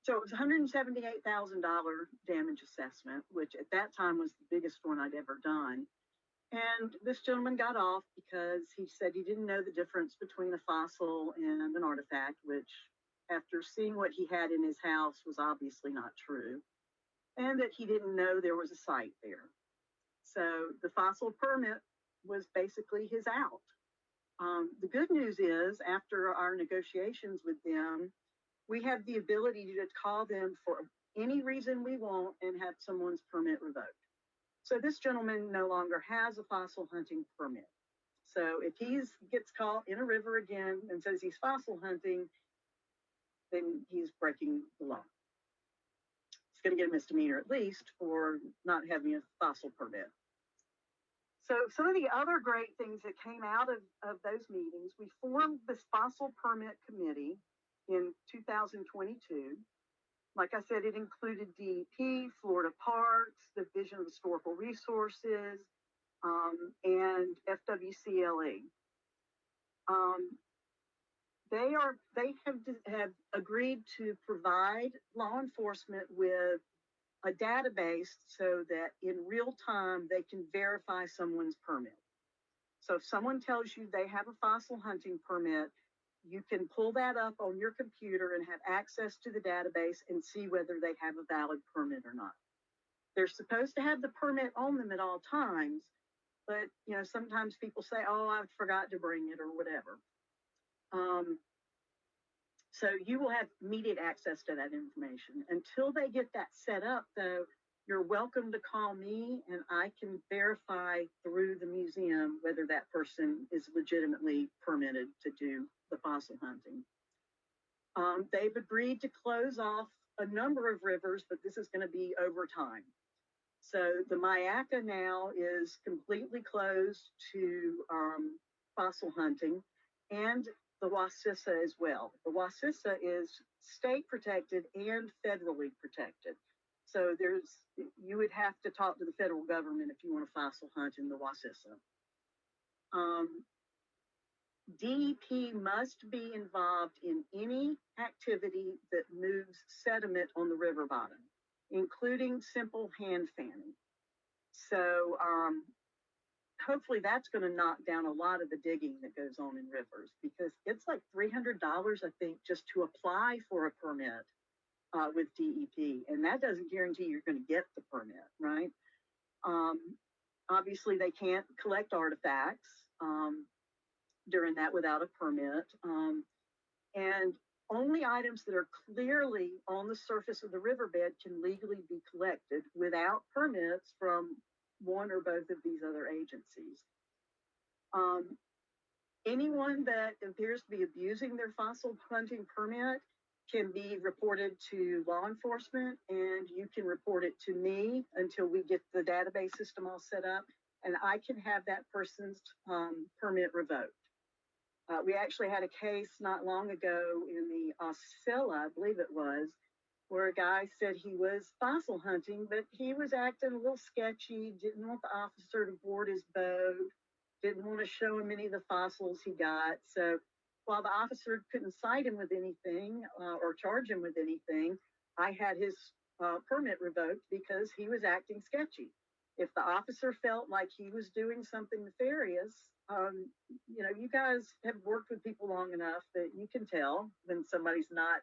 So it was $178,000 damage assessment, which at that time was the biggest one I'd ever done. And this gentleman got off because he said he didn't know the difference between a fossil and an artifact, which after seeing what he had in his house was obviously not true, and that he didn't know there was a site there. So the fossil permit was basically his out. The good news is, after our negotiations with them, we have the ability to call them for any reason we want and have someone's permit revoked. So this gentleman no longer has a fossil hunting permit. So if he gets caught in a river again and says he's fossil hunting, then he's breaking the law. He's going to get a misdemeanor at least for not having a fossil permit. So some of the other great things that came out of those meetings, we formed this fossil permit committee in 2022. Like I said, it included DEP, Florida Parks, the Division of Historical Resources, and FWC LE. They have agreed to provide law enforcement with a database so that in real time they can verify someone's permit. So if someone tells you they have a fossil hunting permit, you can pull that up on your computer and have access to the database and see whether they have a valid permit or not. They're supposed to have the permit on them at all times, but sometimes people say, "Oh, I forgot to bring it," or whatever. So you will have immediate access to that information. Until they get that set up, though, you're welcome to call me and I can verify through the museum whether that person is legitimately permitted to do the fossil hunting. They've agreed to close off a number of rivers, but this is going to be over time. So the Mayaca now is completely closed to fossil hunting, and the Wasissa as well. The Wasissa is state protected and federally protected. So you would have to talk to the federal government if you want to fossil hunt in the Wasissa. DEP must be involved in any activity that moves sediment on the river bottom, including simple hand fanning. So hopefully that's going to knock down a lot of the digging that goes on in rivers, because it's like $300, I think, just to apply for a permit with DEP. And that doesn't guarantee you're going to get the permit, right? Obviously, they can't collect artifacts during that without a permit. And only items that are clearly on the surface of the riverbed can legally be collected without permits from one or both of these other agencies. Anyone that appears to be abusing their fossil hunting permit can be reported to law enforcement, and you can report it to me until we get the database system all set up, and I can have that person's permit revoked. We actually had a case not long ago in the Osceola, I believe it was, where a guy said he was fossil hunting, but he was acting a little sketchy, didn't want the officer to board his boat, didn't want to show him any of the fossils he got. So while the officer couldn't cite him with anything or charge him with anything, I had his permit revoked because he was acting sketchy. If the officer felt like he was doing something nefarious, you guys have worked with people long enough that you can tell when somebody's not,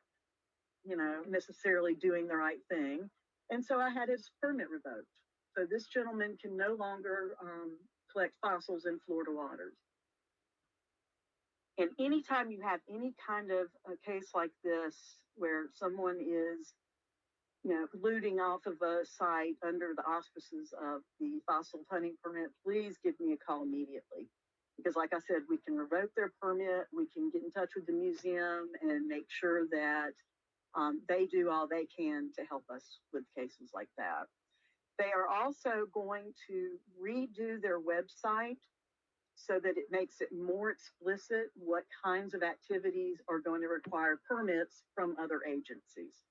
necessarily doing the right thing. And so I had his permit revoked. So this gentleman can no longer collect fossils in Florida waters. And anytime you have any kind of a case like this where someone is, looting off of a site under the auspices of the fossil hunting permit, please give me a call immediately, Because like I said, we can revoke their permit, we can get in touch with the museum and make sure that they do all they can to help us with cases like that. They are also going to redo their website so that it makes it more explicit what kinds of activities are going to require permits from other agencies.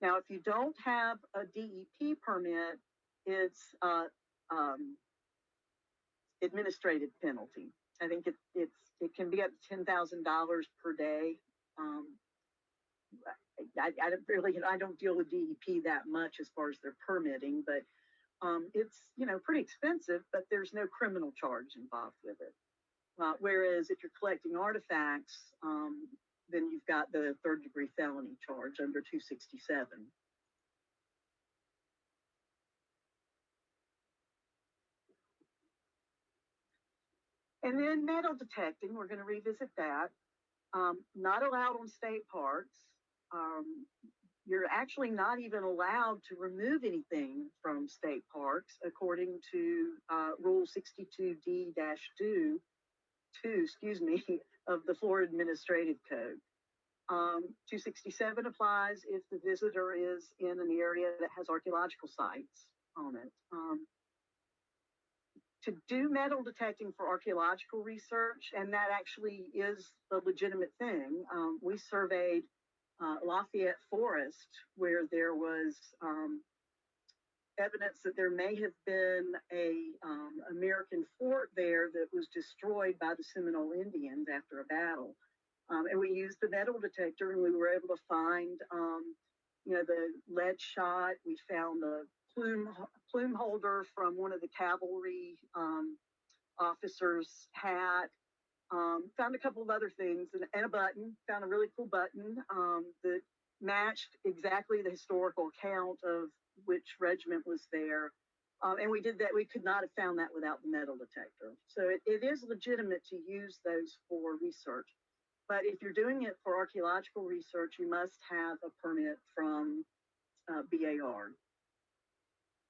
Now, if you don't have a DEP permit, it's administrative penalty. I think it can be up to $10,000 per day. I don't deal with DEP that much as far as their permitting, but it's pretty expensive. But there's no criminal charge involved with it. Whereas if you're collecting artifacts, then you've got the third-degree felony charge under 267. And then metal detecting, we're going to revisit that. Not allowed on state parks. You're actually not even allowed to remove anything from state parks according to Rule 62D-2, of the Florida Administrative Code. 267 applies if the visitor is in an area that has archaeological sites on it. To do metal detecting for archaeological research, and that actually is the legitimate thing, we surveyed Lafayette Forest, where there was evidence that there may have been a American fort there that was destroyed by the Seminole Indians after a battle. And we used the metal detector, and we were able to find, the lead shot. We found a plume holder from one of the cavalry officers' hat. Found a couple of other things and a button. Found a really cool button that matched exactly the historical account of which regiment was there. And we did that. We could not have found that without the metal detector. So it is legitimate to use those for research. But if you're doing it for archaeological research, you must have a permit from BAR.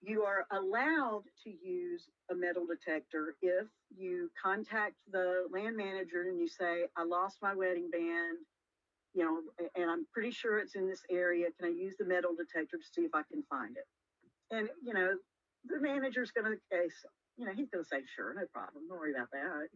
You are allowed to use a metal detector if you contact the land manager and you say, I lost my wedding band, and I'm pretty sure it's in this area. Can I use the metal detector to see if I can find it? And, the manager's going to say, he's going to say, sure, no problem. Don't worry about that,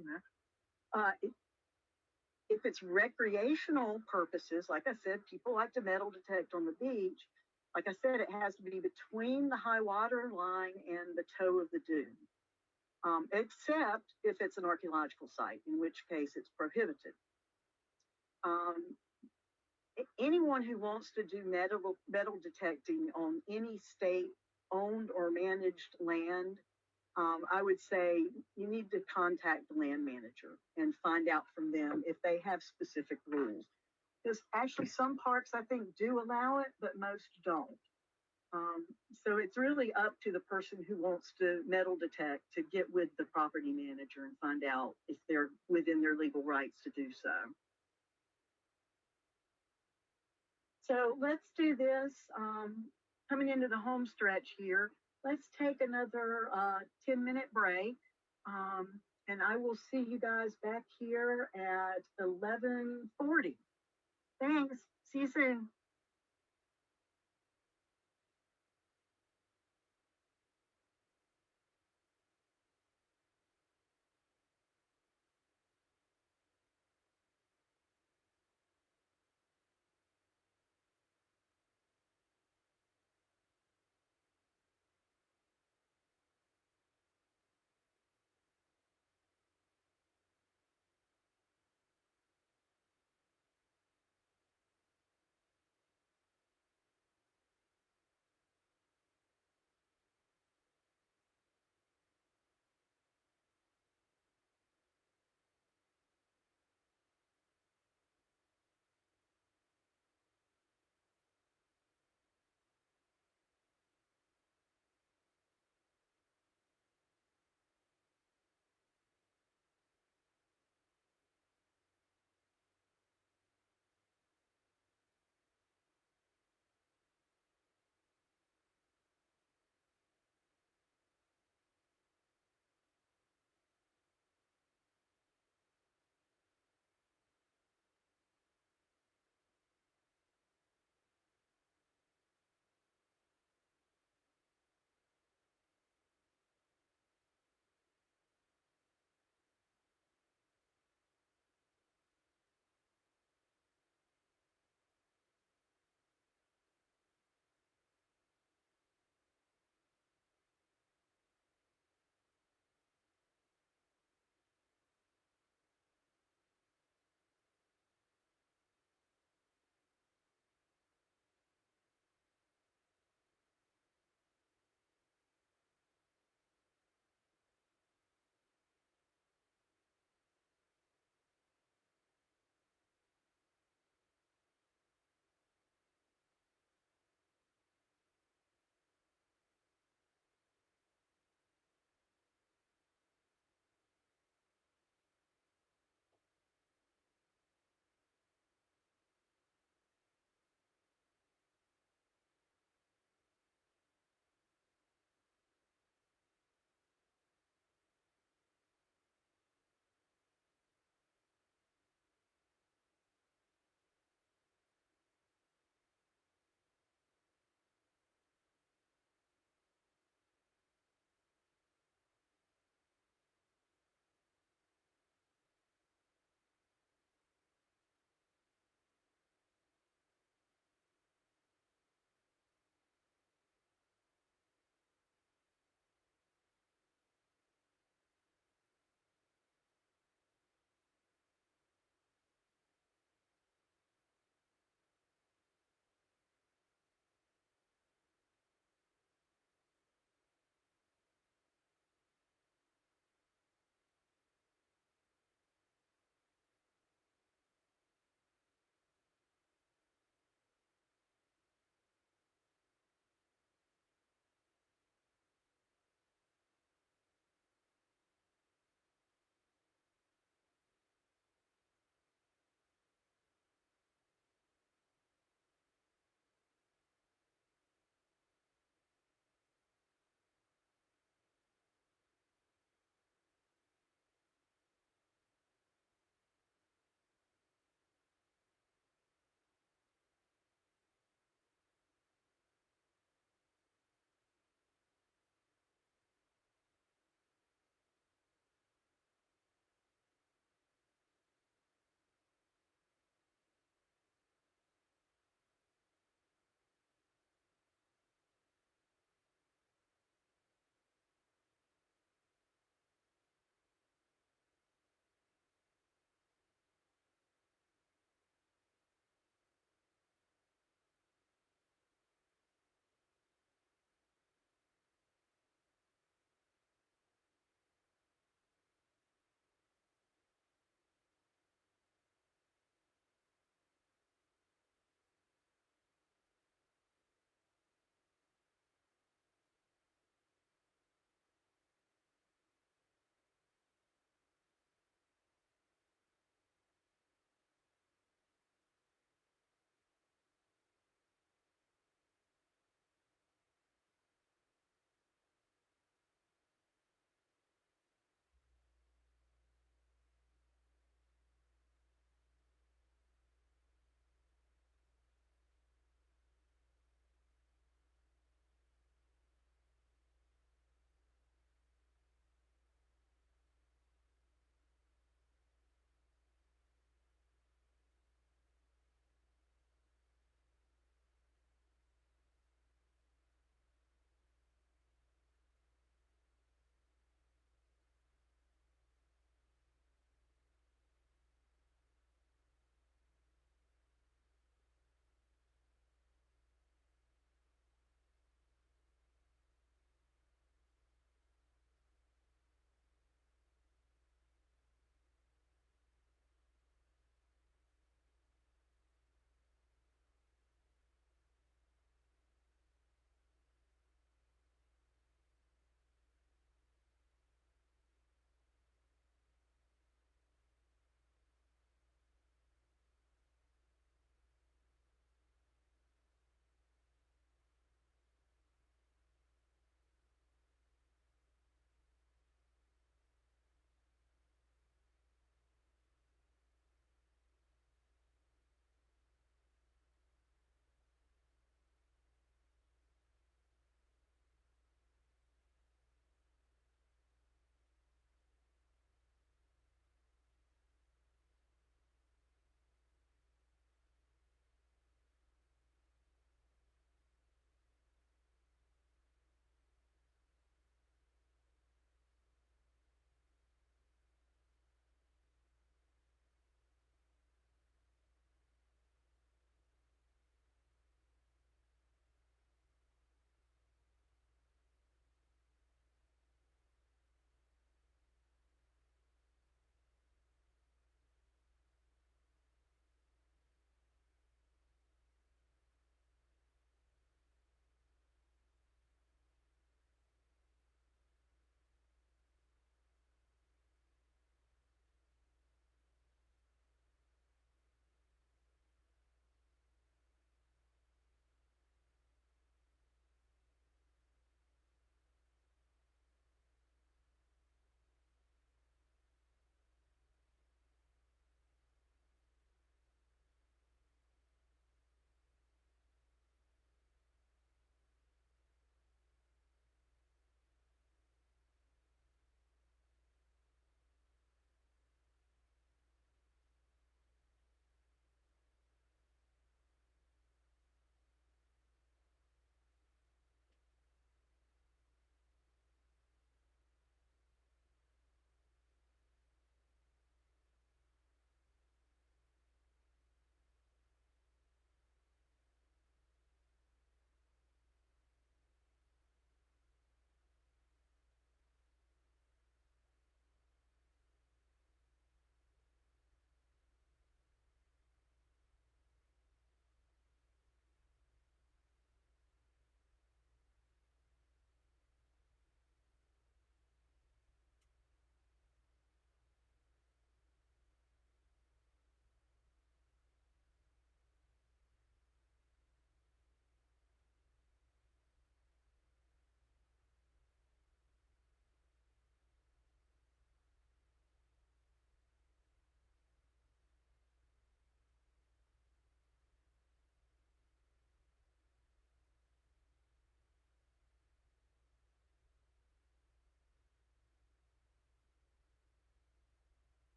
If it's recreational purposes, like I said, people like to metal detect on the beach. Like I said, it has to be between the high water line and the toe of the dune, except if it's an archaeological site, in which case it's prohibited. Anyone who wants to do metal detecting on any state-owned or managed land, I would say you need to contact the land manager and find out from them if they have specific rules. Because actually some parks, I think, do allow it, but most don't. So it's really up to the person who wants to metal detect to get with the property manager and find out if they're within their legal rights to do so. So let's do this. Coming into the home stretch here, let's take another 10-minute break. And I will see you guys back here at 11:40. Thanks. See you soon.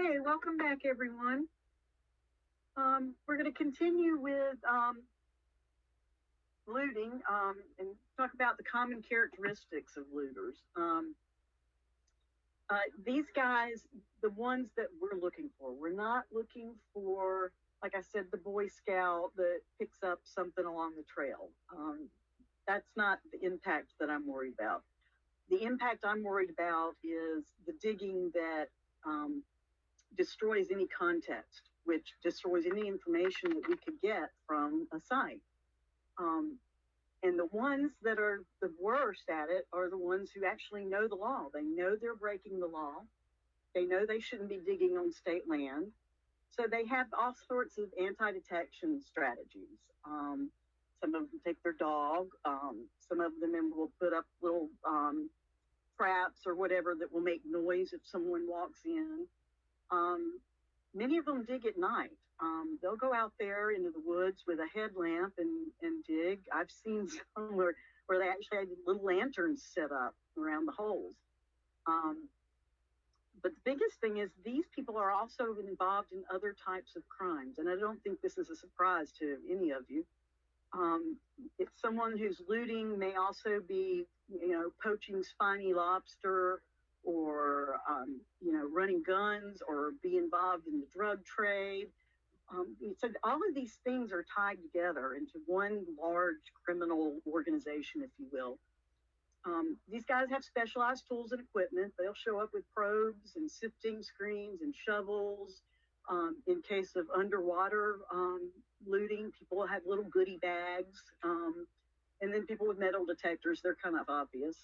Okay, welcome back, everyone. We're going to continue with looting and talk about the common characteristics of looters. These guys, the ones that we're looking for, we're not looking for, like I said, the Boy Scout that picks up something along the trail. That's not the impact that I'm worried about. The impact I'm worried about is the digging that destroys any context, which destroys any information that we could get from a site. And the ones that are the worst at it are the ones who actually know the law. They know they're breaking the law. They know they shouldn't be digging on state land. So they have all sorts of anti-detection strategies. Some of them take their dog. Some of them will put up little traps or whatever that will make noise if someone walks in. Many of them dig at night. They'll go out there into the woods with a headlamp and dig. I've seen some where they actually had little lanterns set up around the holes. But the biggest thing is these people are also involved in other types of crimes. And I don't think this is a surprise to any of you. If someone who's looting may also be, poaching spiny lobster or, running guns or be involved in the drug trade. So all of these things are tied together into one large criminal organization, if you will. These guys have specialized tools and equipment. They'll show up with probes and sifting screens and shovels. In case of underwater looting, people have little goodie bags. And then people with metal detectors, they're kind of obvious.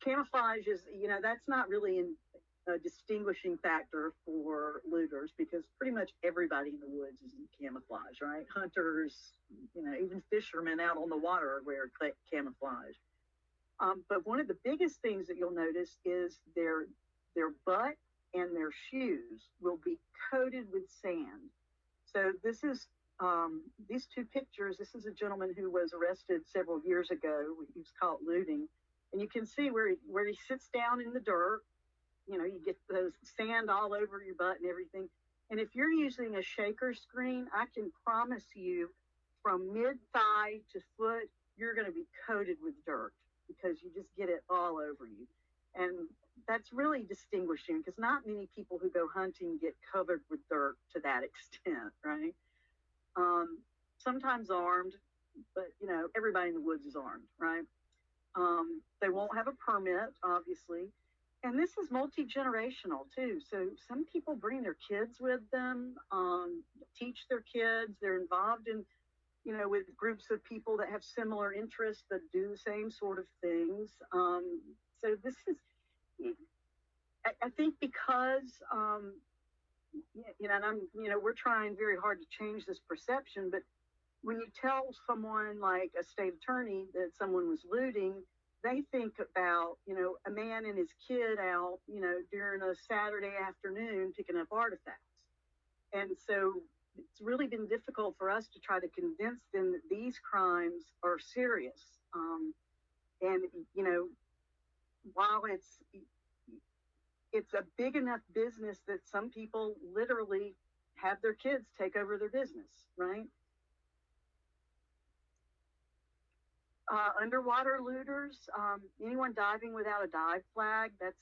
Camouflage is, that's not really a distinguishing factor for looters because pretty much everybody in the woods is in camouflage, right? Hunters, even fishermen out on the water wear camouflage. But one of the biggest things that you'll notice is their butt and their shoes will be coated with sand. So this is these two pictures. This is a gentleman who was arrested several years ago. He was caught looting, and you can see where he sits down in the dirt. You get those sand all over your butt and everything. And if you're using a shaker screen, I can promise you from mid-thigh to foot, you're going to be coated with dirt because you just get it all over you. And that's really distinguishing because not many people who go hunting get covered with dirt to that extent, right? Sometimes armed, but, everybody in the woods is armed, right? They won't have a permit, obviously. And this is multi-generational too. So some people bring their kids with them, teach their kids. They're involved in, with groups of people that have similar interests that do the same sort of things. So this is, I think because, and we're trying very hard to change this perception, but when you tell someone like a state attorney that someone was looting, they think about, a man and his kid out, during a Saturday afternoon picking up artifacts. And so it's really been difficult for us to try to convince them that these crimes are serious. And, while it's a big enough business that some people literally have their kids take over their business, right? Underwater looters, anyone diving without a dive flag, that's,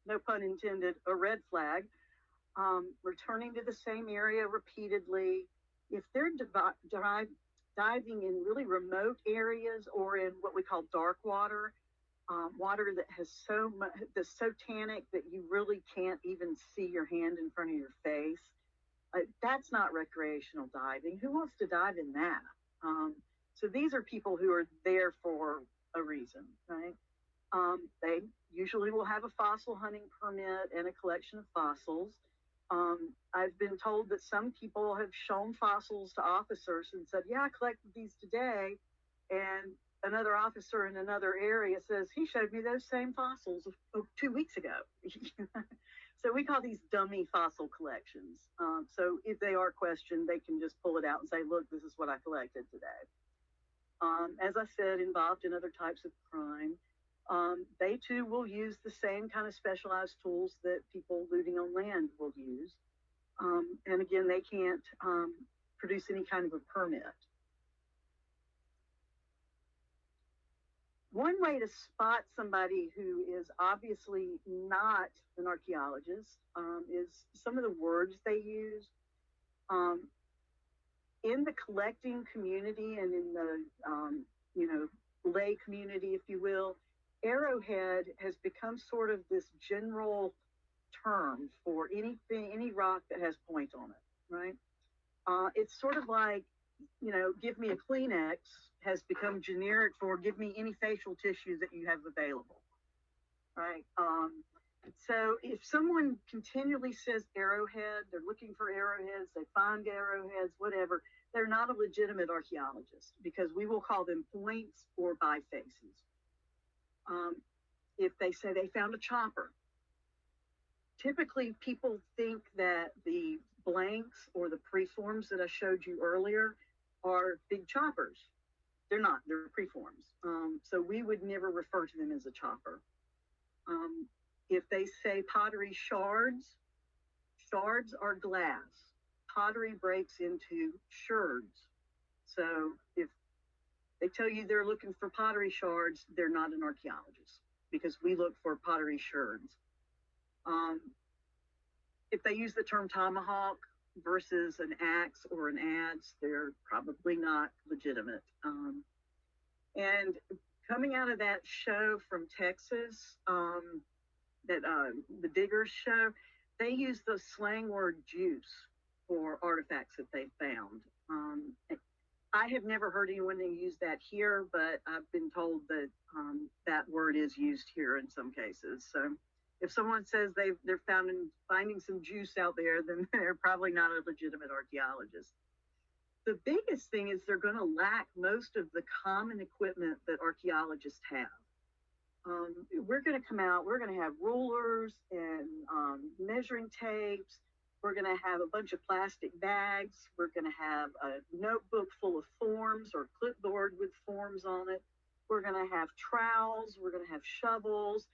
no pun intended, a red flag. Returning to the same area repeatedly. If they're diving in really remote areas or in what we call dark water, water that has that's so tannic that you really can't even see your hand in front of your face, that's not recreational diving. Who wants to dive in that? So these are people who are there for a reason, right? They usually will have a fossil hunting permit and a collection of fossils. I've been told that some people have shown fossils to officers and said, yeah, I collected these today. And another officer in another area says, he showed me those same fossils 2 weeks ago. So we call these dummy fossil collections. So if they are questioned, they can just pull it out and say, look, this is what I collected today. As I said, involved in other types of crime. They too will use the same kind of specialized tools that people looting on land will use. And again, they can't produce any kind of a permit. One way to spot somebody who is obviously not an archaeologist is some of the words they use. In the collecting community and in the lay community, if you will, arrowhead has become sort of this general term for anything, any rock that has point on it, right? It's sort of like, give me a Kleenex has become generic for give me any facial tissue that you have available, right? So if someone continually says arrowhead, they're looking for arrowheads, they find arrowheads, whatever, they're not a legitimate archaeologist because we will call them points or bifaces. If they say they found a chopper, typically people think that the blanks or the preforms that I showed you earlier are big choppers. They're not, they're preforms. So we would never refer to them as a chopper. If they say pottery shards, shards are glass. Pottery breaks into sherds. So if they tell you they're looking for pottery shards, they're not an archaeologist because we look for pottery sherds. If they use the term tomahawk versus an axe or an adze, they're probably not legitimate. And coming out of that show from Texas, that the diggers show, they use the slang word juice for artifacts that they found. I have never heard anyone use that here, but I've been told that that word is used here in some cases. So if someone says they're finding some juice out there, then they're probably not a legitimate archaeologist. The biggest thing is they're going to lack most of the common equipment that archaeologists have. We're going to come out, we're going to have rulers and measuring tapes. We're going to have a bunch of plastic bags. We're going to have a notebook full of forms or clipboard with forms on it. We're going to have trowels. We're going to have shovels.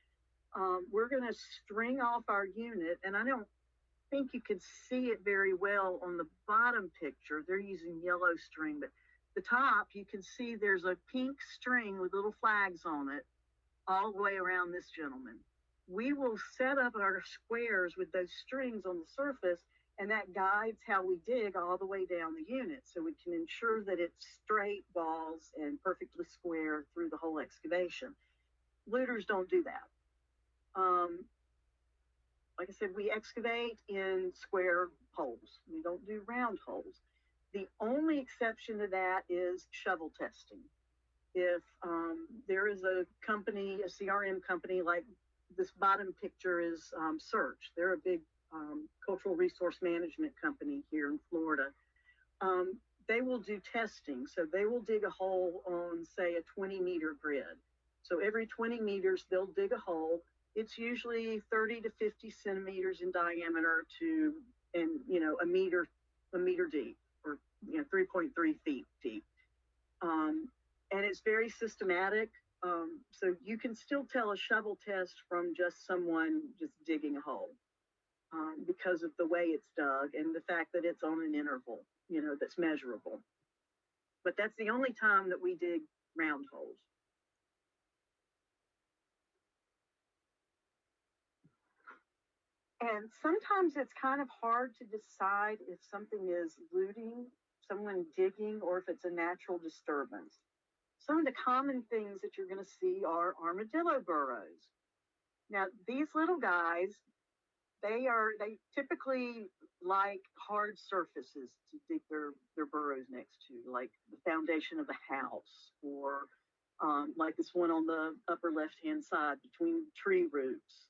We're going to string off our unit. And I don't think you can see it very well on the bottom picture. They're using yellow string, but the top, you can see there's a pink string with little flags on it all the way around this gentleman. We will set up our squares with those strings on the surface, and that guides how we dig all the way down the unit, so we can ensure that it's straight walls and perfectly square through the whole excavation. Looters don't do that. Like I said, we excavate in square holes. We don't do round holes. The only exception to that is shovel testing. If there is a company, a CRM company, like this bottom picture is Search. They're a big cultural resource management company here in Florida. They will do testing. So they will dig a hole on, say, a 20-meter grid. So every 20 meters, they'll dig a hole. It's usually 30 to 50 centimeters in diameter and a meter deep, or 3.3 feet deep. And it's very systematic. So you can still tell a shovel test from just someone just digging a hole because of the way it's dug and the fact that it's on an interval, that's measurable. But that's the only time that we dig round holes. And sometimes it's kind of hard to decide if something is looting, someone digging, or if it's a natural disturbance. Some of the common things that you're going to see are armadillo burrows. Now, these little guys, they typically like hard surfaces to dig their burrows next to, like the foundation of a house, or like this one on the upper left-hand side between tree roots.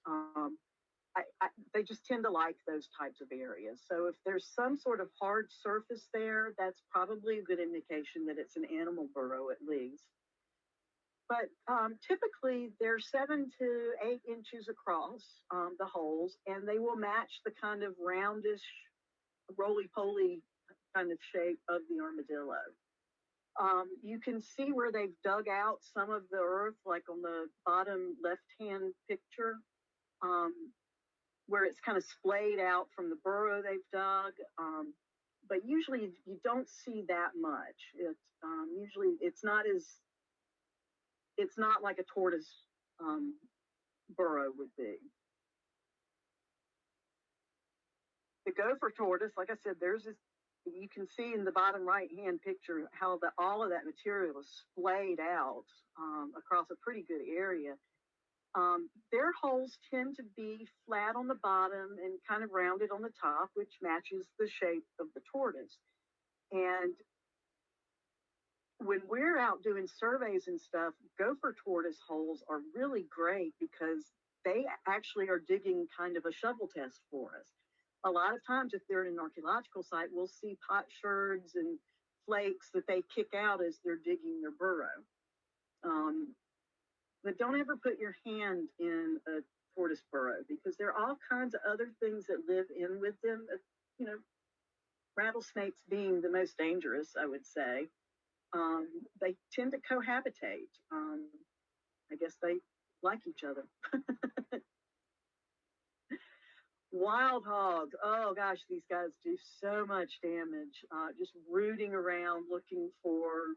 They just tend to like those types of areas. So if there's some sort of hard surface there, that's probably a good indication that it's an animal burrow at least. But typically they're 7 to 8 inches across the holes, and they will match the kind of roundish, roly-poly kind of shape of the armadillo. You can see where they've dug out some of the earth, like on the bottom left-hand picture, where it's kind of splayed out from the burrow they've dug. But usually you don't see that much. Usually it's not like a tortoise burrow would be. The gopher tortoise, like I said, there's this, you can see in the bottom right-hand picture how all of that material is splayed out across a pretty good area. Their holes tend to be flat on the bottom and kind of rounded on the top, which matches the shape of the tortoise. And when we're out doing surveys and stuff, gopher tortoise holes are really great because they actually are digging kind of a shovel test for us. A lot of times, if they're in an archaeological site, we'll see potsherds and flakes that they kick out as they're digging their burrow. But don't ever put your hand in a tortoise burrow because there are all kinds of other things that live in with them. You know, rattlesnakes being the most dangerous, I would say. They tend to cohabitate. I guess they like each other. Wild hogs. Oh gosh, these guys do so much damage. Just rooting around looking for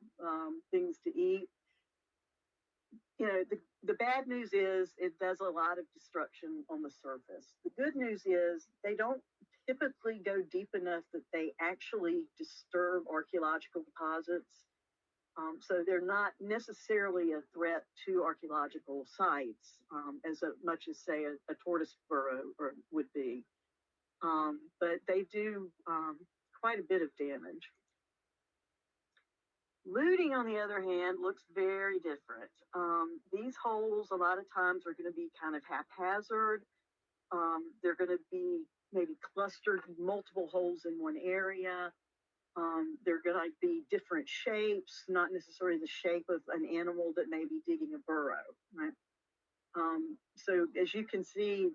things to eat. You know, the bad news is it does a lot of destruction on the surface. The good news is they don't typically go deep enough that they actually disturb archaeological deposits. So they're not necessarily a threat to archaeological sites as much as, say, a tortoise burrow would be. But they do quite a bit of damage. Looting, on the other hand, looks very different. These holes, a lot of times, are going to be kind of haphazard. They're going to be maybe clustered multiple holes in one area. They're going to be different shapes, not necessarily the shape of an animal that may be digging a burrow, right? So as you can see,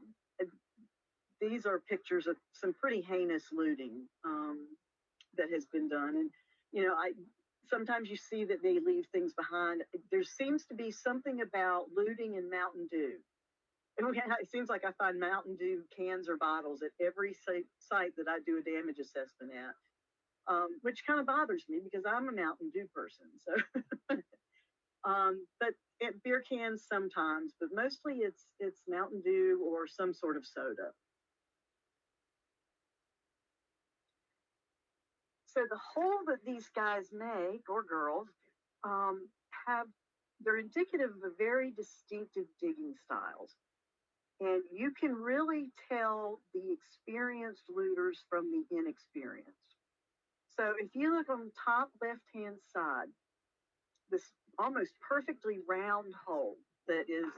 these are pictures of some pretty heinous looting that has been done. And, you know, sometimes you see that they leave things behind. There seems to be something about looting and Mountain Dew. And it seems like I find Mountain Dew cans or bottles at every site that I do a damage assessment at. Which kind of bothers me because I'm a Mountain Dew person. So, but beer cans sometimes, but mostly it's Mountain Dew or some sort of soda. So the hole that these guys make, or girls, they're indicative of a very distinctive digging styles. And you can really tell the experienced looters from the inexperienced. So if you look on the top left-hand side, this almost perfectly round hole that is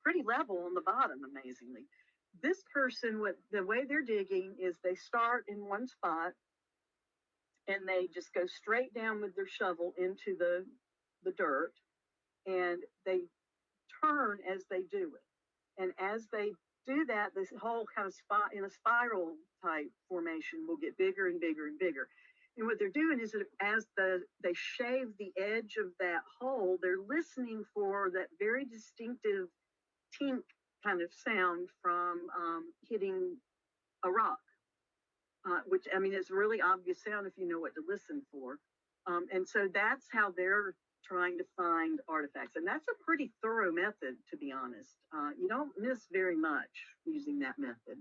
pretty level on the bottom, amazingly. This person, the way they're digging is they start in one spot and they just go straight down with their shovel into the dirt, and they turn as they do it. And as they do that, this whole kind of spot in a spiral type formation will get bigger and bigger and bigger. And what they're doing is that as they shave the edge of that hole, they're listening for that very distinctive tink kind of sound from hitting a rock, which, I mean, it's a really obvious sound if you know what to listen for. And so that's how they're trying to find artifacts. And that's a pretty thorough method, to be honest. You don't miss very much using that method.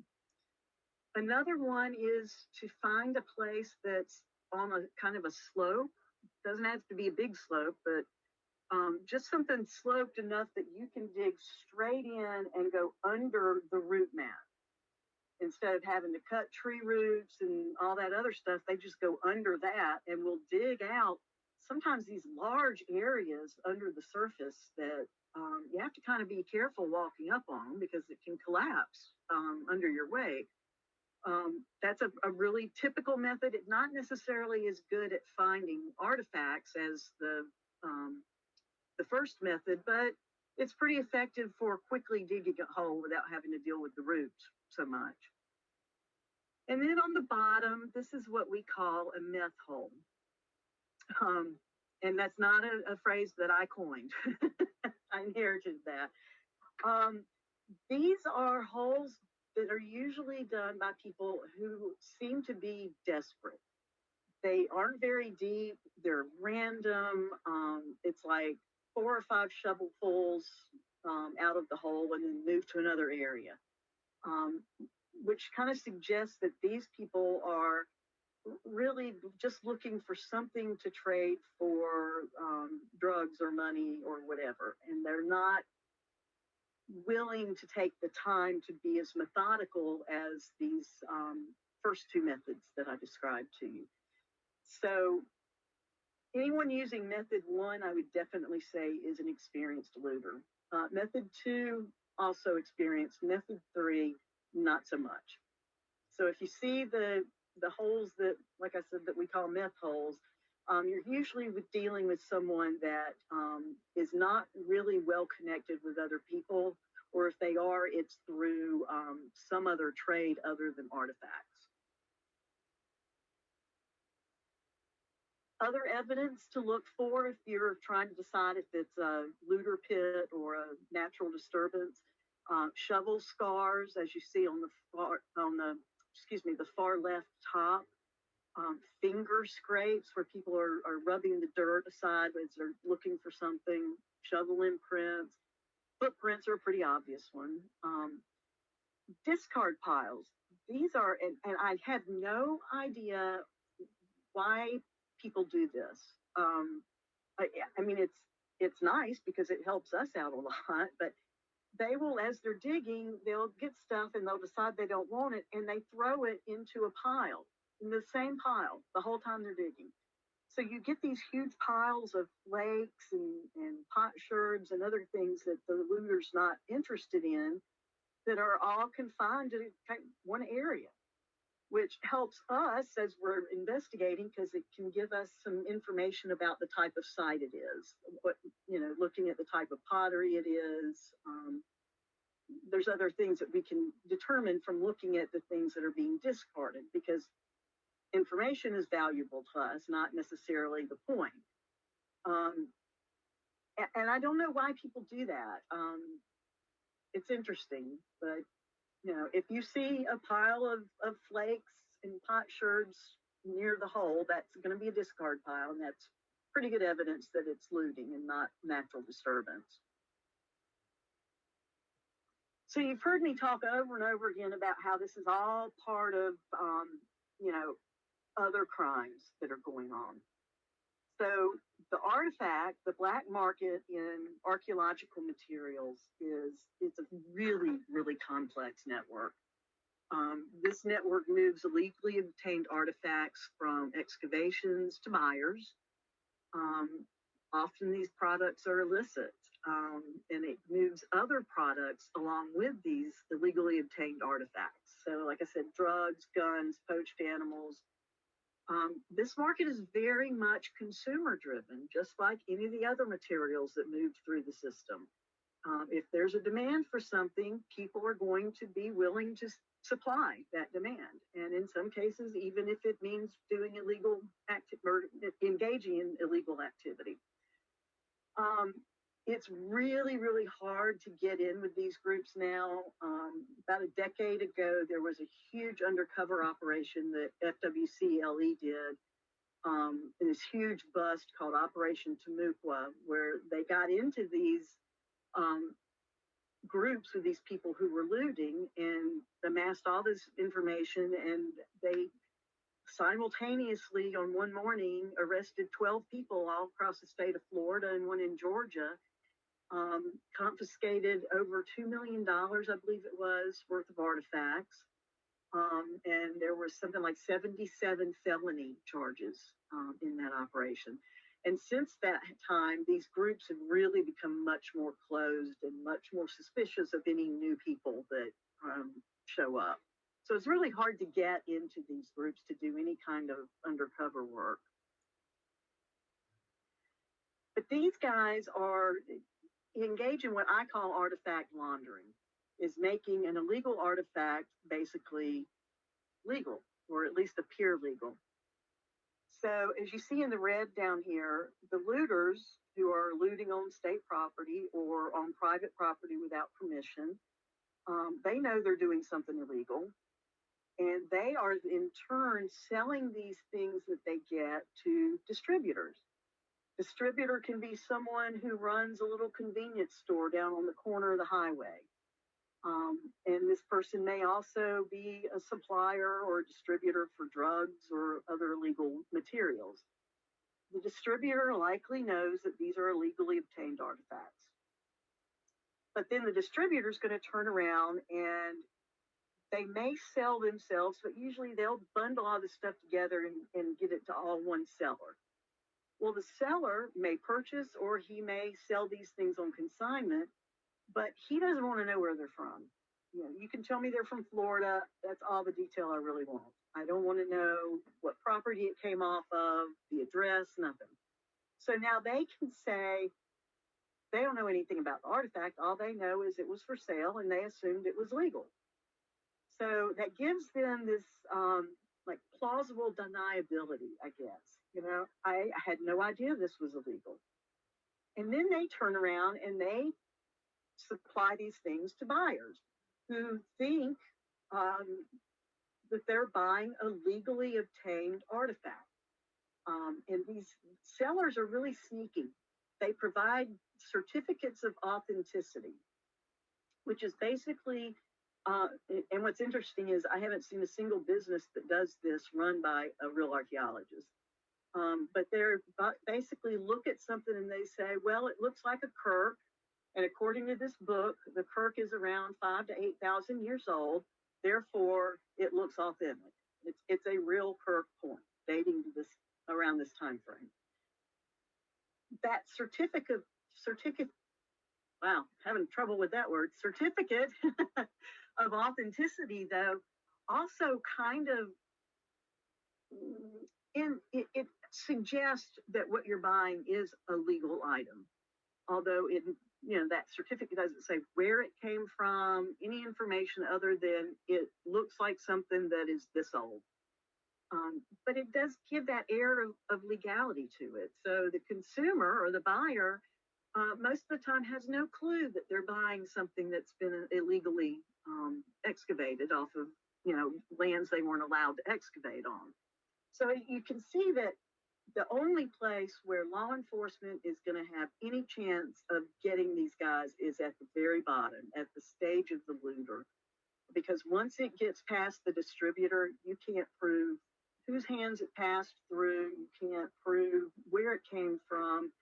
Another one is to find a place that's on a kind of a slope. Doesn't have to be a big slope, but just something sloped enough that you can dig straight in and go under the root mat. Instead of having to cut tree roots and all that other stuff, they just go under that and will dig out sometimes these large areas under the surface that you have to kind of be careful walking up on because it can collapse under your weight. That's a really typical method. It's not necessarily as good at finding artifacts as the first method, but it's pretty effective for quickly digging a hole without having to deal with the roots so much. And then on the bottom, this is what we call a meth hole. And that's not a phrase that I coined. I inherited that. These are holes that are usually done by people who seem to be desperate. They aren't very deep. They're random. It's like 4 or 5 shovelfuls out of the hole and then move to another area, which kind of suggests that these people are really just looking for something to trade for drugs or money or whatever. And they're not willing to take the time to be as methodical as these first 2 methods that I described to you. So anyone using method 1, I would definitely say is an experienced looter. Method 2, also experienced. Method 3, not so much. So if you see the holes that, like I said, that we call meth holes, you're usually dealing with someone that is not really well connected with other people, or if they are, it's through some other trade other than artifacts. Other evidence to look for if you're trying to decide if it's a looter pit or a natural disturbance: shovel scars, as you see on the far left top. Finger scrapes where people are rubbing the dirt aside as they're looking for something. Shovel imprints. Footprints are a pretty obvious one. Discard piles. These are, and I have no idea why people do this. I mean, it's nice because it helps us out a lot, but they will, as they're digging, they'll get stuff and they'll decide they don't want it and they throw it into a pile, in the same pile, the whole time they're digging. So you get these huge piles of flakes and potsherds and other things that the looter's not interested in that are all confined to one area, which helps us as we're investigating because it can give us some information about the type of site it is, what, looking at the type of pottery it is. There's other things that we can determine from looking at the things that are being discarded, because information is valuable to us, not necessarily the point. And I don't know why people do that. It's interesting, but if you see a pile of flakes and potsherds near the hole, that's going to be a discard pile, and that's pretty good evidence that it's looting and not natural disturbance. So you've heard me talk over and over again about how this is all part of, other crimes that are going on. So the artifact, the black market in archaeological materials it's a really, really complex network. This network moves illegally obtained artifacts from excavations to buyers. Often these products are illicit, and it moves other products along with these illegally obtained artifacts. So like I said, drugs, guns, poached animals. This market is very much consumer driven, just like any of the other materials that move through the system. If there's a demand for something, people are going to be willing to supply that demand. And in some cases, even if it means doing illegal or engaging in illegal activity. It's really, really hard to get in with these groups now. About a decade ago, there was a huge undercover operation that FWC LE did, this huge bust called Operation Tamukwa, where they got into these groups with these people who were looting and amassed all this information, and they simultaneously on one morning arrested 12 people all across the state of Florida and one in Georgia, confiscated over $2 million, I believe it was, worth of artifacts. And there was something like 77 felony charges in that operation. And since that time, these groups have really become much more closed and much more suspicious of any new people that show up. So it's really hard to get into these groups to do any kind of undercover work. But these guys are engaged in what I call artifact laundering, is making an illegal artifact basically legal, or at least appear legal. So as you see in the red down here, the looters who are looting on state property or on private property without permission, they know they're doing something illegal. And they are in turn selling these things that they get to distributors. Distributor can be someone who runs a little convenience store down on the corner of the highway. And this person may also be a supplier or a distributor for drugs or other illegal materials. The distributor likely knows that these are illegally obtained artifacts. But then the distributor is going to turn around and they may sell themselves, but usually they'll bundle all this stuff together and get it to all one seller. Well, the seller may purchase or he may sell these things on consignment, but he doesn't want to know where they're from. You know, you can tell me they're from Florida. That's all the detail I really want. I don't want to know what property it came off of, the address, nothing. So now they can say they don't know anything about the artifact. All they know is it was for sale and they assumed it was legal. So that gives them this like plausible deniability, I guess. You know, I had no idea this was illegal. And then they turn around and they supply these things to buyers who think that they're buying a legally obtained artifact. And these sellers are really sneaky. They provide certificates of authenticity, which is basically, and what's interesting is I haven't seen a single business that does this run by a real archaeologist. But they're basically look at something and they say, well, it looks like a kirk. And according to this book, the kirk is around 5,000 to 8,000 years old. Therefore, it looks authentic. It's a real kirk point dating to this around this time frame. That certificate, wow, having trouble with that word, certificate of authenticity, though, also kind of it suggests that what you're buying is a legal item, although it, you know, that certificate doesn't say where it came from, any information other than it looks like something that is this old. But it does give that air of legality to it. So the consumer or the buyer most of the time has no clue that they're buying something that's been illegally excavated off of, you know, lands they weren't allowed to excavate on. So you can see that the only place where law enforcement is going to have any chance of getting these guys is at the very bottom, at the stage of the looter. Because once it gets past the distributor, you can't prove whose hands it passed through. You can't prove where it came from.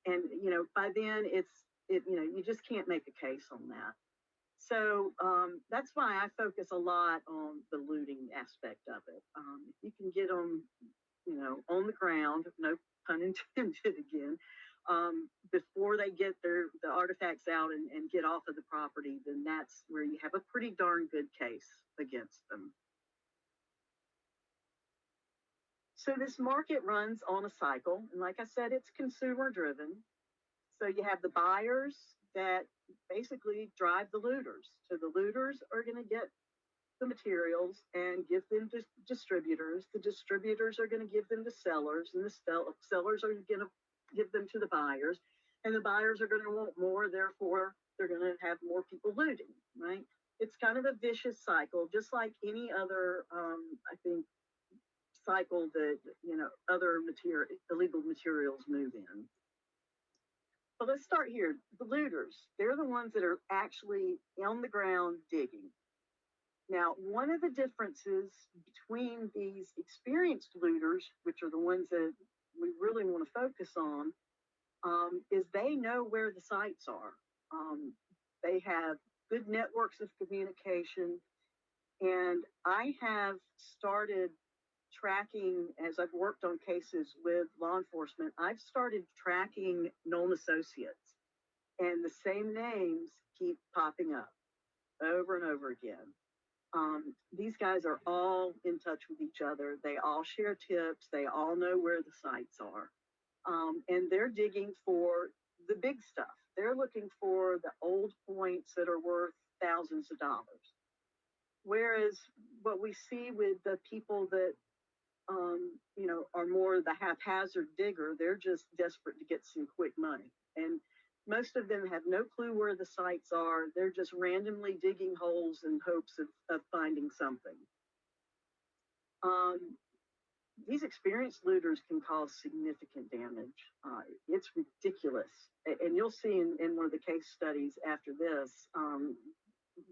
And, you know, by then you know, you just can't make a case on that. So that's why I focus a lot on the looting aspect of it. If you can get them, you know, on the ground, no pun intended again, before they get the artifacts out and get off of the property, then that's where you have a pretty darn good case against them. So this market runs on a cycle, and like I said, it's consumer driven. So you have the buyers that basically drive the looters. So the looters are going to get the materials and give them to distributors. The distributors are going to give them to sellers, and the sellers are going to give them to the buyers. And the buyers are going to want more, therefore they're going to have more people looting, right? It's kind of a vicious cycle, just like any other, I think, cycle that, you know, other illegal materials move in. But let's start here. The looters, they're the ones that are actually on the ground digging. Now, one of the differences between these experienced looters, which are the ones that we really want to focus on, is they know where the sites are. They have good networks of communication. And I have started tracking, as I've worked on cases with law enforcement, I've started tracking known associates. And the same names keep popping up over and over again. These guys are all in touch with each other. They all share tips. They all know where the sites are. And they're digging for the big stuff. They're looking for the old points that are worth thousands of dollars. Whereas what we see with the people that you know, are more the haphazard digger. They're just desperate to get some quick money. And most of them have no clue where the sites are. They're just randomly digging holes in hopes of finding something. These experienced looters can cause significant damage. It's ridiculous. And you'll see in one of the case studies after this,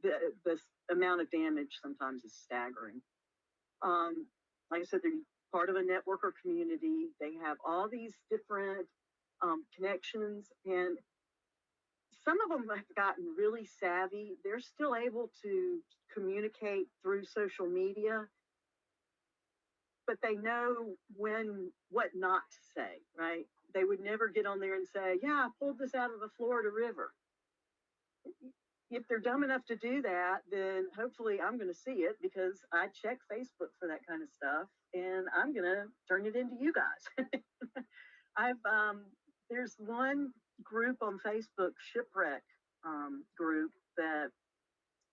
the amount of damage sometimes is staggering. Like I said, they're part of a network or community. They have all these different connections, and some of them have gotten really savvy. They're still able to communicate through social media, but they know what not to say, right? They would never get on there and say, yeah, I pulled this out of the Florida River. If they're dumb enough to do that, then hopefully I'm going to see it because I check Facebook for that kind of stuff, and I'm going to turn it into you guys. There's one group on Facebook, shipwreck group, that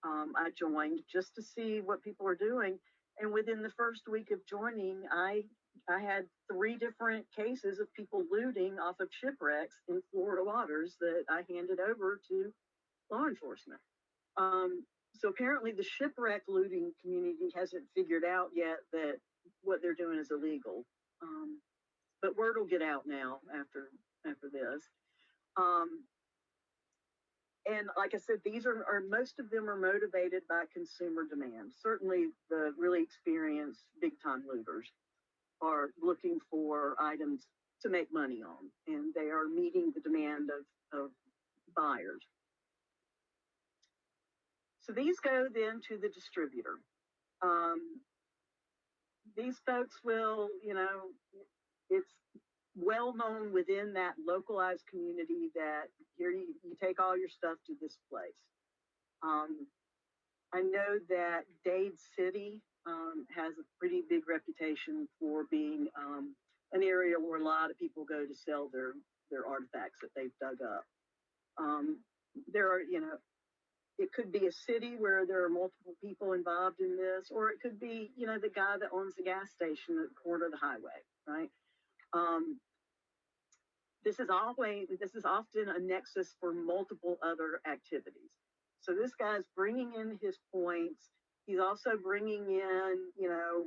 I joined just to see what people are doing. And within the first week of joining, I had 3 different cases of people looting off of shipwrecks in Florida waters that I handed over to law enforcement. So apparently the shipwreck looting community hasn't figured out yet that what they're doing is illegal. But word will get out now after this. And like I said, these are most of them are motivated by consumer demand. Certainly the really experienced big time looters are looking for items to make money on, and they are meeting the demand of buyers. So these go then to the distributor. These folks will, you know, it's well known within that localized community that here you take all your stuff to this place. I know that Dade City has a pretty big reputation for being an area where a lot of people go to sell their artifacts that they've dug up. There are, you know, it could be a city where there are multiple people involved in this, or it could be, you know, the guy that owns the gas station at the corner of the highway, right? This is often a nexus for multiple other activities. So this guy's bringing in his points. He's also bringing in, you know,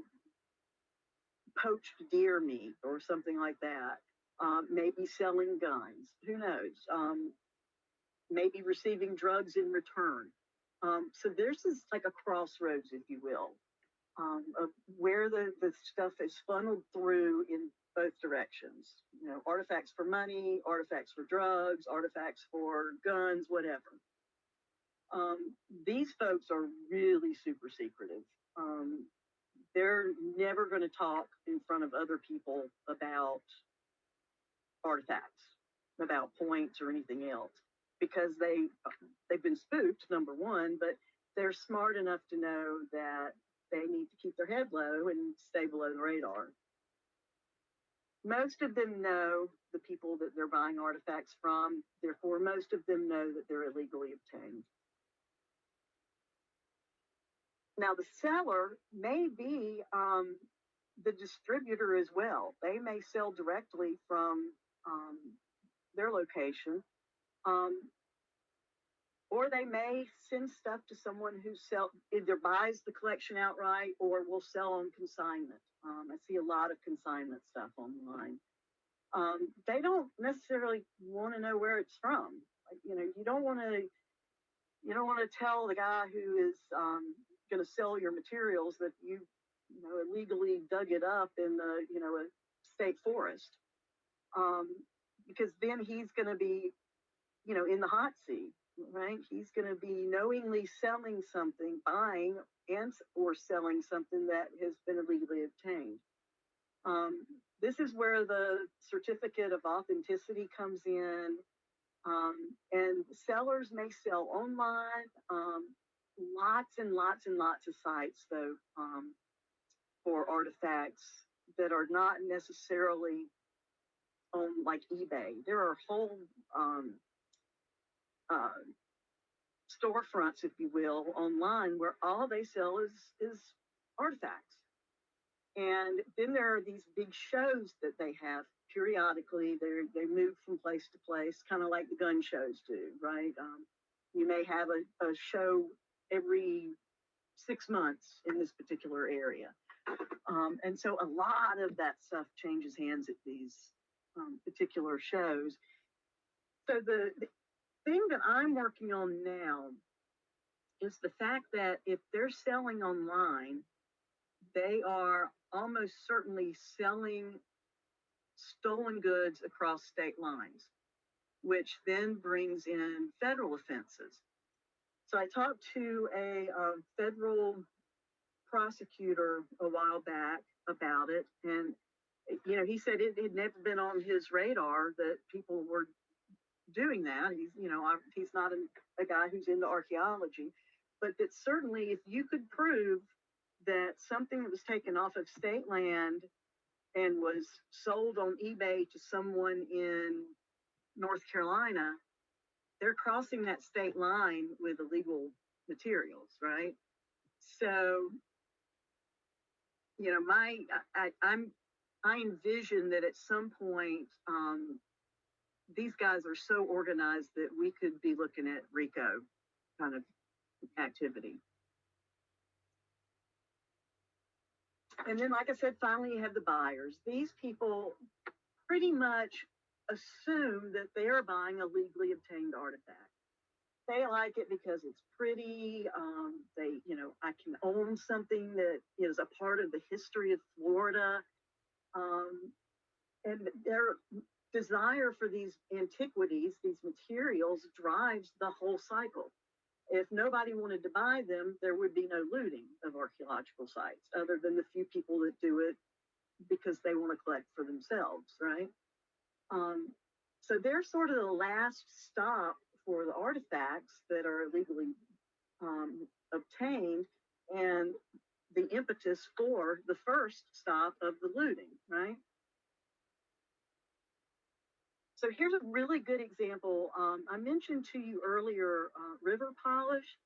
poached deer meat or something like that. Maybe selling guns. Who knows? Maybe receiving drugs in return. So there's this like a crossroads, if you will, of where the stuff is funneled through in both directions. You know, artifacts for money, artifacts for drugs, artifacts for guns, whatever. These folks are really super secretive. They're never going to talk in front of other people about artifacts, about points or anything else, because they've been spooked, number one, but they're smart enough to know that they need to keep their head low and stay below the radar. Most of them know the people that they're buying artifacts from, therefore most of them know that they're illegally obtained. Now the seller may be the distributor as well. They may sell directly from their location, or they may send stuff to someone who either buys the collection outright or will sell on consignment. I see a lot of consignment stuff online. They don't necessarily want to know where it's from. Like, you know, you don't want to tell the guy who is going to sell your materials that you know illegally dug it up in a state forest, because then he's going to be, you know, in the hot seat, right? He's going to be knowingly selling something, buying and or selling something that has been illegally obtained. This is where the certificate of authenticity comes in, and sellers may sell online. Lots and lots and lots of sites, though, for artifacts that are not necessarily on like eBay. There are whole storefronts, if you will, online where all they sell is artifacts. And then there are these big shows that they have periodically. They move from place to place, kind of like the gun shows do, right? You may have a show every 6 months in this particular area. And so a lot of that stuff changes hands at these particular shows. So the thing that I'm working on now is the fact that if they're selling online, they are almost certainly selling stolen goods across state lines, which then brings in federal offenses. So I talked to a federal prosecutor a while back about it, and he said it had never been on his radar that people were doing that. He's not a guy who's into archaeology, but that certainly if you could prove that something that was taken off of state land and was sold on eBay to someone in North Carolina, they're crossing that state line with illegal materials, right? So, I envision that at some point, these guys are so organized that we could be looking at RICO kind of activity. And then, like I said, finally you have the buyers. These people pretty much assume that they are buying a legally obtained artifact. They like it because it's pretty. I can own something that is a part of the history of Florida. And their desire for these antiquities, these materials, drives the whole cycle. If nobody wanted to buy them, there would be no looting of archaeological sites, other than the few people that do it because they want to collect for themselves, right? So they're sort of the last stop for the artifacts that are illegally obtained, and the impetus for the first stop of the looting, right? So here's a really good example. I mentioned to you earlier river polish.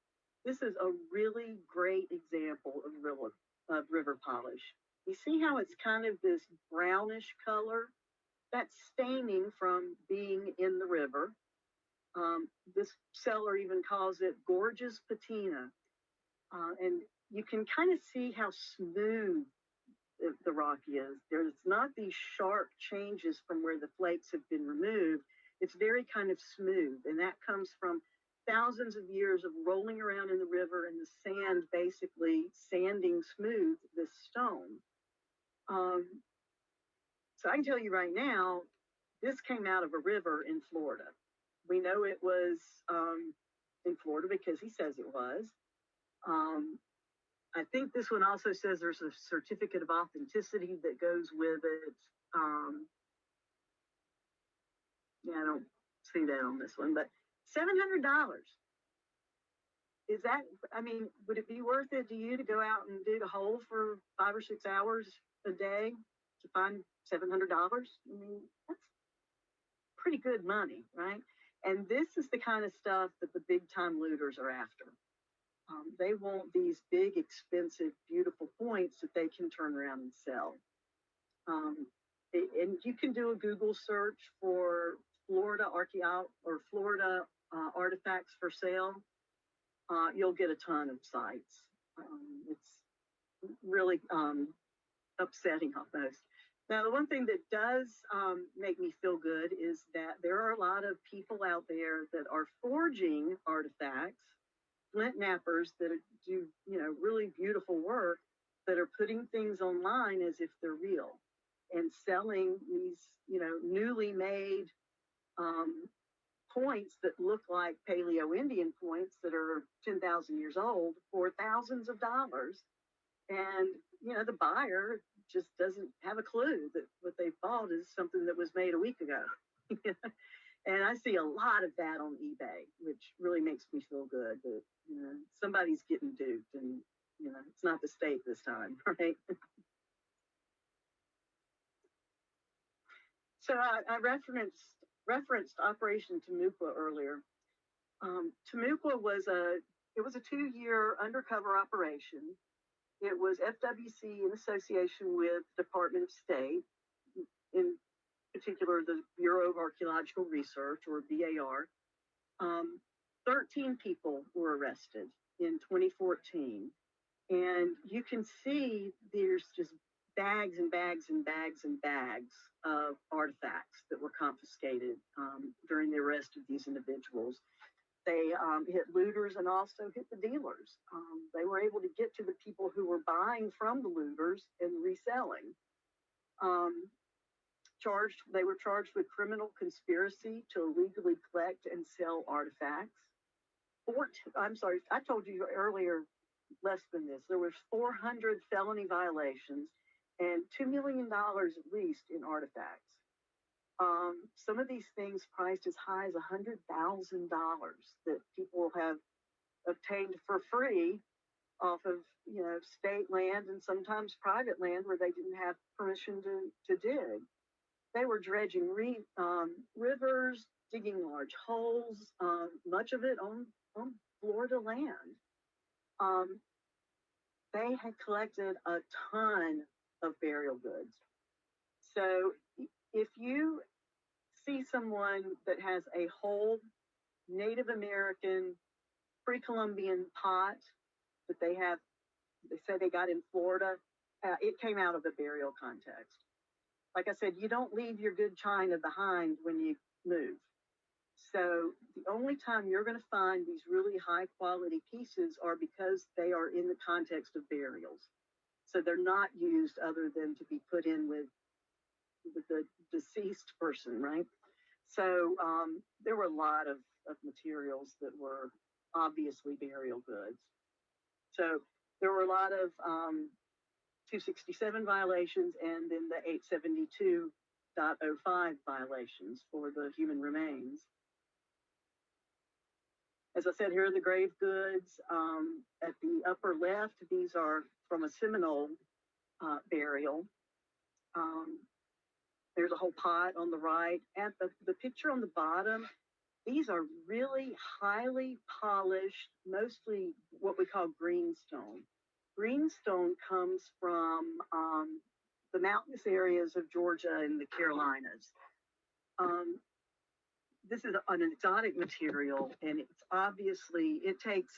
This is a really great example of river polish. You see how it's kind of this brownish color? That's staining from being in the river. This seller even calls it gorgeous patina. And you can kind of see how smooth the rock is. There's not these sharp changes from where the flakes have been removed. It's very kind of smooth, and that comes from thousands of years of rolling around in the river and the sand basically sanding smooth this stone. So I can tell you right now, this came out of a river in Florida. We know it was in Florida because he says it was. I think this one also says there's a certificate of authenticity that goes with it. I don't see that on this one, but $700. Is that, would it be worth it to you to go out and dig a hole for 5 or 6 hours a day to find $700? That's pretty good money, right? And this is the kind of stuff that the big time looters are after. They want these big, expensive, beautiful points that they can turn around and sell. And you can do a Google search for Florida Florida artifacts for sale. You'll get a ton of sites. It's really upsetting almost. Now, the one thing that does make me feel good is that there are a lot of people out there that are forging artifacts, flint knappers that do, really beautiful work, that are putting things online as if they're real and selling these, newly made points that look like paleo-indian points that are 10,000 years old for thousands of dollars. And, the buyer just doesn't have a clue that what they bought is something that was made a week ago. And I see a lot of that on eBay, which really makes me feel good that, somebody's getting duped, and, it's not the state this time, right? So I referenced Operation Tamukwa earlier. Tamukwa was a 2-year undercover operation It was FWC in association with Department of State, in particular the Bureau of Archaeological Research, or BAR. 13 people were arrested in 2014. And you can see there's just bags and bags and bags and bags of artifacts that were confiscated during the arrest of these individuals. They hit looters and also hit the dealers. They were able to get to the people who were buying from the looters and reselling. They were charged with criminal conspiracy to illegally collect and sell artifacts. I'm sorry, I told you earlier less than this. There was 400 felony violations and $2 million at least in artifacts. Some of these things priced as high as $100,000 that people have obtained for free off of, state land and sometimes private land where they didn't have permission to dig. They were dredging rivers, digging large holes, much of it on Florida land. They had collected a ton of burial goods. So if you see someone that has a whole Native American pre-Columbian pot that they say they got in Florida, it came out of a burial context. Like I said, you don't leave your good china behind when you move. So the only time you're going to find these really high quality pieces are because they are in the context of burials. So they're not used other than to be put in with the deceased person, right? So there were a lot of materials that were obviously burial goods. So there were a lot of 267 violations and then the 872.05 violations for the human remains. As I said, here are the grave goods. At the upper left, these are from a Seminole burial. There's a whole pot on the right. At the picture on the bottom, these are really highly polished, mostly what we call greenstone. Greenstone comes from the mountainous areas of Georgia and the Carolinas. This is an exotic material, and it takes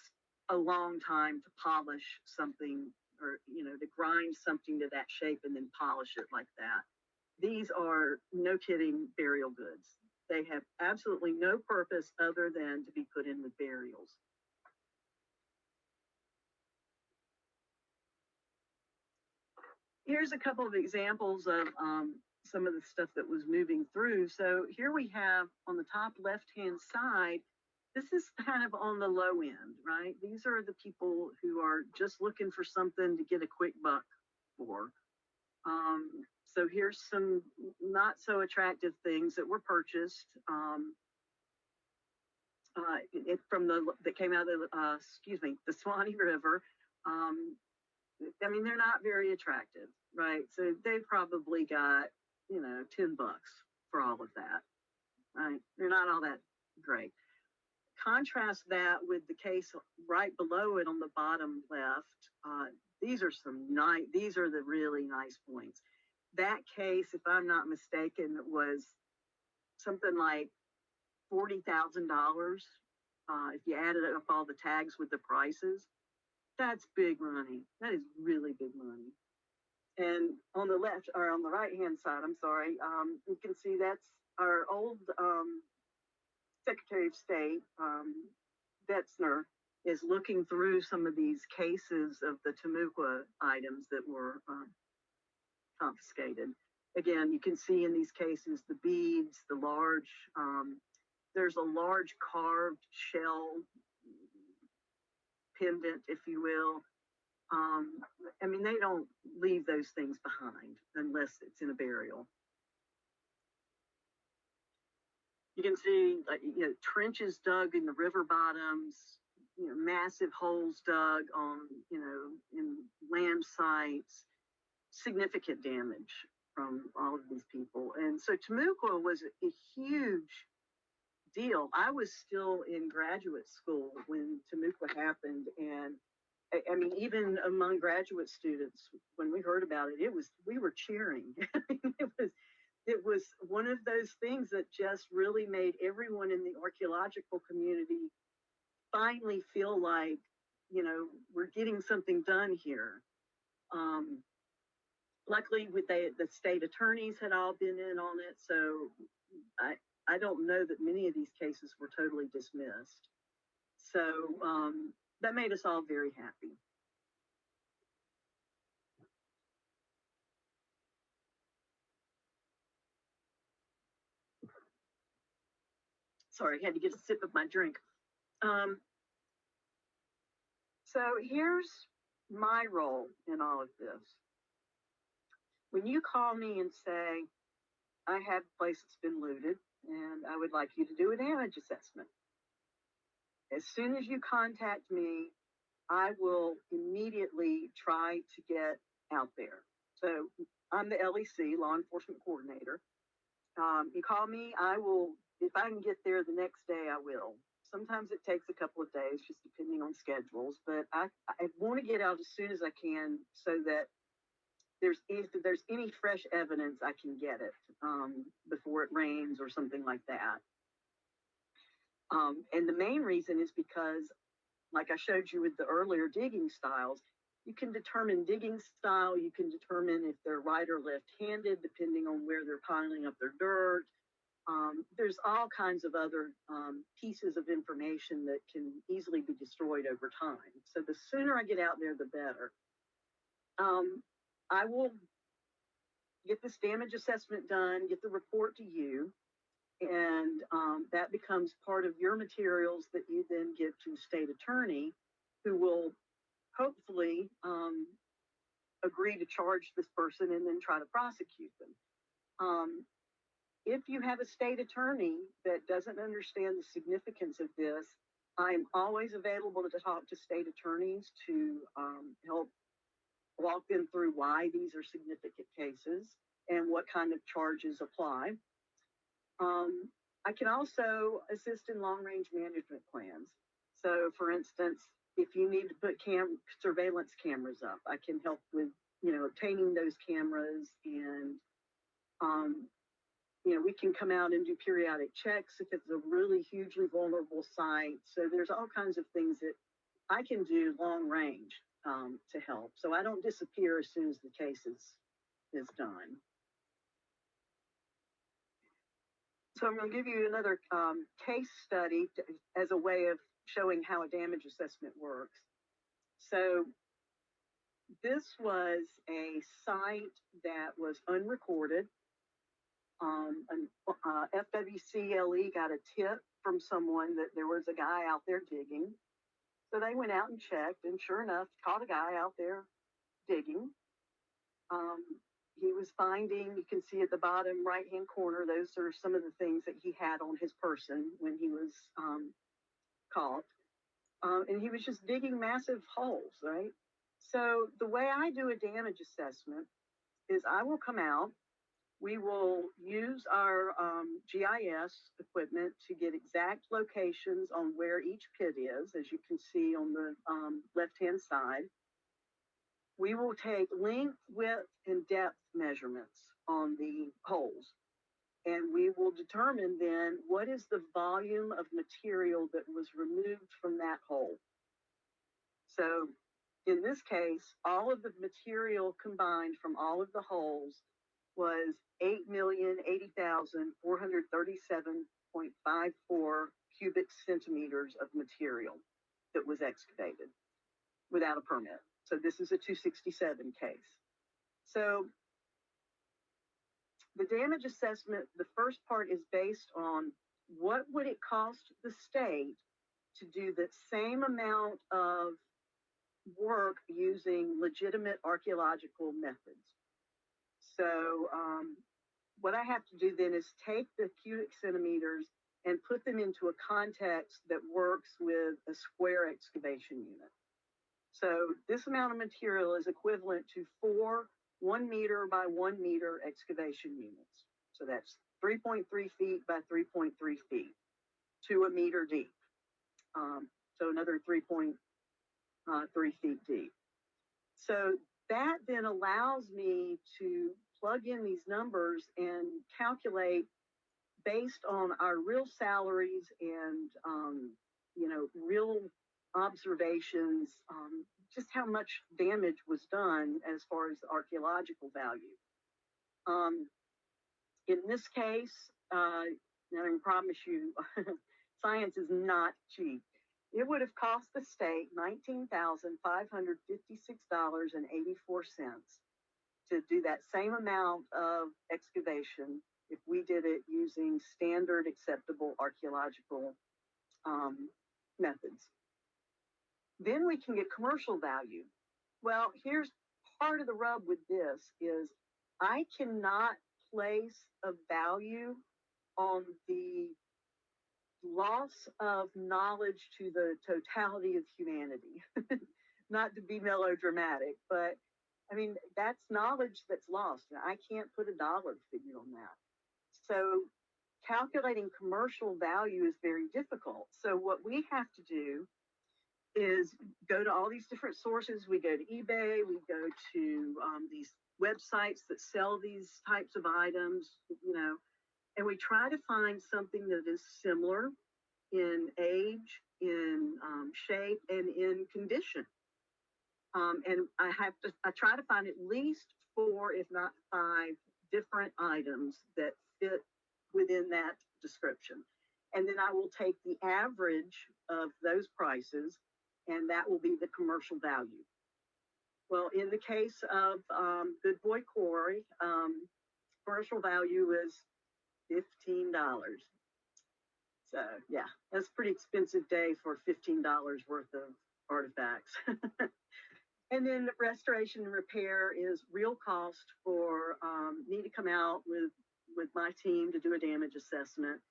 a long time to polish something, or to grind something to that shape and then polish it like that. These are, no kidding, burial goods. They have absolutely no purpose other than to be put in with burials. Here's a couple of examples of some of the stuff that was moving through. So here we have on the top left-hand side, this is kind of on the low end, right? These are the people who are just looking for something to get a quick buck for. So here's some not so attractive things that were purchased that came out of the Swanee River. I mean, they're not very attractive, right? So they probably got, $10 for all of that, right? They're not all that great. Contrast that with the case right below it on the bottom left. These are the really nice points. That case, if I'm not mistaken, was something like $40,000. If you added up all the tags with the prices, that's big money. That is really big money. And on the left, or on the right-hand side, I'm sorry, you can see that's our old Secretary of State, Betzner, is looking through some of these cases of the Timucua items that were confiscated. Again, you can see in these cases the beads, the large, there's a large carved shell pendant, if you will. I mean, they don't leave those things behind unless it's in a burial. You can see, trenches dug in the river bottoms, massive holes dug on, in land sites, significant damage from all of these people. And so Timucua was a huge deal. I was still in graduate school when Timucua happened, and I mean, even among graduate students, when we heard about it, we were cheering. It was one of those things that just really made everyone in the archaeological community finally feel like, we're getting something done here. Luckily, the state attorneys had all been in on it, so I don't know that many of these cases were totally dismissed. So that made us all very happy. Sorry, I had to get a sip of my drink. So here's my role in all of this. When you call me and say, I have a place that's been looted and I would like you to do a damage assessment, as soon as you contact me, I will immediately try to get out there. So I'm the LEC, Law Enforcement Coordinator. You call me, I will, if I can get there the next day, I will. Sometimes it takes a couple of days, just depending on schedules, but I want to get out as soon as I can so that if there's any fresh evidence, I can get it before it rains or something like that. And the main reason is because, like I showed you with the earlier digging styles, you can determine digging style, you can determine if they're right or left-handed, depending on where they're piling up their dirt. There's all kinds of other pieces of information that can easily be destroyed over time. So the sooner I get out there, the better. I will get this damage assessment done, get the report to you, and that becomes part of your materials that you then give to the state attorney, who will hopefully agree to charge this person and then try to prosecute them. If you have a state attorney that doesn't understand the significance of this, I'm always available to talk to state attorneys to help walk them through why these are significant cases and what kind of charges apply. I can also assist in long-range management plans. So, for instance, if you need to put surveillance cameras up, I can help with, obtaining those cameras, and we can come out and do periodic checks if it's a really hugely vulnerable site. So there's all kinds of things that I can do long range to help. So I don't disappear as soon as the case is done. So I'm going to give you another case study as a way of showing how a damage assessment works. So this was a site that was unrecorded. An FWC LE got a tip from someone that there was a guy out there digging. So they went out and checked, and sure enough, caught a guy out there digging. He was finding, you can see at the bottom right-hand corner, those are some of the things that he had on his person when he was caught. And he was just digging massive holes, right? So the way I do a damage assessment is I will come out, we will use our GIS equipment to get exact locations on where each pit is, as you can see on the left-hand side. We will take length, width, and depth measurements on the holes. And we will determine then what is the volume of material that was removed from that hole. So in this case, all of the material combined from all of the holes was 8,080,437.54 cubic centimeters of material that was excavated without a permit. So this is a 267 case. So the damage assessment, the first part is based on what would it cost the state to do the same amount of work using legitimate archaeological methods. So what I have to do then is take the cubic centimeters and put them into a context that works with a square excavation unit. So this amount of material is equivalent to 4 1 meter by 1 meter excavation units. So that's 3.3 feet by 3.3 feet to a meter deep. So another 3.3 3 feet deep. So that then allows me to plug in these numbers and calculate based on our real salaries and, real observations, just how much damage was done as far as the archaeological value. In this case, I can promise you, science is not cheap. It would have cost the state $19,556.84 to do that same amount of excavation if we did it using standard acceptable archaeological methods. Then we can get commercial value. Well, here's part of the rub with this is I cannot place a value on the loss of knowledge to the totality of humanity. Not to be melodramatic, but I mean, that's knowledge that's lost. I can't put a dollar figure on that. So calculating commercial value is very difficult. So what we have to do is go to all these different sources. We go to eBay, we go to these websites that sell these types of items, and we try to find something that is similar in age, in shape, and in condition. And I try to find at least 4, if not 5, different items that fit within that description. And then I will take the average of those prices, and that will be the commercial value. Well, in the case of Good Boy Quarry, commercial value is $15. So yeah, that's a pretty expensive day for $15 worth of artifacts. And then restoration and repair is real cost for me to come out with my team to do a damage assessment,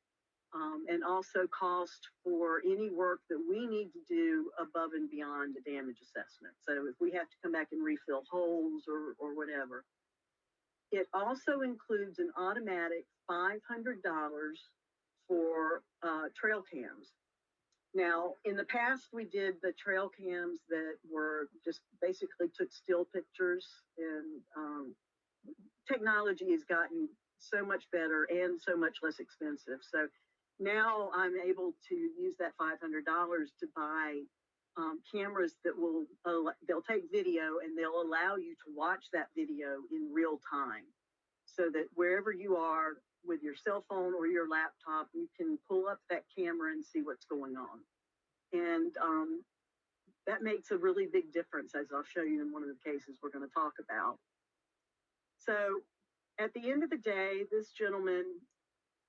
and also cost for any work that we need to do above and beyond the damage assessment. So if we have to come back and refill holes or whatever. It also includes an automatic $500 for trail cams. Now, in the past, we did the trail cams that were just basically took still pictures, and technology has gotten so much better and so much less expensive. So now I'm able to use that $500 to buy cameras that they'll take video and they'll allow you to watch that video in real time, so that wherever you are with your cell phone or your laptop, you can pull up that camera and see what's going on. And that makes a really big difference, as I'll show you in one of the cases we're going to talk about. So at the end of the day, this gentleman,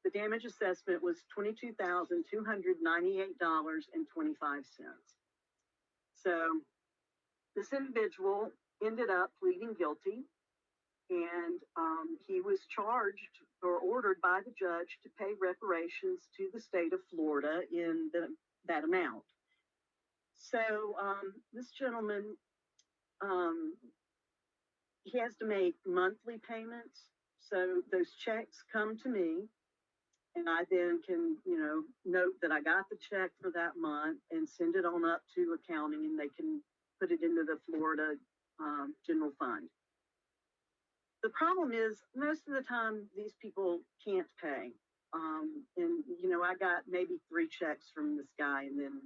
the damage assessment was $22,298.25. So this individual ended up pleading guilty, and he was charged or ordered by the judge to pay reparations to the state of Florida in that amount. So this gentleman, he has to make monthly payments. So those checks come to me, and I then can, note that I got the check for that month and send it on up to accounting, and they can put it into the Florida general fund. The problem is, most of the time, these people can't pay. And, I got maybe 3 checks from this guy, and then,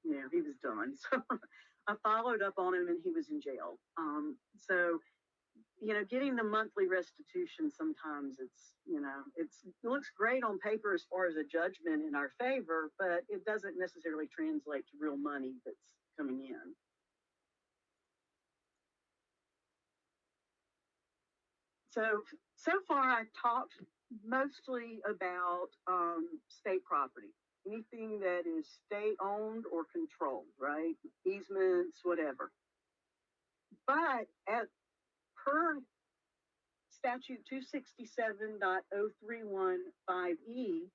he was done. So I followed up on him, and he was in jail. So, getting the monthly restitution, sometimes it looks great on paper as far as a judgment in our favor, but it doesn't necessarily translate to real money that's coming in. So far I've talked mostly about state property, anything that is state owned or controlled, right? Easements, whatever. But per statute 267.0315E,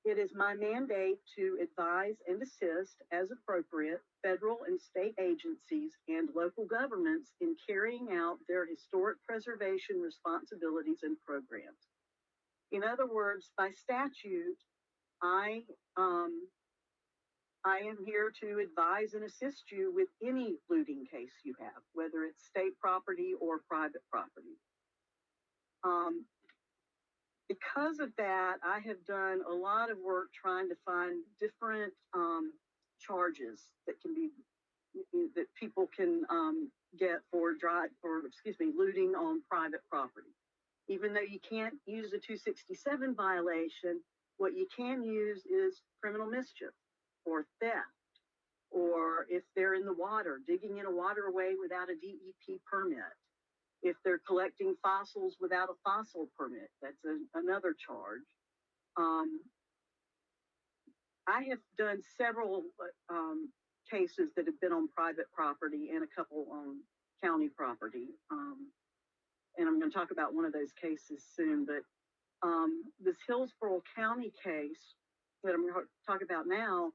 it is my mandate to advise and assist as appropriate federal and state agencies and local governments in carrying out their historic preservation responsibilities and programs. In other words, by statute, I I am here to advise and assist you with any looting case you have, whether it's state property or private property. Because of that, I have done a lot of work trying to find different charges that can be that people can get for looting on private property. Even though you can't use a 267 violation, what you can use is criminal mischief or theft, or if they're in the water, digging in a waterway without a DEP permit. If they're collecting fossils without a fossil permit, that's another charge. I have done several cases that have been on private property and a couple on county property. And I'm going to talk about one of those cases soon, but this Hillsborough County case that I'm going to talk about now,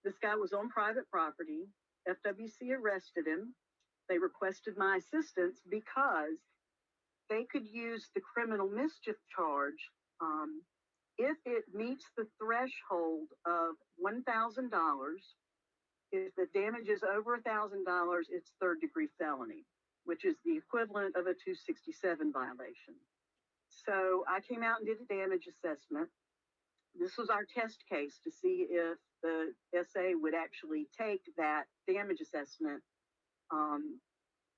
this guy was on private property. FWC arrested him. They requested my assistance because they could use the criminal mischief charge if it meets the threshold of $1,000. If the damage is over $1,000, it's third-degree felony, which is the equivalent of a 267 violation. So I came out and did a damage assessment. This was our test case to see if the SA would actually take that damage assessment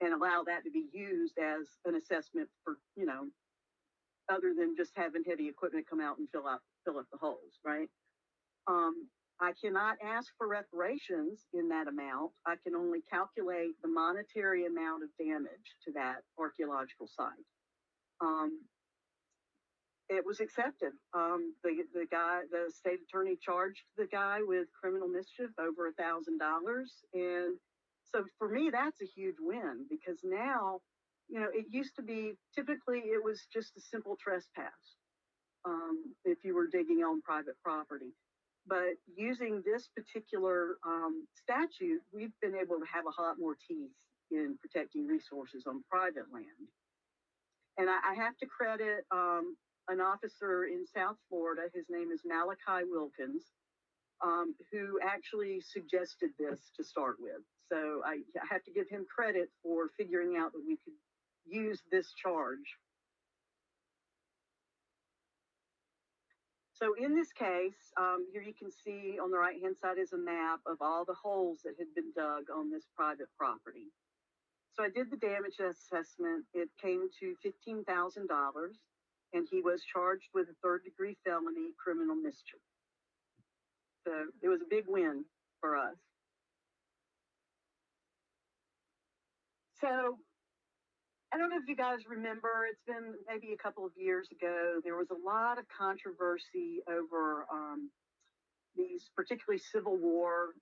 and allow that to be used as an assessment for, other than just having heavy equipment come out and fill up the holes, right? I cannot ask for reparations in that amount. I can only calculate the monetary amount of damage to that archaeological site. It was accepted. The state attorney charged the guy with criminal mischief over $1,000. And so for me, that's a huge win, because now, it used to be, typically it was just a simple trespass if you were digging on private property. But using this particular statute, we've been able to have a lot more teeth in protecting resources on private land. And I have to credit an officer in South Florida, his name is Malachi Wilkins, who actually suggested this to start with. So I have to give him credit for figuring out that we could use this charge. So in this case, here you can see on the right-hand side is a map of all the holes that had been dug on this private property. So I did the damage assessment. It came to $15,000, and he was charged with a third-degree felony criminal mischief. So it was a big win for us. So I don't know if you guys remember, it's been maybe a couple of years ago, there was a lot of controversy over these particularly Civil War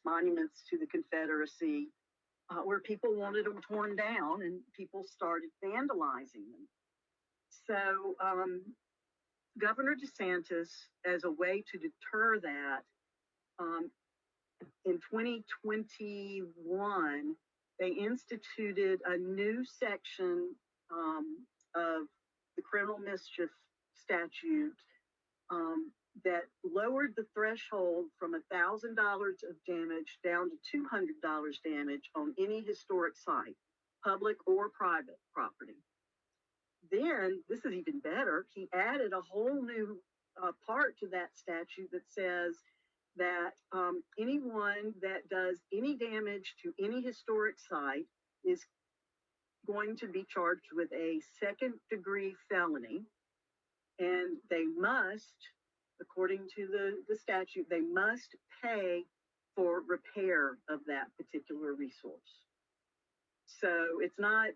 monuments to the Confederacy, where people wanted them torn down and people started vandalizing them. So Governor DeSantis, as a way to deter that, in 2021, they instituted a new section of the criminal mischief statute that lowered the threshold from $1,000 of damage down to $200 damage on any historic site, public or private property. Then, this is even better, he added a whole new part to that statute that says that anyone that does any damage to any historic site is going to be charged with a second-degree felony, and they must, according to the statute, they must pay for repair of that particular resource. So it's not,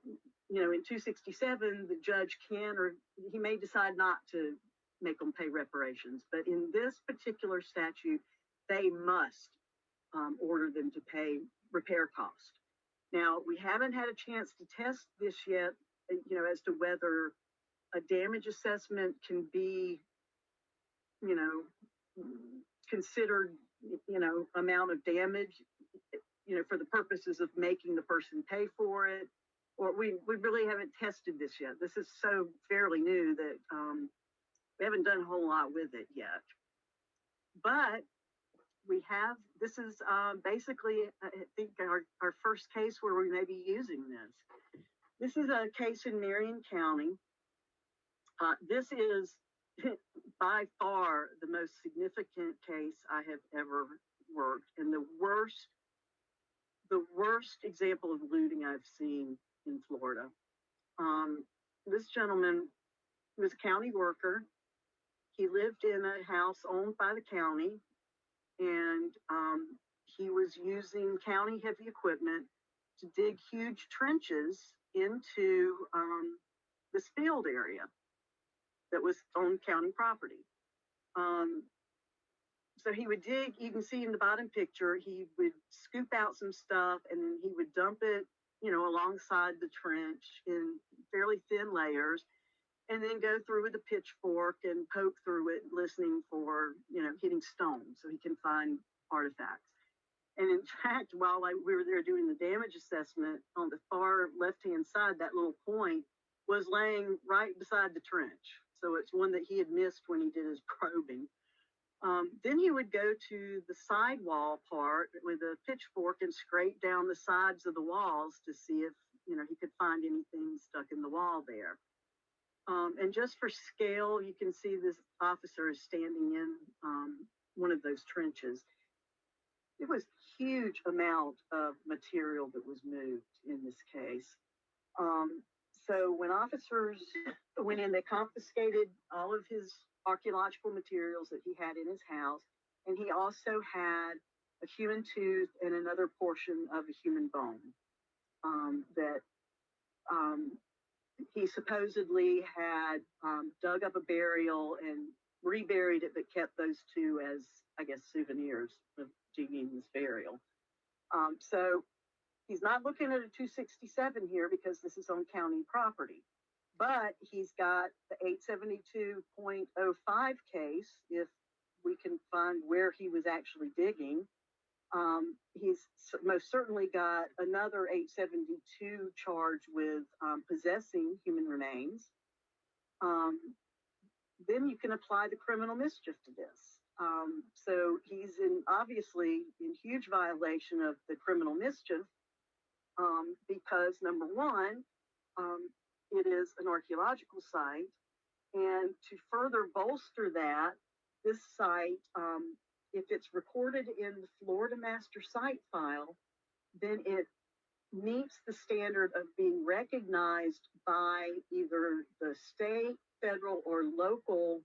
in 267, the judge can, or he may decide not to make them pay reparations, but in this particular statute, they must order them to pay repair cost. Now, we haven't had a chance to test this yet, as to whether a damage assessment can be, considered, amount of damage, for the purposes of making the person pay for it. Or we really haven't tested this yet. This is so fairly new that we haven't done a whole lot with it yet. But we have, this is basically, I think, our first case where we may be using this. This is a case in Marion County. This is by far the most significant case I have ever worked, and the worst example of looting I've seen in Florida. This gentleman was a county worker. He lived in a house owned by the county, and he was using county heavy equipment to dig huge trenches into this field area that was on county property. So he would dig, you can see in the bottom picture, he would scoop out some stuff and then he would dump it, alongside the trench in fairly thin layers, and then go through with a pitchfork and poke through it, listening for, hitting stones so he can find artifacts. And in fact, while we were there doing the damage assessment, on the far left-hand side, that little point was laying right beside the trench. So it's one that he had missed when he did his probing. Then he would go to the sidewall part with a pitchfork and scrape down the sides of the walls to see if, he could find anything stuck in the wall there. And just for scale, you can see this officer is standing in one of those trenches. It was a huge amount of material that was moved in this case. So when officers went in, they confiscated all of his archaeological materials that he had in his house, and he also had a human tooth and another portion of a human bone that he supposedly had dug up a burial and reburied it, but kept those two as, I guess, souvenirs of digging this burial. So he's not looking at a 267 here because this is on county property, but he's got the 872.05 case, if we can find where he was actually digging. He's most certainly got another 872 charge with possessing human remains. Then you can apply the criminal mischief to this. So he's obviously in huge violation of the criminal mischief because, number one, it is an archaeological site. And to further bolster that, this site, if it's recorded in the Florida Master Site File, then it meets the standard of being recognized by either the state, federal, or local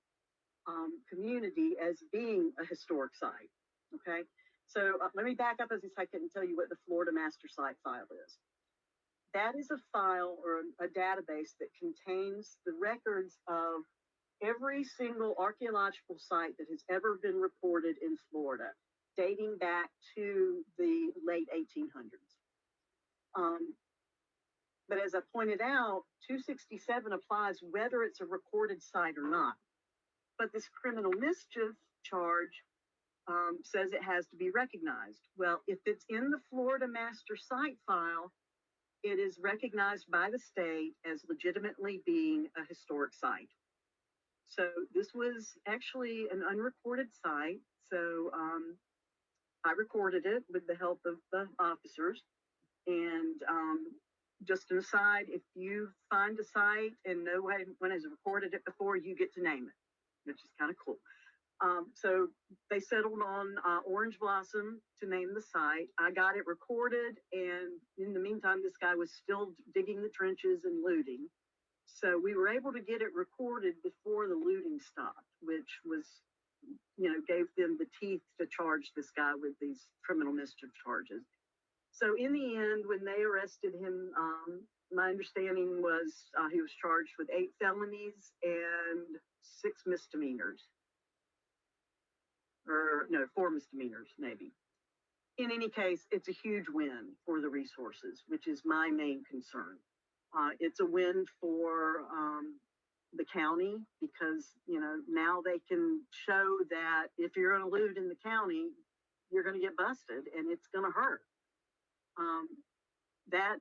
community as being a historic site. Okay, so let me back up as I can tell you what the Florida Master Site File is. That is a file or a database that contains the records of every single archaeological site that has ever been reported in Florida, dating back to the late 1800s. But as I pointed out, 267 applies whether it's a recorded site or not. But this criminal mischief charge says it has to be recognized. Well, if it's in the Florida Master Site File, it is recognized by the state as legitimately being a historic site. So this was actually an unrecorded site. So I recorded it with the help of the officers. And just an aside, if you find a site and no one has recorded it before, you get to name it, which is kind of cool. So they settled on Orange Blossom to name the site. I got it recorded, and in the meantime, this guy was still digging the trenches and looting. So we were able to get it recorded before the looting stopped, which was, gave them the teeth to charge this guy with these criminal mischief charges. So in the end, when they arrested him, my understanding was he was charged with 8 felonies and 6 misdemeanors. Or no, 4 misdemeanors, maybe. In any case, it's a huge win for the resources, which is my main concern. It's a win for the county because, now they can show that if you're going to loot in the county, you're going to get busted and it's going to hurt. That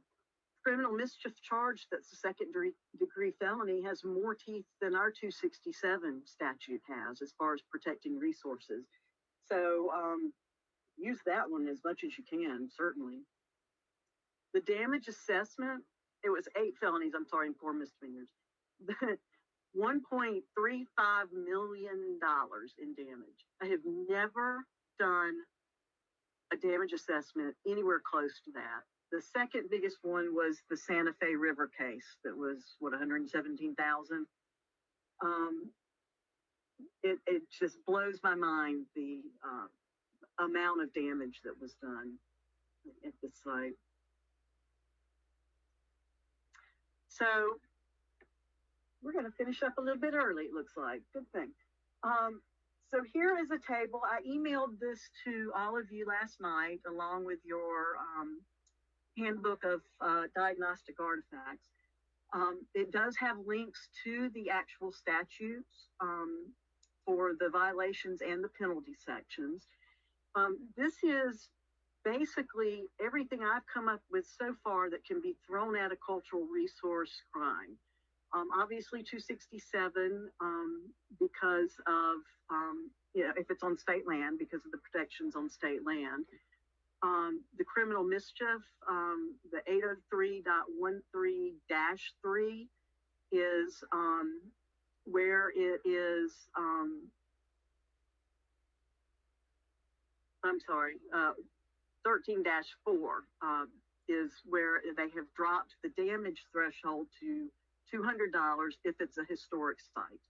criminal mischief charge that's a second degree felony has more teeth than our 267 statute has as far as protecting resources. So use that one as much as you can, certainly. The damage assessment, it was 8 felonies, I'm sorry, and 4 misdemeanors. $1.35 million in damage. I have never done a damage assessment anywhere close to that. The second biggest one was the Santa Fe River case that was, what, 117,000. It just blows my mind, the amount of damage that was done at the site. So we're going to finish up a little bit early, it looks like. Good thing. So here is a table. I emailed this to all of you last night, along with your handbook of diagnostic artifacts. It does have links to the actual statutes for the violations and the penalty sections. This is basically everything I've come up with so far that can be thrown at a cultural resource crime. Obviously 267, because of, if it's on state land, because of the protections on state land. The criminal mischief, the 803.13-3 is where it is, 13-4 is where they have dropped the damage threshold to $200 if it's a historic site.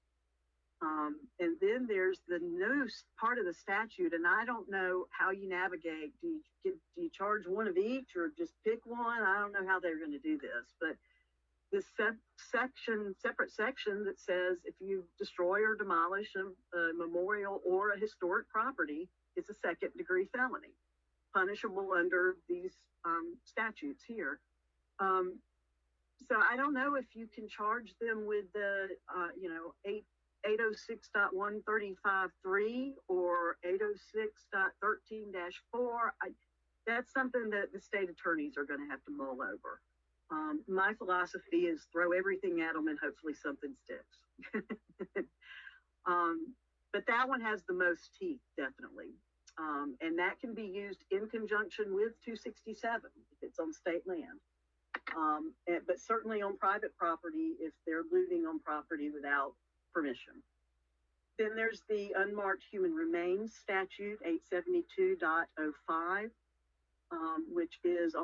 And then there's the new part of the statute, and I don't know how you navigate. Do you charge one of each, or just pick one? I don't know how they're going to do this, but this separate section that says if you destroy or demolish a memorial or a historic property, it's a second-degree felony, punishable under these statutes here. So I don't know if you can charge them with the 806.135.3 or 806.13-4. That's something that the state attorneys are going to have to mull over. My philosophy is throw everything at them and hopefully something sticks. But that one has the most teeth, definitely. And that can be used in conjunction with 267 if it's on state land. But certainly on private property if they're looting on property without permission. Then there's the unmarked human remains statute 872.05, which is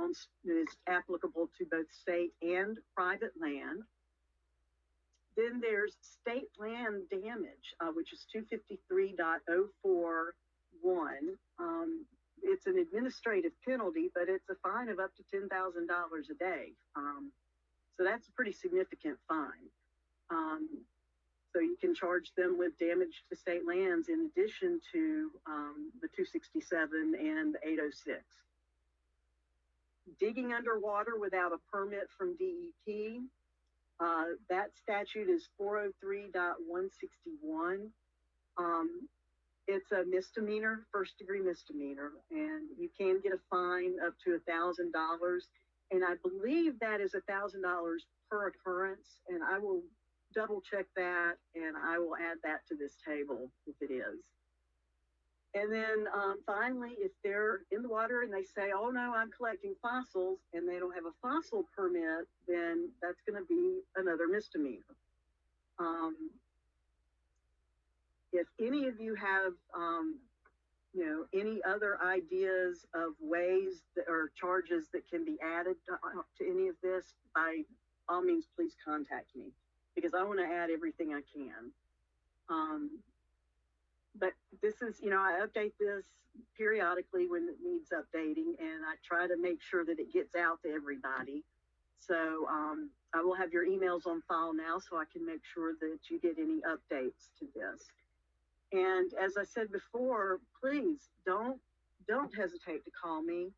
applicable to both state and private land. Then there's state land damage, which is 253.041. It's an administrative penalty, but it's a fine of up to $10,000 a day. So that's a pretty significant fine. So you can charge them with damage to state lands in addition to the 267 and the 806. Digging underwater without a permit from DEP, that statute is 403.161. It's a misdemeanor, first-degree misdemeanor, and you can get a fine up to $1,000. And I believe that is $1,000 per occurrence, and I will double check that, and I will add that to this table if it is. And then finally, if they're in the water and they say, oh no, I'm collecting fossils, and they don't have a fossil permit, then that's going to be another misdemeanor. If any of you have, any other ideas of ways or charges that can be added to any of this, by all means, please contact me, because I want to add everything I can. But this is, I update this periodically when it needs updating, and I try to make sure that it gets out to everybody. So I will have your emails on file now so I can make sure that you get any updates to this. And as I said before, please don't hesitate to call me.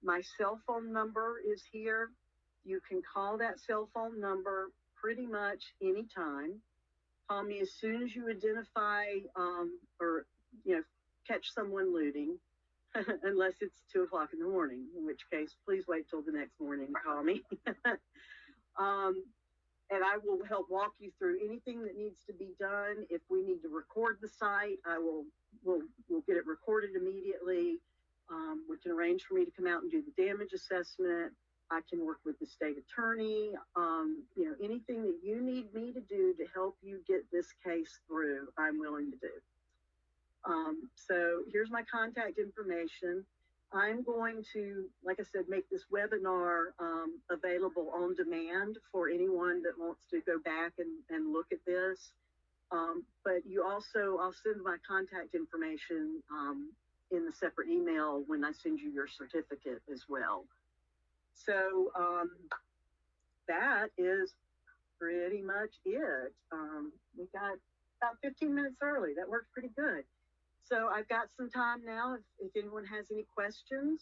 My cell phone number is here. You can call that cell phone number pretty much anytime. Call me as soon as you identify or catch someone looting, unless it's 2 o'clock in the morning, in which case please wait till the next morning to call me. And I will help walk you through anything that needs to be done. If we need to record the site, we'll get it recorded immediately. We can arrange for me to come out and do the damage assessment. I can work with the state attorney. Anything that you need me to do to help you get this case through, I'm willing to do. So here's my contact information. I'm going to, like I said, make this webinar available on demand for anyone that wants to go back and look at this. But you also, I'll send my contact information in the separate email when I send you your certificate as well. So that is pretty much it. We got about 15 minutes early. That worked pretty good. So I've got some time now if anyone has any questions.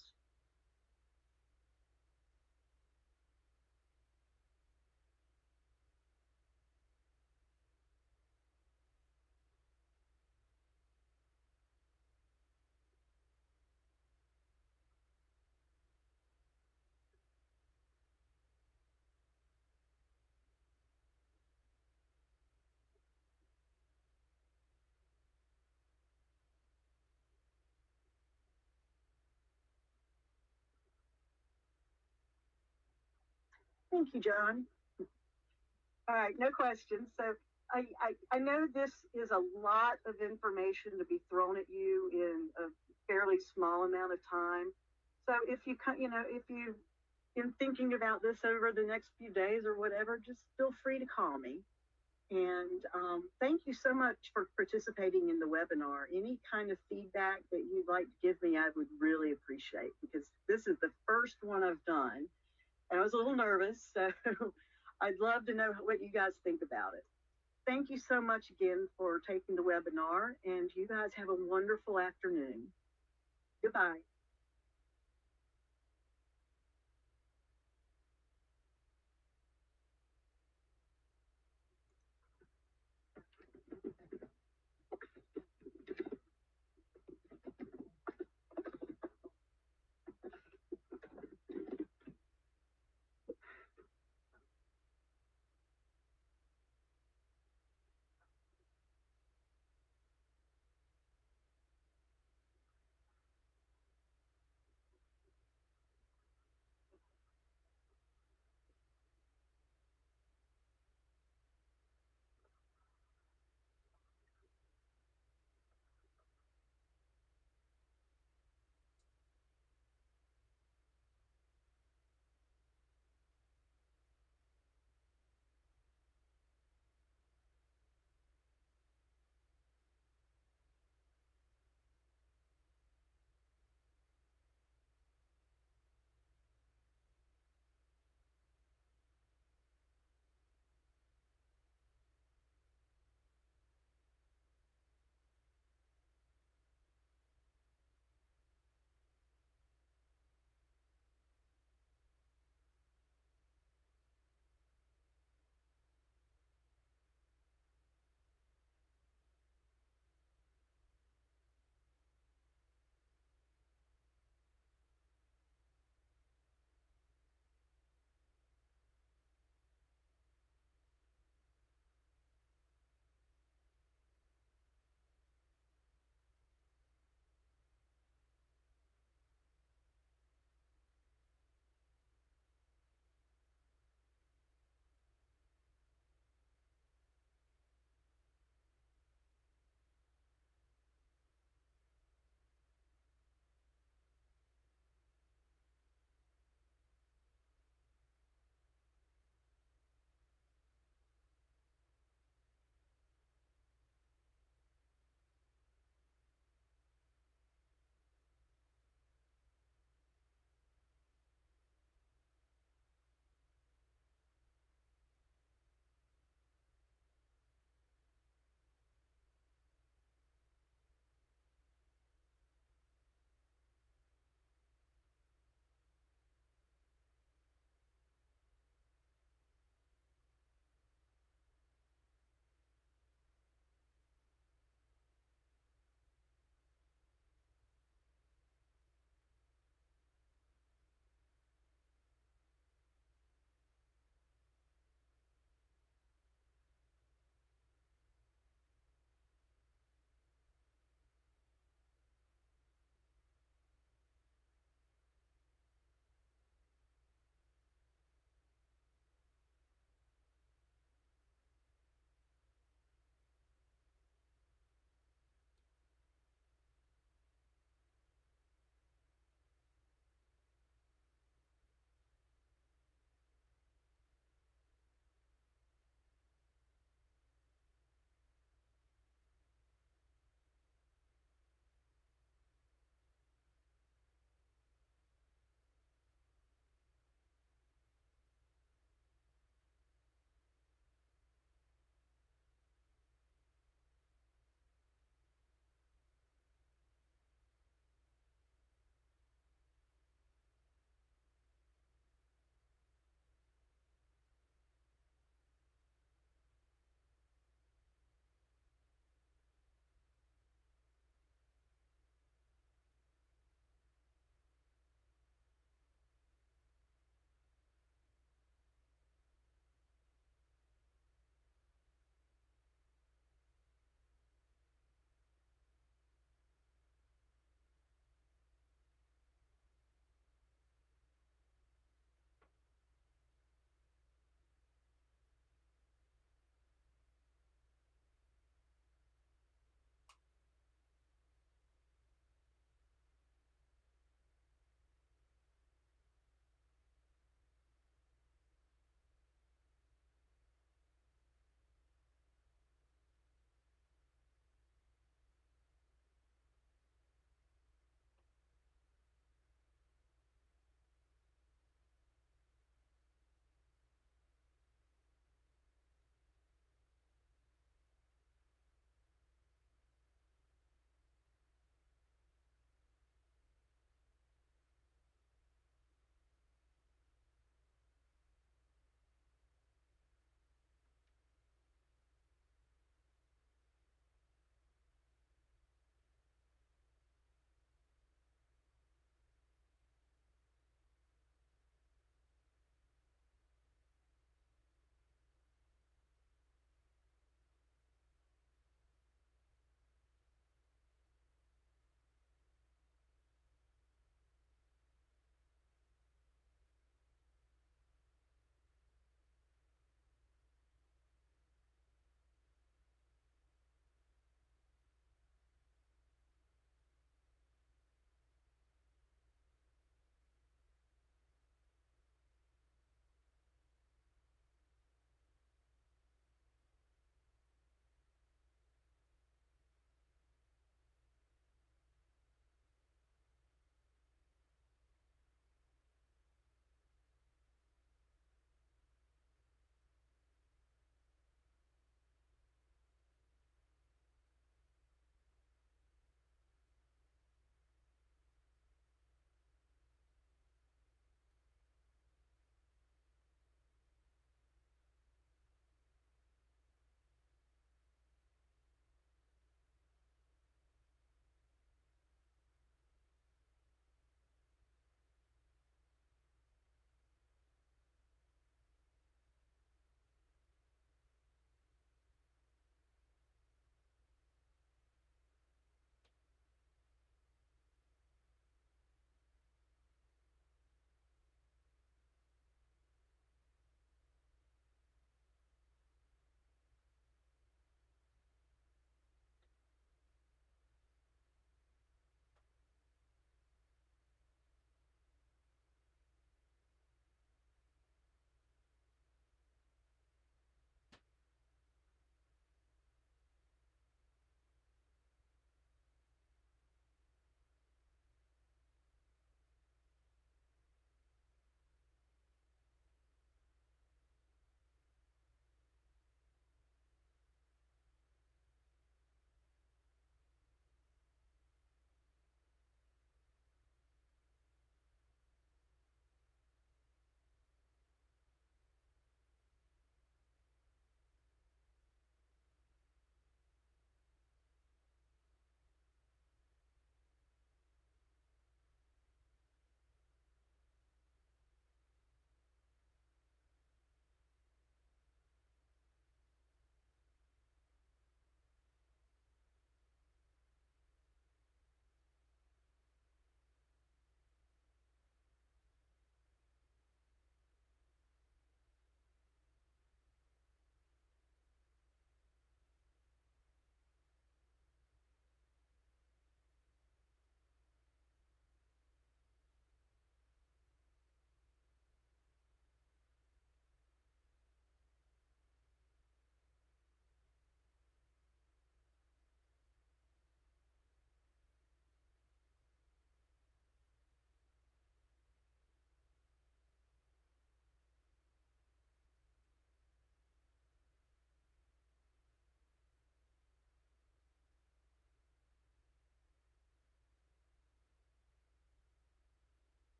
Thank you, John. All right, no questions. So I know this is a lot of information to be thrown at you in a fairly small amount of time. So if you in thinking about this over the next few days or whatever, just feel free to call me. And thank you so much for participating in the webinar. Any kind of feedback that you'd like to give me, I would really appreciate, because this is the first one I've done. And I was a little nervous, so I'd love to know what you guys think about it. Thank you so much again for taking the webinar, and you guys have a wonderful afternoon. Goodbye.